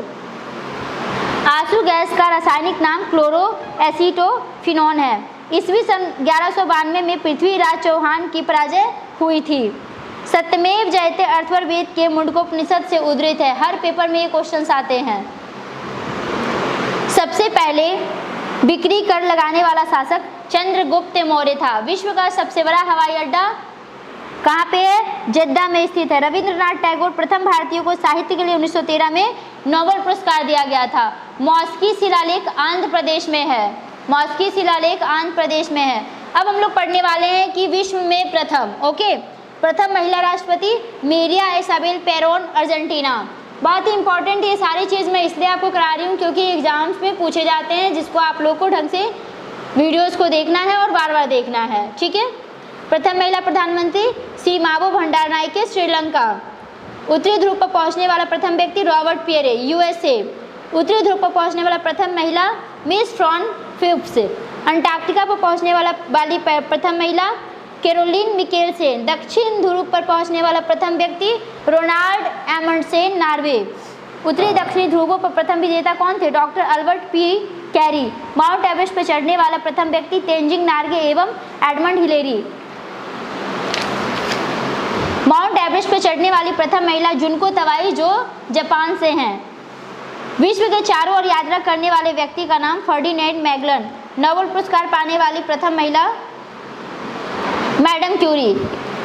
आंसू गैस का रासायनिक नाम क्लोरोएसीटोफिनोन है। ईस्वी सन 1192 में पृथ्वीराज चौहान की पराजय हुई थी। सत्यमेव जयते अर्थवरवेद के मुंडकोपनिषद से उद्धृत है। हर पेपर में ये क्वेश्चंस आते हैं। सबसे पहले बिक्री कर लगाने वाला शासक चंद्रगुप्त मौर्य था। विश्व का सबसे बड़ा हवाई अड्डा कहाँ पे है? जेद्दा में स्थित है। रविंद्रनाथ टैगोर प्रथम भारतीय को साहित्य के लिए 1913 में नोबेल पुरस्कार दिया गया था। मौस्की शिलालेख आंध्र प्रदेश में है। मौस्की शिलालेख आंध्र प्रदेश में है। अब हम लोग पढ़ने वाले हैं कि विश्व में प्रथम महिला राष्ट्रपति मेरिया इसाबेल पेरोन, अर्जेंटीना। बहुत ही इंपॉर्टेंट ये सारी चीज़ मैं इसलिए आपको करा रही हूँ क्योंकि एग्जाम्स में पूछे जाते हैं, जिसको आप लोग को ढंग से वीडियोस को देखना है और बार बार देखना है। ठीक है। प्रथम महिला प्रधानमंत्री सीमाबो भंडारनायके, श्रीलंका। उत्तरी ध्रुव पर पहुंचने वाला प्रथम व्यक्ति रॉबर्ट पियरे, यूएसए। उत्तरी ध्रुव पर पहुंचने वाला प्रथम महिला मिस फ्रॉन फिफ्स। अंटार्कटिका पर पहुंचने वाली प्रथम महिला कैरोलिन मिकेलसेन। दक्षिण ध्रुव पर पहुंचने वाला प्रथम व्यक्ति रोनाल्ड एमंडसेन, नॉर्वे। उत्तरी दक्षिणी ध्रुवों पर प्रथम विजेता कौन थे? Doctor Albert P carry. Mount Everest पर चढ़ने वाला प्रथम व्यक्ति तेंजिंग नार्गे एवं एडमंड हिलेरी। माउंट एवरेस्ट पर चढ़ने वाली प्रथम महिला जुनको तवाई, जो जापान से हैं। विश्व के चारों ओर यात्रा करने वाले व्यक्ति का नाम फर्डिनेंड मैगलन। नोबेल पुरस्कार पाने वाली प्रथम महिला मैडम क्यूरी।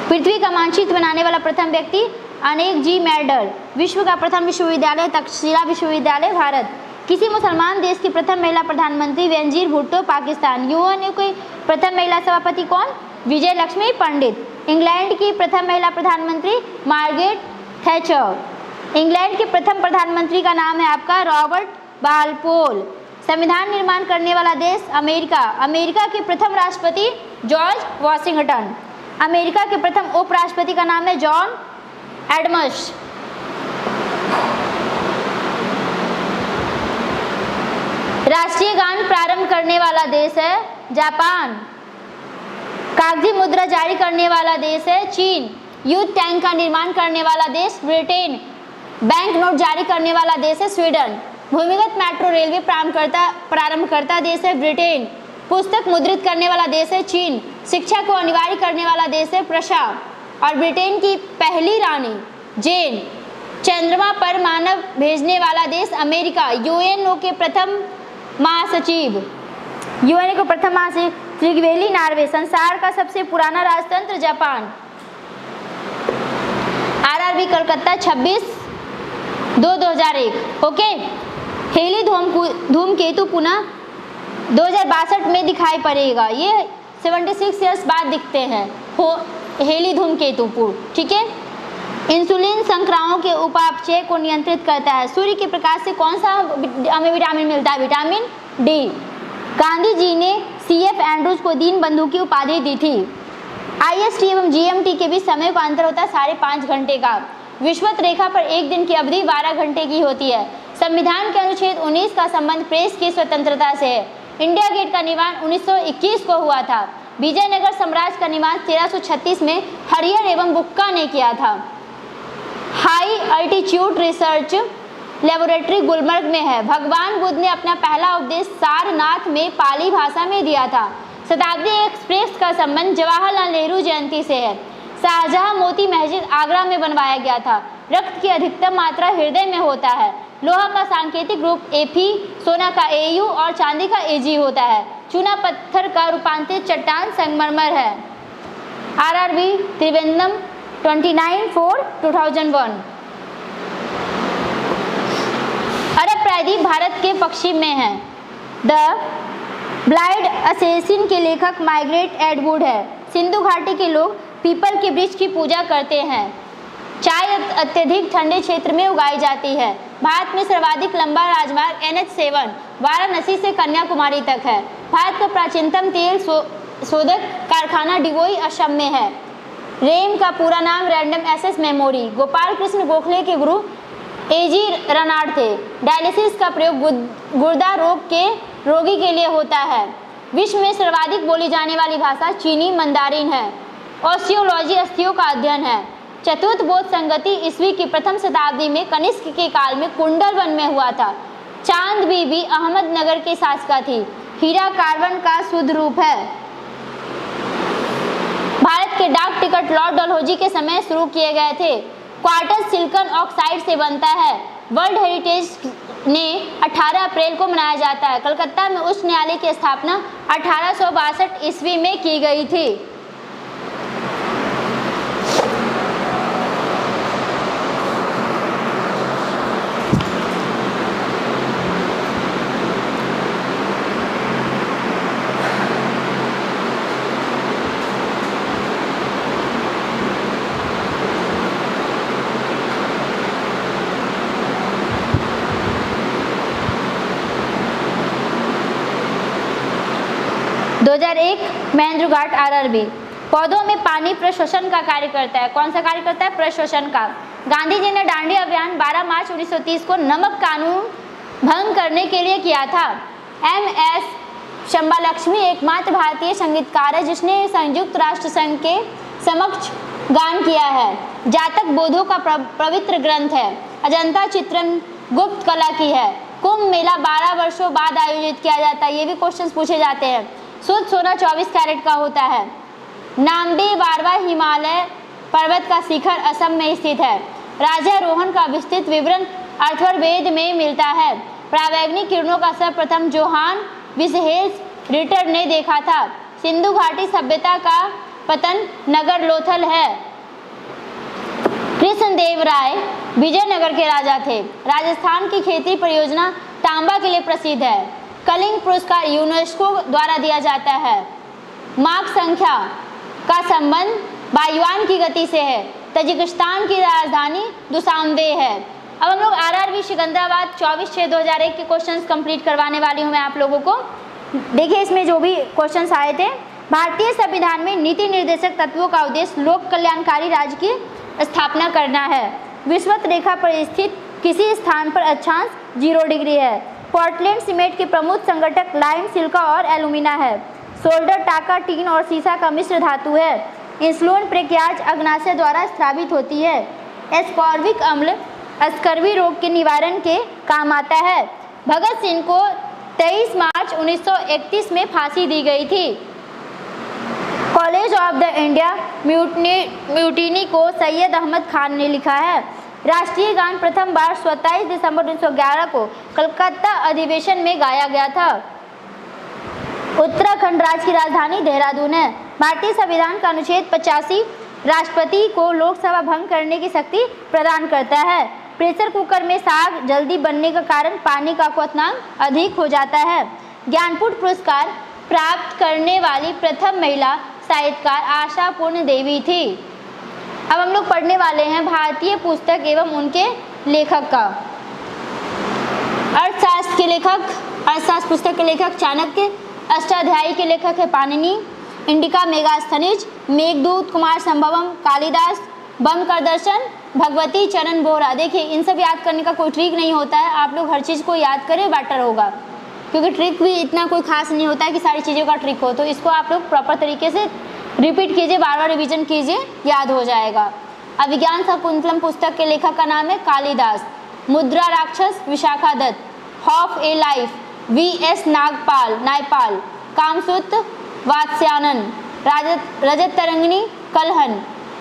पृथ्वी का मानचित्र बनाने वाला प्रथम व्यक्ति अनेक जी मैडर। विश्व का प्रथम विश्वविद्यालय तक्षशिला विश्वविद्यालय, भारत। किसी मुसलमान देश की प्रथम महिला प्रधानमंत्री बेनजीर भुट्टो, पाकिस्तान। यूएनओ की प्रथम महिला सभापति कौन? विजय लक्ष्मी पंडित। इंग्लैंड की प्रथम महिला प्रधानमंत्री मार्गरेट थैचर। इंग्लैंड के प्रथम प्रधानमंत्री का नाम है आपका रॉबर्ट बालपोल। संविधान निर्माण करने वाला देश अमेरिका। अमेरिका के प्रथम राष्ट्रपति जॉर्ज वॉशिंगटन। अमेरिका के प्रथम उपराष्ट्रपति का नाम है जॉन एडम्स। राष्ट्रीय गान प्रारंभ करने वाला देश है जापान। कागजी मुद्रा जारी करने वाला देश है चीन। युद्ध टैंक का निर्माण करने वाला देश ब्रिटेन। बैंक नोट जारी करने वाला देश है स्वीडन। भूमिगत मेट्रो रेलवे प्रारंभ करता देश है ब्रिटेन। पुस्तक मुद्रित करने वाला देश है चीन। शिक्षा को अनिवार्य करने वाला देश है प्रशा। और ब्रिटेन की पहली रानी जेन। चंद्रमा पर मानव भेजने वाला देश अमेरिका। यूएनओ के प्रथम महासचिव त्रिगवेली, नॉर्वे। संसार का सबसे पुराना राजतंत्र Japan. RRB Calcutta 26/2/2001। Okay. Halley धूमकेतु पुनः 2062 में दिखाई पड़ेगा। ये 76 ईयर्स बाद दिखते हैं हेली धूमकेतु। ठीक है। इंसुलिन संक्रामक के उपापचय को नियंत्रित करता है। सूर्य के प्रकाश से कौन सा हमें विटामिन मिलता है? Vitamin D. गांधी जी ने CF एंड्रूज को दीन बंधु की उपाधि दी थी। IST एवं GMT के बीच समय का अंतर होता है 5.5 घंटे का। विषुवत रेखा पर एक दिन की अवधि 12 घंटे की होती है। संविधान के अनुच्छेद 19 का संबंध प्रेस की स्वतंत्रता से है। इंडिया गेट का निर्माण 1921 को हुआ था। विजयनगर साम्राज्य का निर्माण 1336 में हरिहर एवं बुक्का ने किया था। High altitude research laboratory Gulmarg में है। भगवान बुद्ध ने अपना पहला उपदेश सारनाथ में पाली भाषा में दिया था। शताब्दी एक्सप्रेस का संबंध जवाहरलाल नेहरू जयंती से है। शाहजहां मोती मस्जिद आगरा में बनवाया गया था। रक्त की अधिकतम मात्रा हृदय में होता है। लोहा का सांकेतिक रूप Fe, सोना का Au और चांदी का Ag होता है। चूना पत्थर का रूपांतरित चट्टान संगमरमर है। आरआरबी त्रिवेंद्रम 29/4/2001। अरब प्रायद्वीप भारत के पश्चिम में है। द ब्लाइंड असैसिन के लेखक मार्गरेट एटवुड है। सिंधु घाटी के लोग पीपल के वृक्ष की पूजा करते हैं। चाय अत्यधिक ठंडे क्षेत्र में उगाई जाती है। भारत में सर्वाधिक लंबा राजमार्ग NH7 वाराणसी से कन्याकुमारी तक है। भारत का प्राचीनतम तेल शोधक कारखाना डिवोई असम में है। रेम का पूरा नाम random access memory. Gopal Krishna Gokhale के गुरु AG रनाड थे। डायलिसिस का प्रयोग गुर्दा रोग के रोगी के लिए होता है। विश्व में सर्वाधिक बोली जाने वाली भाषा चीनी मंदारिन है। ऑस्टियोलॉजी अस्थियों का अध्ययन है। चतुर्थ बौद्ध संगति ईस्वी की प्रथम शताब्दी में कनिष्क के काल में कुंडलवन में हुआ था। चांद बीबी अहमदनगर की शासका थी। हीरा कार्बन का शुद्ध रूप है। भारत के डाक टिकट लॉर्ड डलहौजी के समय शुरू किए गए थे। क्वार्टज सिलिकॉन ऑक्साइड से बनता है। वर्ल्ड हेरिटेज ने 18 अप्रैल को मनाया जाता है। कलकत्ता में उच्च न्यायालय की स्थापना 1862 ईस्वी में की गई थी। महेंद्र घाट RRB पौधों में पानी प्रशोषण का कार्य करता है। कौन सा कार्य करता है? प्रशोषण का। गांधी जी ने दांडी अभियान 12 मार्च 1930 को नमक कानून भंग करने के लिए किया था। MS शंबालक्ष्मी एकमात्र भारतीय संगीतकार है जिसने संयुक्त राष्ट्र संघ के समक्ष गान किया है। जातक बौद्धों का पवित्र ग्रंथ है। अजंता चित्रण गुप्त कला की है। कुंभ मेला 12 वर्षों बाद आयोजित किया जाता है। ये भी क्वेश्चंस पूछे जाते हैं। शुद्ध सोना 24 कैरेट का होता है। नामदे बारवा हिमालय पर्वत का शिखर असम में स्थित है। राजारोहण का विस्तृत विवरण अथर्ववेद में मिलता है। परावैंगनिक किरणों का सर्वप्रथम जोहान विसहेस रिटर ने देखा था। सिंधु घाटी सभ्यता का पतन नगर लोथल है। कृष्णदेवराय विजयनगर के राजा थे। राजस्थान की खेती परियोजना तांबा के लिए प्रसिद्ध है। कलिंग पुरस्कार यूनेस्को द्वारा दिया जाता है। मार्क संख्या का संबंध वायुयान की गति से है। तजिकिस्तान की राजधानी दुशानबे है। अब हम लोग RRB सिकंदराबाद 24/6/2001 के क्वेश्चंस कंप्लीट करवाने वाली हूँ मैं आप लोगों को। देखिए इसमें जो भी क्वेश्चंस आए थे। भारतीय संविधान में नीति निर्देशक तत्वों का उद्देश्य लोक कल्याणकारी राज्य की स्थापना करना है। विषुवत रेखा पर स्थित किसी स्थान पर अक्षांश 0 डिग्री है। पोर्टलैंड सीमेंट के प्रमुख संगठक लाइम, सिलिका और एल्यूमिना है। सोल्डर टाका टीन और सीसा का मिश्र धातु है। इंसुलिन प्रक्रियाज अग्नाशय द्वारा स्रावित होती है। एस्कॉर्बिक अम्ल स्कर्वी रोग के निवारण के काम आता है। भगत सिंह को 23 मार्च 1931 में फांसी दी गई थी। College of the India mutiny को सैयद अहमद खान ने लिखा है। राष्ट्रीय गान प्रथम बार 27 दिसंबर 1911 को कलकत्ता अधिवेशन में गाया गया था। उत्तराखंड राज्य की राजधानी देहरादून है। भारतीय संविधान का अनुच्छेद 85 राष्ट्रपति को लोकसभा भंग करने की शक्ति प्रदान करता है। प्रेशर कुकर में साग जल्दी बनने का कारण पानी का क्वथनांक अधिक हो जाता है। ज्ञानपीठ पुरस्कार प्राप्त करने वाली प्रथम महिला साहित्यकार आशा पूर्ण देवी थी। अब हम लोग पढ़ने वाले हैं भारतीय पुस्तक एवं उनके लेखक का। अर्थशास्त्र के लेखक, अर्थशास्त्र पुस्तक के लेखक चाणक्य। अष्टाध्यायी के लेखक है पाणिनि। इंडिका मेगास्थनीज, मेघदूत, कुमार संभवम, कालिदास, बम कर दर्शन, भगवती चरण बोहरा। देखिए इन सब याद करने का कोई ट्रिक नहीं होता है। आप लोग हर चीज़ को याद करें बेटर होगा, क्योंकि ट्रिक भी इतना कोई खास नहीं होता है कि सारी चीज़ों का ट्रिक हो। तो इसको आप लोग प्रॉपर तरीके से रिपीट कीजिए, बार बार रिवीजन कीजिए, याद हो जाएगा। अभिज्ञान शाकुंतलम पुस्तक के लेखक का नाम है Kalidas. Mudrarakshasa Vishakhadatta. Half a life VS Naipaul. Kamasutra Vatsyayan. Rajatarangini Kalhan.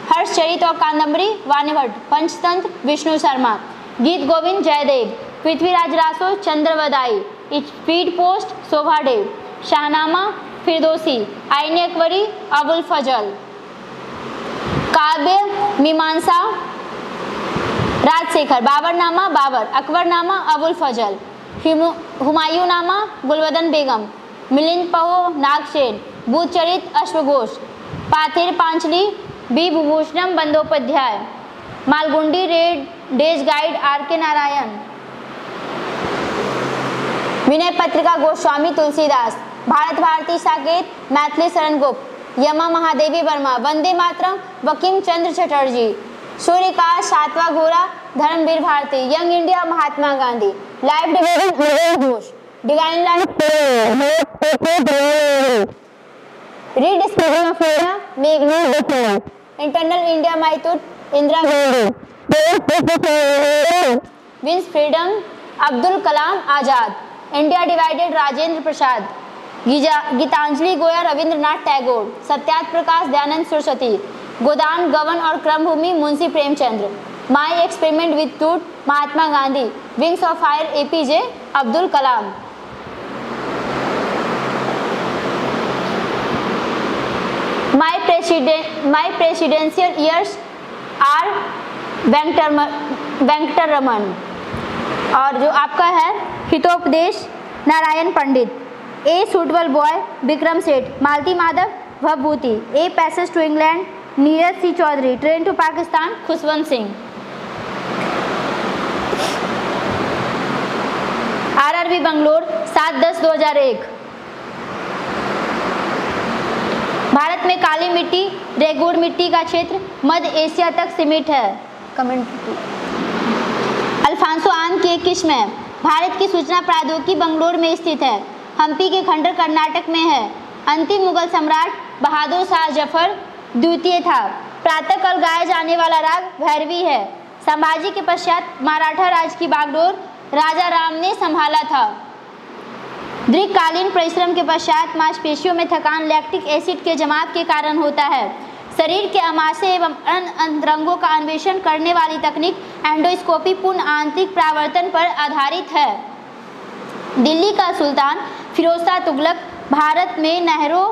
Harshacharita और Kadambari Banabhatta. Panchatantra Vishnu Sharma. Geet Govind Jayadev. Prithviraj Raso Chand Bardai. Speed post Shobha De. Shahnameh Firdausi. Ain Akbari Abul फजल। काव्य मीमांसा राजशेखर। बाबरनामा बाबर। अकबरनामा अबुल फजल। हुमायूंनामा गुलबदन बेगम। मिलिंद पहो नागसेन। बुधचरित अश्वघोष। Pather Panchali Bibhutibhushan Bandopadhyay, Malgudi red days guide R K. Narayan, Vinay Patrika Goswami Tulsidas, Bharat Bharti Saket Maithili Sharan Gupt, यमा महादेवी वर्मा, वंदे मातरम बंकिम चंद्र चटर्जी, सूर्य का सातवां घोड़ा Dharamvir Bharati, young India Mahatma Gandhi, life division Ghosh, divine life rediscovery of India मेघना, internal India my truth Indira Gandhi, wins freedom Abdul Kalam Azad, India divided Rajendra Prasad, Gitanjali गोया रविंद्रनाथ टैगोर, सत्यार्थ प्रकाश दयानंद सरस्वती, गोदान गवन और Karmabhoomi Munshi Premchand, my experiment with truth Mahatma Gandhi, wings of fire APJ Abdul Kalam. My presidential years R Venkataraman. और जो आपका है Hitopadesha Narayan Pandit, a suitable boy Vikram Seth, Malati Madhav Bhavabhuti, a passage to England Nirad C Chaudhuri, train to Pakistan Khushwant Singh. RRB Bangalore 7/10/2001। Bharat में काली मिट्टी रेगुड़ मिट्टी का क्षेत्र मध्य एशिया तक सीमित है। कमेंट अल्फांसो आम की एक किस्म है। भारत की सूचना प्रौद्योगिकी बंगलोर में स्थित है। हम्पी के खंडर कर्नाटक में है। अंतिम मुगल सम्राट बहादुर शाह जफर द्वितीय था। प्रातःकाल गाया जाने वाला राग भैरवी है। संभाजी के पश्चात मराठा राज की बागडोर राजा राम ने संभाला था। दीर्घकालीन परिश्रम के पश्चात मांसपेशियों में थकान लैक्टिक एसिड के जमाव के कारण होता है। शरीर के अमाशय एवं अंतरंगों का अन्वेषण करने वाली तकनीक एंडोस्कोपी पूर्ण आंतरिक प्रावर्तन पर आधारित है। दिल्ली का सुल्तान फिरोज शाह तुगलक भारत में नहरों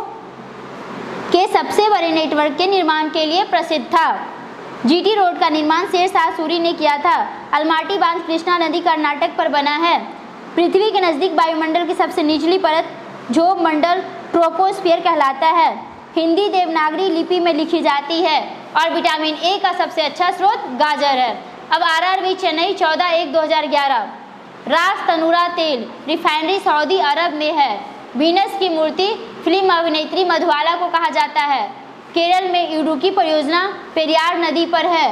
के सबसे बड़े नेटवर्क के निर्माण के लिए प्रसिद्ध था। जीटी रोड का निर्माण शेर शाह सूरी ने किया था। अलमाटी बांध कृष्णा नदी कर्नाटक पर बना है। पृथ्वी के नजदीक वायुमंडल की सबसे निचली परत झोप मंडल ट्रोपोस्फियर कहलाता है। हिंदी देवनागरी लिपि में लिखी जाती है और विटामिन ए का सबसे अच्छा स्रोत गाजर है। अब आरआरबी चेन्नई 14/1/2011। रास तनूरा तेल रिफाइनरी सऊदी अरब में है। वीनस की मूर्ति फिल्म अभिनेत्री मधुबाला को कहा जाता है। केरल में इडुक्की परियोजना पेरियार नदी पर है।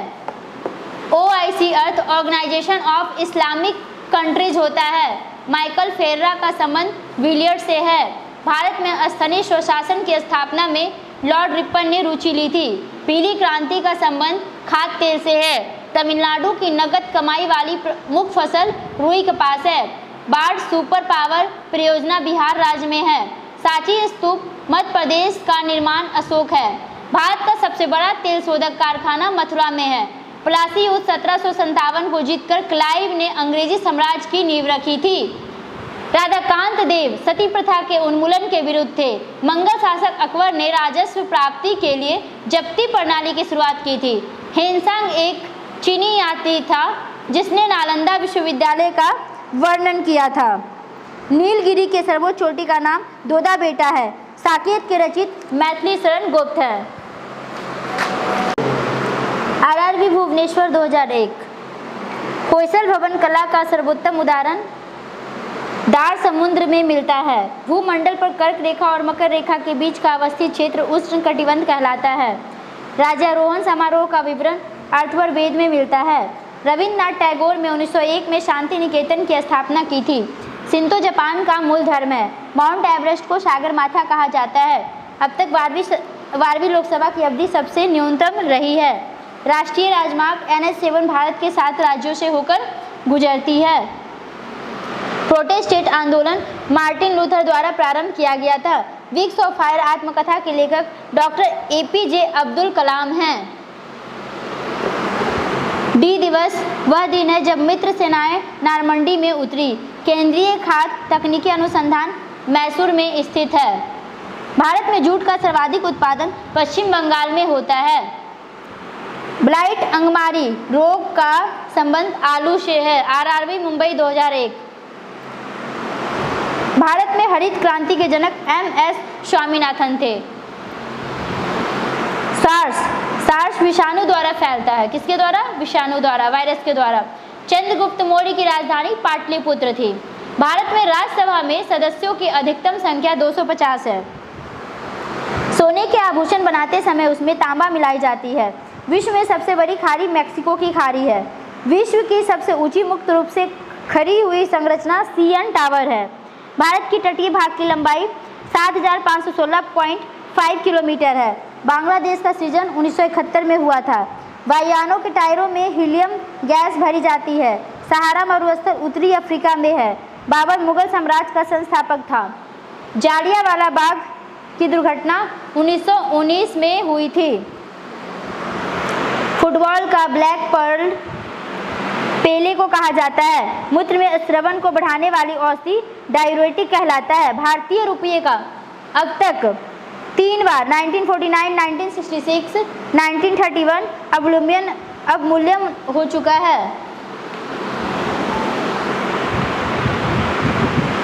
ओआईसी अर्थ ऑर्गेनाइजेशन ऑफ इस्लामिक कंट्रीज होता है। माइकल फेर्रा का संबंध विलियर्ड से है। भारत में स्थानीय स्वशासन की स्थापना में लॉर्ड रिपन ने रुचि ली थी। पीली क्रांति का संबंध खाद्य तेल से है। तमिलनाडु की नकद कमाई वाली मुख्य फसल रुई कपास है। बाढ़ सुपर पावर परियोजना बिहार राज्य में है। सांची स्तूप मध्य प्रदेश का निर्माण अशोक है। भारत का सबसे बड़ा तेल शोधक कारखाना मथुरा में है। प्लासी युद्ध 1757 को जीतकर क्लाइव ने अंग्रेजी साम्राज्य की नींव रखी थी। राधाकांत देव सती प्रथा के उन्मूलन के विरुद्ध थे। मंगल शासक अकबर ने राजस्व प्राप्ति के लिए जब्ती प्रणाली की शुरुआत की थी। हेनसांग एक चीनी यात्री था जिसने नालंदा विश्वविद्यालय का वर्णन किया था। नीलगिरी के सर्वोच्च चोटी का नाम दोदा बेटा है। साकेत के रचित मैथिली शरण गुप्त है। आरआरबी भुवनेश्वर 2001। होयसल भवन कला का सर्वोत्तम उदाहरण दार समुद्र में मिलता है। भूमंडल पर कर्क रेखा और मकर रेखा के बीच का अवस्थित क्षेत्र उष्ण कटिबंध कहलाता है। राज्यारोहण समारोह का विवरण अर्थववेद में मिलता है। रविंद्रनाथ टैगोर ने 1901 में शांति निकेतन की स्थापना की थी। शिंतो जापान का मूल धर्म है। माउंट एवरेस्ट को सागरमाथा कहा जाता है। अब तक 12वीं लोकसभा की अवधि सबसे न्यूनतम रही है। राष्ट्रीय राजमार्ग NH7 भारत के 7 राज्यों से होकर गुजरती है। प्रोटेस्टेंट आंदोलन मार्टिन लूथर द्वारा प्रारंभ किया गया था। विंग्स ऑफ फायर आत्मकथा के लेखक डॉक्टर APJ अब्दुल कलाम हैं। डी दिवस वह दिन है जब मित्र सेनाएं नॉर्मंडी में उतरी। केंद्रीय खाद्य तकनीकी अनुसंधान मैसूर में स्थित है। भारत में जूट का सर्वाधिक उत्पादन पश्चिम बंगाल में होता है। ब्लाइट अंगमारी रोग का संबंध आलू से है। आरआरबी मुंबई 2001। भारत में हरित क्रांति के जनक MS स्वामीनाथन थे। सार्स सार्स विषाणु द्वारा फैलता है। किसके द्वारा? विषाणु द्वारा, वायरस के द्वारा। चंद्रगुप्त मौर्य की राजधानी पाटलिपुत्र थी। भारत में राज्यसभा में सदस्यों की अधिकतम संख्या 250 है। सोने के आभूषण बनाते समय उसमें तांबा मिलाई जाती है। विश्व में सबसे बड़ी खाड़ी मेक्सिको की खाड़ी है। विश्व की सबसे ऊंची मुक्त रूप से खड़ी हुई संरचना सीएन टावर है। भारत की तटीय भाग की लंबाई 7516.5 किलोमीटर है। बांग्लादेश का सृजन 1971 में हुआ था। वायुयानों के टायरों में हीलियम गैस भरी जाती है। सहारा मरुस्थल उत्तरी अफ्रीका में है। बाबर मुगल साम्राज्य का संस्थापक था। जालियांवाला बाग की दुर्घटना 1919 में हुई थी। फुटबॉल का ब्लैक पर्ल पेले को कहा जाता है। मूत्र में स्रवन को बढ़ाने वाली औषधि डायूरेटिक कहलाता है। भारतीय रुपये का अब तक 3 बार 1949, 1966, 1931 अवमूल्यन हो चुका है।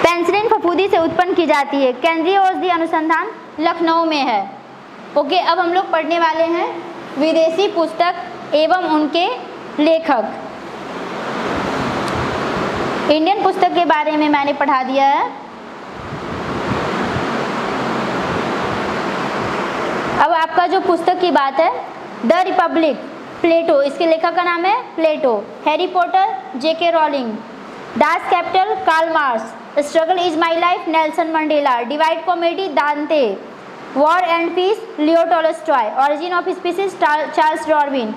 पेनिसिलिन फफूंदी से उत्पन्न की जाती है। केंद्रीय औषधि अनुसंधान लखनऊ में है। ओके, अब हम लोग पढ़ने वाले हैं विदेशी पुस्तक एवं उनके लेखक। इंडियन पुस्तक के बारे में मैंने पढ़ा दिया है। अब आपका जो पुस्तक की बात है, द रिपब्लिक, प्लेटो, इसके लेखक का नाम है Plato. Harry Potter, J K Rowling. Das Kapital, Karl Marx. Struggle is my life, Nelson Mandela. Divide comedy, Dante. War and peace, Leo Tolstoy. Origin of species, Charles Darwin.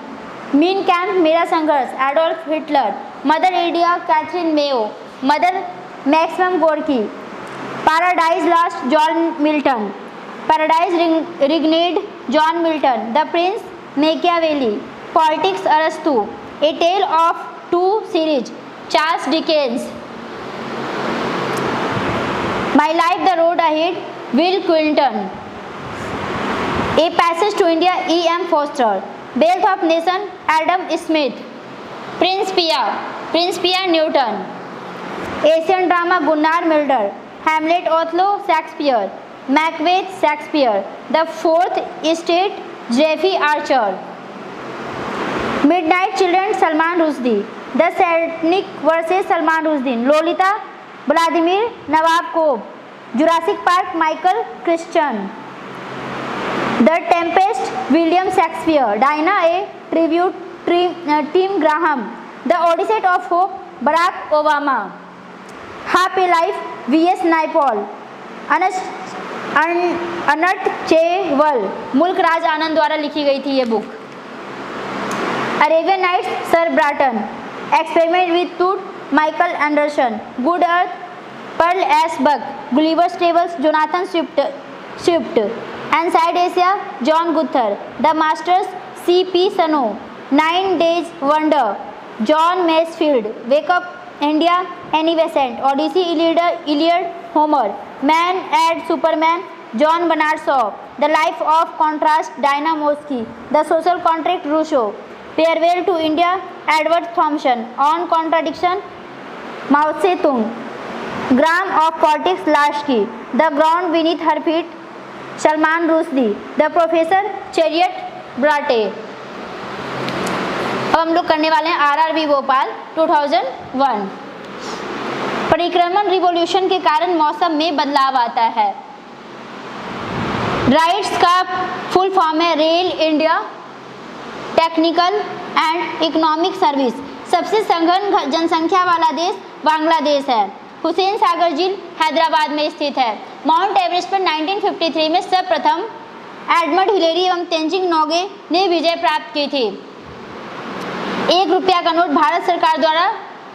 Mein Kampf, मेरा संघर्ष, Adolf Hitler. Mother India, Katherine Mayo. Mother maximum Gorky. Paradise lost, John Milton. Paradise regained, John Milton. The prince, Machiavelli. Politics, अरस्तु। A tale of two series, Charles Dickens. My life, the road ahead, will Clinton. A passage to India, E.M. Forster. Wealth of nation, Adam Smith. Principia Newton. Asian drama, Gunnar Myrdal. Hamlet, Othello, Shakespeare. Macbeth, Shakespeare. The fourth state, Jeffrey Archer. Midnight children, Salman Rushdie. The satanic verses Salman Rushdie. Lolita, Vladimir Nabokov. Jurassic Park, Michael Crichton. The tempest, William Shakespeare. Diana, a tribute, Tim Graham. The audacity of hope, Barack Obama. Half a life, V.S. Naipaul. Untouchable, Mulk Raj आनंद द्वारा लिखी गई थी ये book. Arabian nights, sir Burton. Experiment with टूथ, Michael Anderson. Good earth, Pearl S Buck. Gulliver's travels, Jonathan Swift. Inside Asia, John Gunther. The masters, C.P. Snow. 9 days wonder, John Masefield. Wake up India, Annie Besant. Odyssey, Iliad, Homer. Man and superman, John Bernard Shaw. The life of contrast, Diana Mosley. The social contract, Rousseau. Farewell to India, Edward Thompson. On contradiction, Mao Tse Tung. Gram of politics, Laski. The ground beneath her feet, Salman Rushdie. The professor, Charlotte Bronte. अब हम लोग करने वाले हैं RRB Bhopal 2001। परिक्रमण revolution के कारण मौसम में बदलाव आता है। राइट्स का फुल फॉर्म है rail India technical and economic service. सबसे सघन जनसंख्या वाला देश बांग्लादेश है। हुसैन सागर झील हैदराबाद में स्थित है। माउंट एवरेस्ट पर 1953 में सर्वप्रथम एडमंड हिलेरी एवं तेंजिंग नोगे ने विजय प्राप्त की थी। 1 रुपया का नोट भारत सरकार द्वारा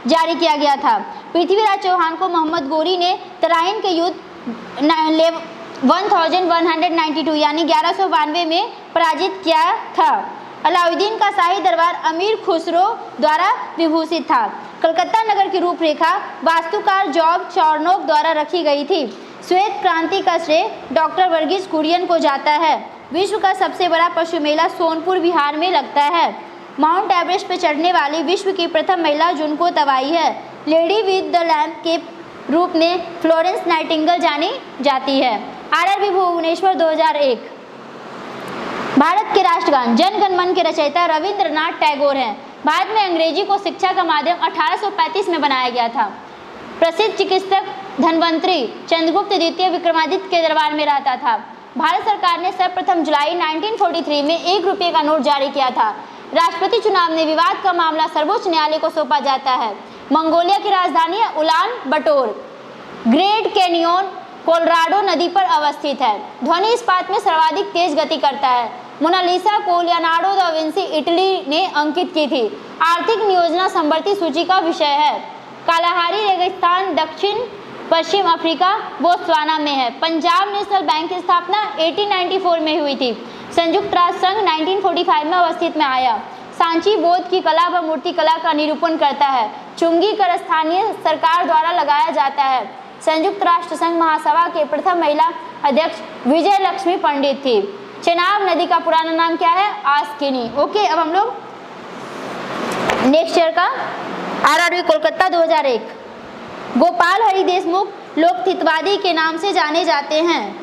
जारी किया गया था। पृथ्वीराज चौहान को मोहम्मद गोरी ने तराइन के युद्ध 1192 यानी 1192 में पराजित किया था। अलाउद्दीन का शाही दरबार अमीर खुसरो द्वारा विभूषित था। कलकत्ता नगर की रूपरेखा वास्तुकार जॉर्ज चार्नोक द्वारा रखी गई थी। श्वेत क्रांति का श्रेय डॉक्टर वर्गीस कुरियन को जाता है। विश्व का सबसे बड़ा पशु मेला सोनपुर बिहार में लगता है। माउंट एवरेस्ट पर चढ़ने वाली विश्व की प्रथम महिला जुनको तवाई है। लेडी विद द लैम्प के रूप में फ्लोरेंस नाइटिंगेल जानी जाती है। RRB भुवनेश्वर 2001। भारत के राष्ट्रगान जन गण मन के रचयिता रविंद्रनाथ टैगोर हैं। भारत में अंग्रेजी को शिक्षा का माध्यम 1835 में बनाया गया था। प्रसिद्ध चिकित्सक धन्वंतरी चंद्रगुप्त द्वितीय विक्रमादित्य के दरबार में रहता था। भारत सरकार ने सर्वप्रथम जुलाई 1943 में 1 रुपये का नोट जारी किया था। राष्ट्रपति चुनाव में विवाद का मामला सर्वोच्च न्यायालय को सौंपा जाता है। मंगोलिया की राजधानी है उलान बटोर। ग्रेट कैनियन कोलोराडो नदी पर अवस्थित है। ध्वनि इस्पात में सर्वाधिक तेज गति करता है। मोनालिसा को लियोनार्डो दा विंसी इटली ने अंकित की थी। आर्थिक नियोजन संवर्ती सूची का विषय है। कालाहारी रेगिस्तान दक्षिण पश्चिम अफ्रीका बोत्सवाना में है। पंजाब नेशनल बैंक की स्थापना 1894 में हुई थी। संयुक्त राष्ट्र संघ 1945 में अवस्थित में आया। सांची बौद्ध की कला व मूर्ति कला का निरूपण करता है। चुंगी कर स्थानीय सरकार द्वारा लगाया जाता है। संयुक्त राष्ट्र संघ महासभा के प्रथम महिला अध्यक्ष विजय लक्ष्मी पंडित थी। चेनाब नदी का पुराना नाम क्या है? आस्किनी। ओके, अब हम लोग नेक्स्ट ईयर का आरआरबी कोलकाता 2001। गोपाल हरि देशमुख लोकहितवादी के नाम से जाने जाते हैं।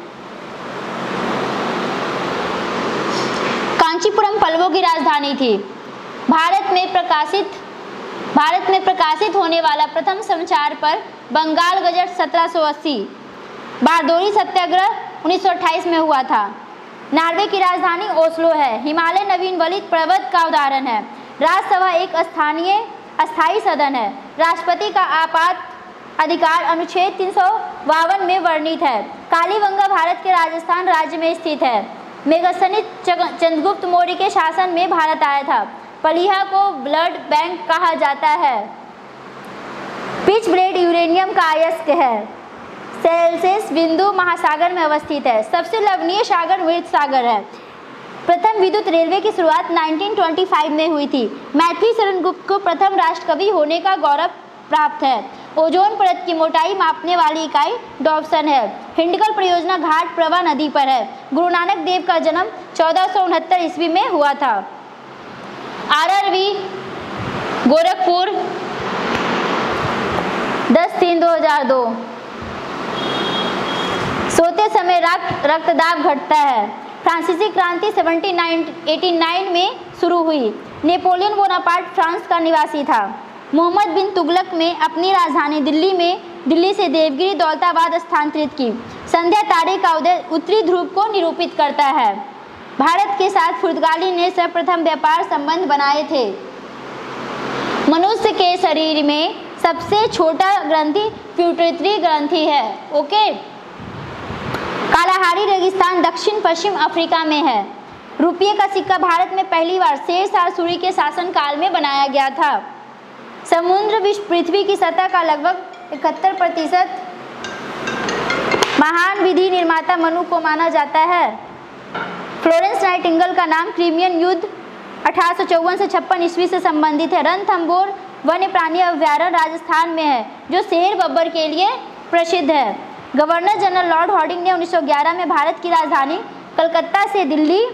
कांचीपुरम पल्लवों की राजधानी थी। भारत में प्रकाशित होने वाला प्रथम समाचार पर बंगाल गजट 1780। बारदोरी सत्याग्रह 1928 में हुआ था। नॉर्वे की राजधानी ओस्लो है। हिमालय नवीन वलित पर्वत का उदाहरण है। राज्यसभा एक अस्थायी सदन है। राष्ट्रपति का आपात अधिकार अनुच्छेद 352 में वर्णित है। कालीबंगा भारत के राजस्थान राज्य में स्थित है। मेघसनित चंद्रगुप्त मौर्य के शासन में भारत आया था। पलिहा को ब्लड बैंक कहा जाता है। पिच ब्लेड यूरेनियम का अयस्क है। सेल्सियस बिंदु महासागर में अवस्थित है। सबसे लवणीय सागर मृत सागर है। प्रथम विद्युत रेलवे की शुरुआत 1925 में हुई थी। मैथिली शरण गुप्त को प्रथम राष्ट्रकवि होने का गौरव प्राप्त है। ओजोन परत की मोटाई मापने वाली इकाई डॉप्सन है। हिंडकल परियोजना घाट प्रभा नदी पर है। गुरु नानक देव का जन्म 1469 ईस्वी में हुआ था। आरआरबी गोरखपुर 10/3/2002। सोते समय रक्तदाब घटता है। फ्रांसीसी क्रांति 1789 में शुरू हुई। नेपोलियन बोनापार्ट फ्रांस का निवासी था। मोहम्मद बिन तुगलक में अपनी राजधानी दिल्ली से देवगिरी दौलताबाद स्थानांतरित की। संध्या तारे का उदय उत्तरी ध्रुव को निरूपित करता है। भारत के साथ पुर्तगाली ने सर्वप्रथम व्यापार संबंध बनाए थे। मनुष्य के शरीर में सबसे छोटा ग्रंथि प्यूटरी ग्रंथि है। ओके, कालाहारी रेगिस्तान दक्षिण पश्चिम अफ्रीका में है। रुपये का सिक्का भारत में पहली बार शेरशाह सूरी के शासनकाल में बनाया गया था। समुद्र विश्व पृथ्वी की सतह का लगभग 71%। महान विधि निर्माता मनु को माना जाता है। फ्लोरेंस नाइटिंगेल का नाम क्रिमियन युद्ध 1854 से 56 ईस्वी से संबंधित है। रणथंभौर वन्य प्राणी अभ्यारण्य राजस्थान में है, जो शेर बब्बर के लिए प्रसिद्ध है। गवर्नर जनरल लॉर्ड हार्डिंग ने 1911 में भारत की राजधानी कलकत्ता से दिल्ली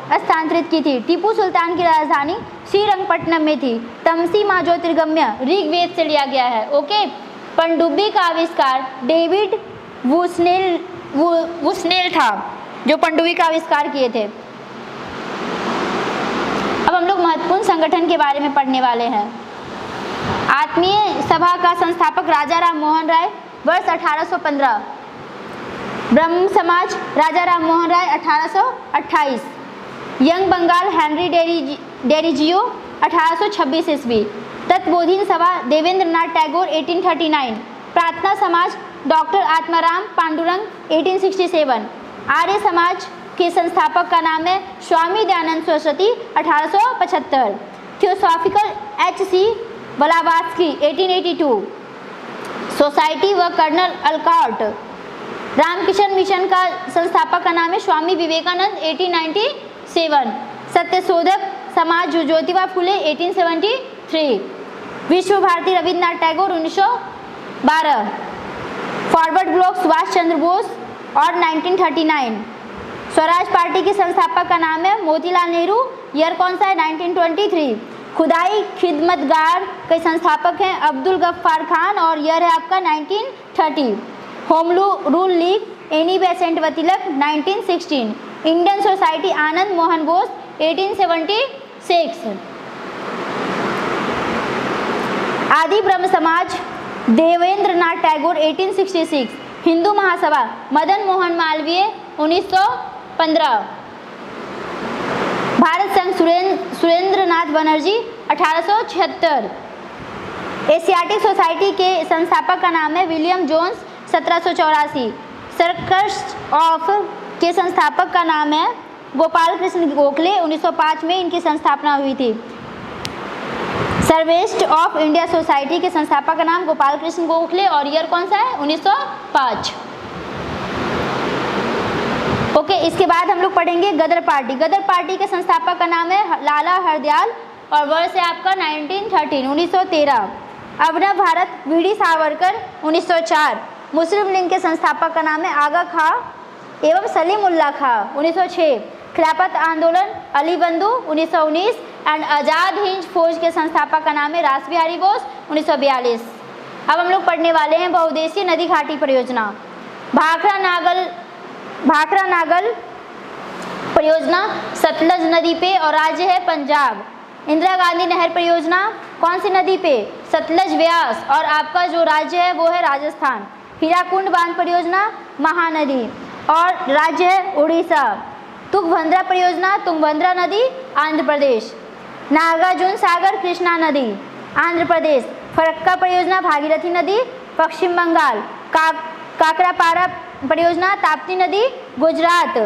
स्थानांतरित की थी। टीपू सुल्तान की राजधानी श्रीरंगपट्टनम में थी। तमसी माँ ज्योतिर्गम्य ऋग्वेद से लिया गया है। ओके, पनडुब्बी का आविष्कार डेविड वुसनेल था, जो पनडुब्बी का आविष्कार किए थे। अब हम लोग महत्वपूर्ण संगठन के बारे में पढ़ने वाले हैं। आत्मीय सभा का संस्थापक राजा राम मोहन राय, वर्ष 1815। ब्रह्म समाज राजा राम मोहन राय 1828। यंग बंगाल हेनरी डेरिजियो 1826 ईस्वी। तत्बोधिनी सभा देवेंद्रनाथ टैगोर 1839। प्रार्थना समाज डॉक्टर आत्माराम पांडुरंग 1867। आर्य समाज के संस्थापक का नाम है Swami Dayanand Saraswati 1875। Theosophical H.C. Blavatsky 1882। Society व कर्नल अलकॉट। रामकृष्ण मिशन का संस्थापक का नाम है स्वामी विवेकानंद 1897। सत्यशोधक समाज ज्योतिबा फुले 1873। विश्व भारती रविन्द्रनाथ टैगोर 1912। फॉरवर्ड ब्लॉक सुभाष चंद्र बोस और 1939। स्वराज पार्टी के संस्थापक का नाम है मोतीलाल नेहरू। ईयर कौन सा है? 1923। खुदाई खिदमतगार के संस्थापक हैं अब्दुल गफ्फार खान और ईयर है आपका 1930। Home rule league Annie Besant व तिलक 1916, इंडियन सोसाइटी आनंद मोहन बोस 1876, आदि ब्रह्म समाज देवेंद्र नाथ टैगोर 1866, हिंदू महासभा मदन मोहन मालवीय 1915, भारत संघ सुरेंद्र नाथ बनर्जी 1876, एशियाटिक सोसाइटी के संस्थापक का नाम है विलियम जोन्स 1784, सर्कस ऑफ के संस्थापक का नाम है गोपाल कृष्ण गोखले 1905 में इनकी स्थापना हुई थी। सर्वेस्ट ऑफ इंडिया सोसाइटी के संस्थापक का नाम गोपाल कृष्ण गोखले और ईयर कौन सा है 1905। ओके, इसके बाद हम लोग पढ़ेंगे गदर पार्टी। गदर पार्टी के संस्थापक का नाम है लाला हरदयाल और वर्ष है आपका 1913। अभिनव भारत वीडी सावरकर 1904, मुस्लिम लीग के संस्थापक का नाम है आगा खां एवं सलीमुल्लाह खां 1906, खिलाफत आंदोलन अली बंधु 1919 एंड आज़ाद हिंद फौज के संस्थापक का नाम है रास बिहारी बोस 1942। अब हम लोग पढ़ने वाले हैं बहुउद्देशीय नदी घाटी परियोजना। भाखरा नागल परियोजना सतलज नदी पे और राज्य है पंजाब। इंदिरा गांधी नहर परियोजना कौन सी नदी पे, सतलज व्यास, और आपका जो राज्य है वो है राजस्थान। हीराकुंड बांध परियोजना महानदी और राज्य है उड़ीसा। तुंगभद्रा परियोजना तुंगभद्रा नदी आंध्र प्रदेश। नागार्जुन सागर कृष्णा नदी आंध्र प्रदेश। फरक्का परियोजना भागीरथी नदी पश्चिम बंगाल। काकरापारा परियोजना ताप्ती नदी गुजरात।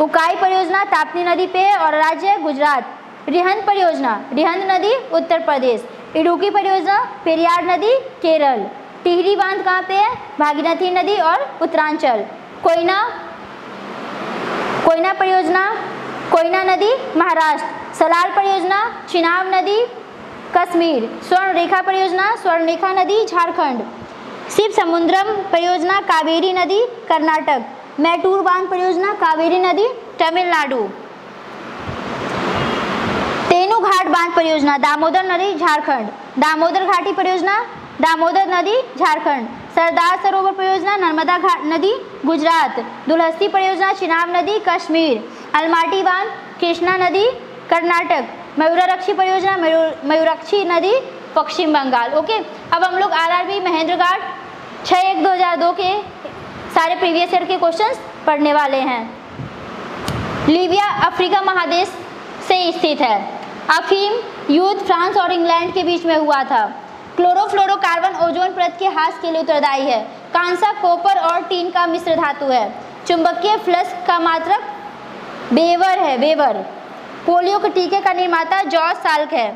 उकाई परियोजना ताप्ती नदी पे और राज्य है गुजरात। रिहंद परियोजना रिहंद नदी उत्तर प्रदेश। इडुक्की परियोजना पेरियार नदी केरल। टिहरी बांध कहाँ पे है, भागीरथी नदी और उत्तरांचल। कोयना परियोजना कोयना नदी महाराष्ट्र। सलाल परियोजना चिनाब नदी कश्मीर। स्वर्ण रेखा परियोजना स्वर्ण रेखा नदी झारखंड। शिव समुद्रम परियोजना कावेरी नदी कर्नाटक। मैटूर बांध परियोजना कावेरी नदी तमिलनाडु। तेनूघाट बांध परियोजना दामोदर नदी झारखंड। दामोदर घाटी परियोजना दामोदर नदी झारखंड। सरदार सरोवर परियोजना नर्मदा नदी गुजरात। दुलहस्ती परियोजना चिनाब नदी कश्मीर। अलमाटी बांध कृष्णा नदी कर्नाटक। मयूराक्षी परियोजना मयूराक्षी नदी पश्चिम बंगाल। ओके, अब हम लोग आरआरबी महेंद्र घाट 6/1/2002 के सारे प्रीवियस ईयर के क्वेश्चंस पढ़ने वाले हैं। लीबिया अफ्रीका महादेश से स्थित है। अफीम युद्ध फ्रांस और इंग्लैंड के बीच में हुआ था। क्लोरोफ्लोरोकार्बन ओजोन परत के ह्रास के लिए उत्तरदायी है। कांसा कॉपर और टीन का मिश्र धातु है। चुंबकीय फ्लक्स का मात्रक वेबर है वेबर। पोलियो के टीके का निर्माता जॉर्ज साल्क है।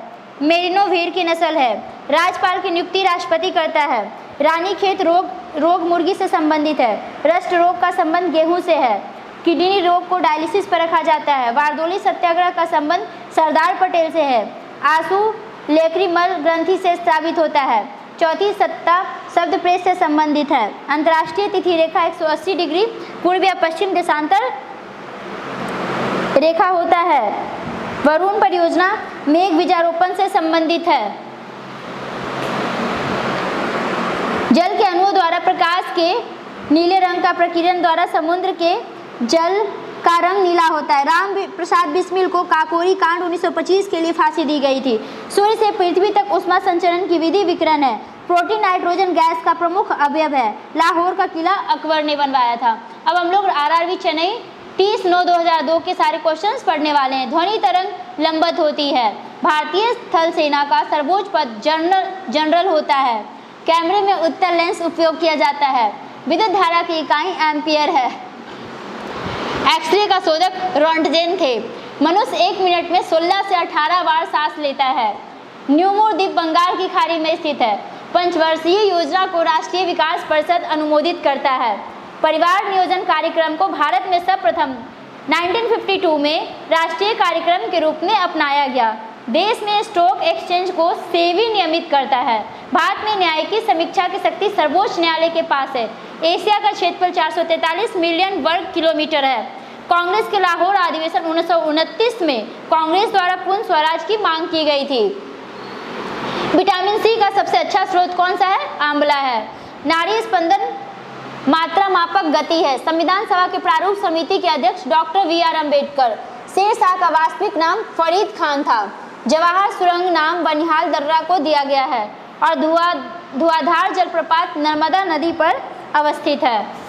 मेरिनो भेड़ की नस्ल है। राज्यपाल की नियुक्ति राष्ट्रपति करता है। रानीखेत रोग मुर्गी से संबंधित है। रस्ट रोग का संबंध गेहूं से है। किडनी रोग को डायलिसिस पर रखा जाता है। वारदोली सत्याग्रह का संबंध सरदार पटेल से है। आंसू लेक्रिमल ग्रंथि से स्रावित होता है। चौथी सत्ता शब्द प्रेस से संबंधित है। अंतर्राष्ट्रीय तिथि रेखा 180 डिग्री पूर्व या पश्चिम देशांतर रेखा होता है। वरुण परियोजना मेघ बीजारोपण से संबंधित है। जल के अणुओं द्वारा प्रकाश के नीले रंग का प्रकीर्णन द्वारा समुद्र के जल का रंग नीला होता है। राम प्रसाद बिस्मिल को काकोरी कांड 1925 के लिए फांसी दी गई थी। सूर्य से पृथ्वी तक उष्मा संचरण की विधि विकिरण है। प्रोटीन नाइट्रोजन गैस का प्रमुख अवयव है। लाहौर का किला अकबर ने बनवाया था। अब हम लोग आरआरबी चेन्नई 30/9/2002 के सारे क्वेश्चंस पढ़ने वाले हैं। ध्वनि तरंग लंबवत होती है। भारतीय थल सेना का सर्वोच्च पद जनरल होता है। कैमरे में उत्तल लेंस उपयोग किया जाता है। विद्युत धारा की इकाई एम्पियर है। एक्सरे का शोधक रोंटगेन थे। मनुष्य 1 मिनट में 16 से 18 बार सांस लेता है। न्यूमोर द्वीप बंगाल की खाड़ी में स्थित है। पंचवर्षीय योजना को राष्ट्रीय विकास परिषद अनुमोदित करता है। परिवार नियोजन कार्यक्रम को भारत में सर्वप्रथम 1952 में राष्ट्रीय कार्यक्रम के रूप में अपनाया गया। देश में स्टॉक एक्सचेंज को सेबी नियमित करता है। भारत में न्याय की समीक्षा की शक्ति सर्वोच्च न्यायालय के पास है। एशिया का क्षेत्रफल 443 मिलियन वर्ग किलोमीटर है। कांग्रेस के लाहौर अधिवेशन 1929 में कांग्रेस द्वारा पूर्ण स्वराज की मांग की गई थी। विटामिन सी का सबसे अच्छा स्रोत कौन सा है? आंवला है। नाड़ी स्पंदन मात्रा मापन व्यापक गति है। संविधान सभा के प्रारूप समिति के अध्यक्ष डॉक्टर वी.आर. अम्बेडकर। शेरशाह का वास्तविक नाम फरीद खान था। जवाहर सुरंग नाम बनिहाल दर्रा को दिया गया है और धुआंधार जलप्रपात नर्मदा नदी पर अवस्थित है।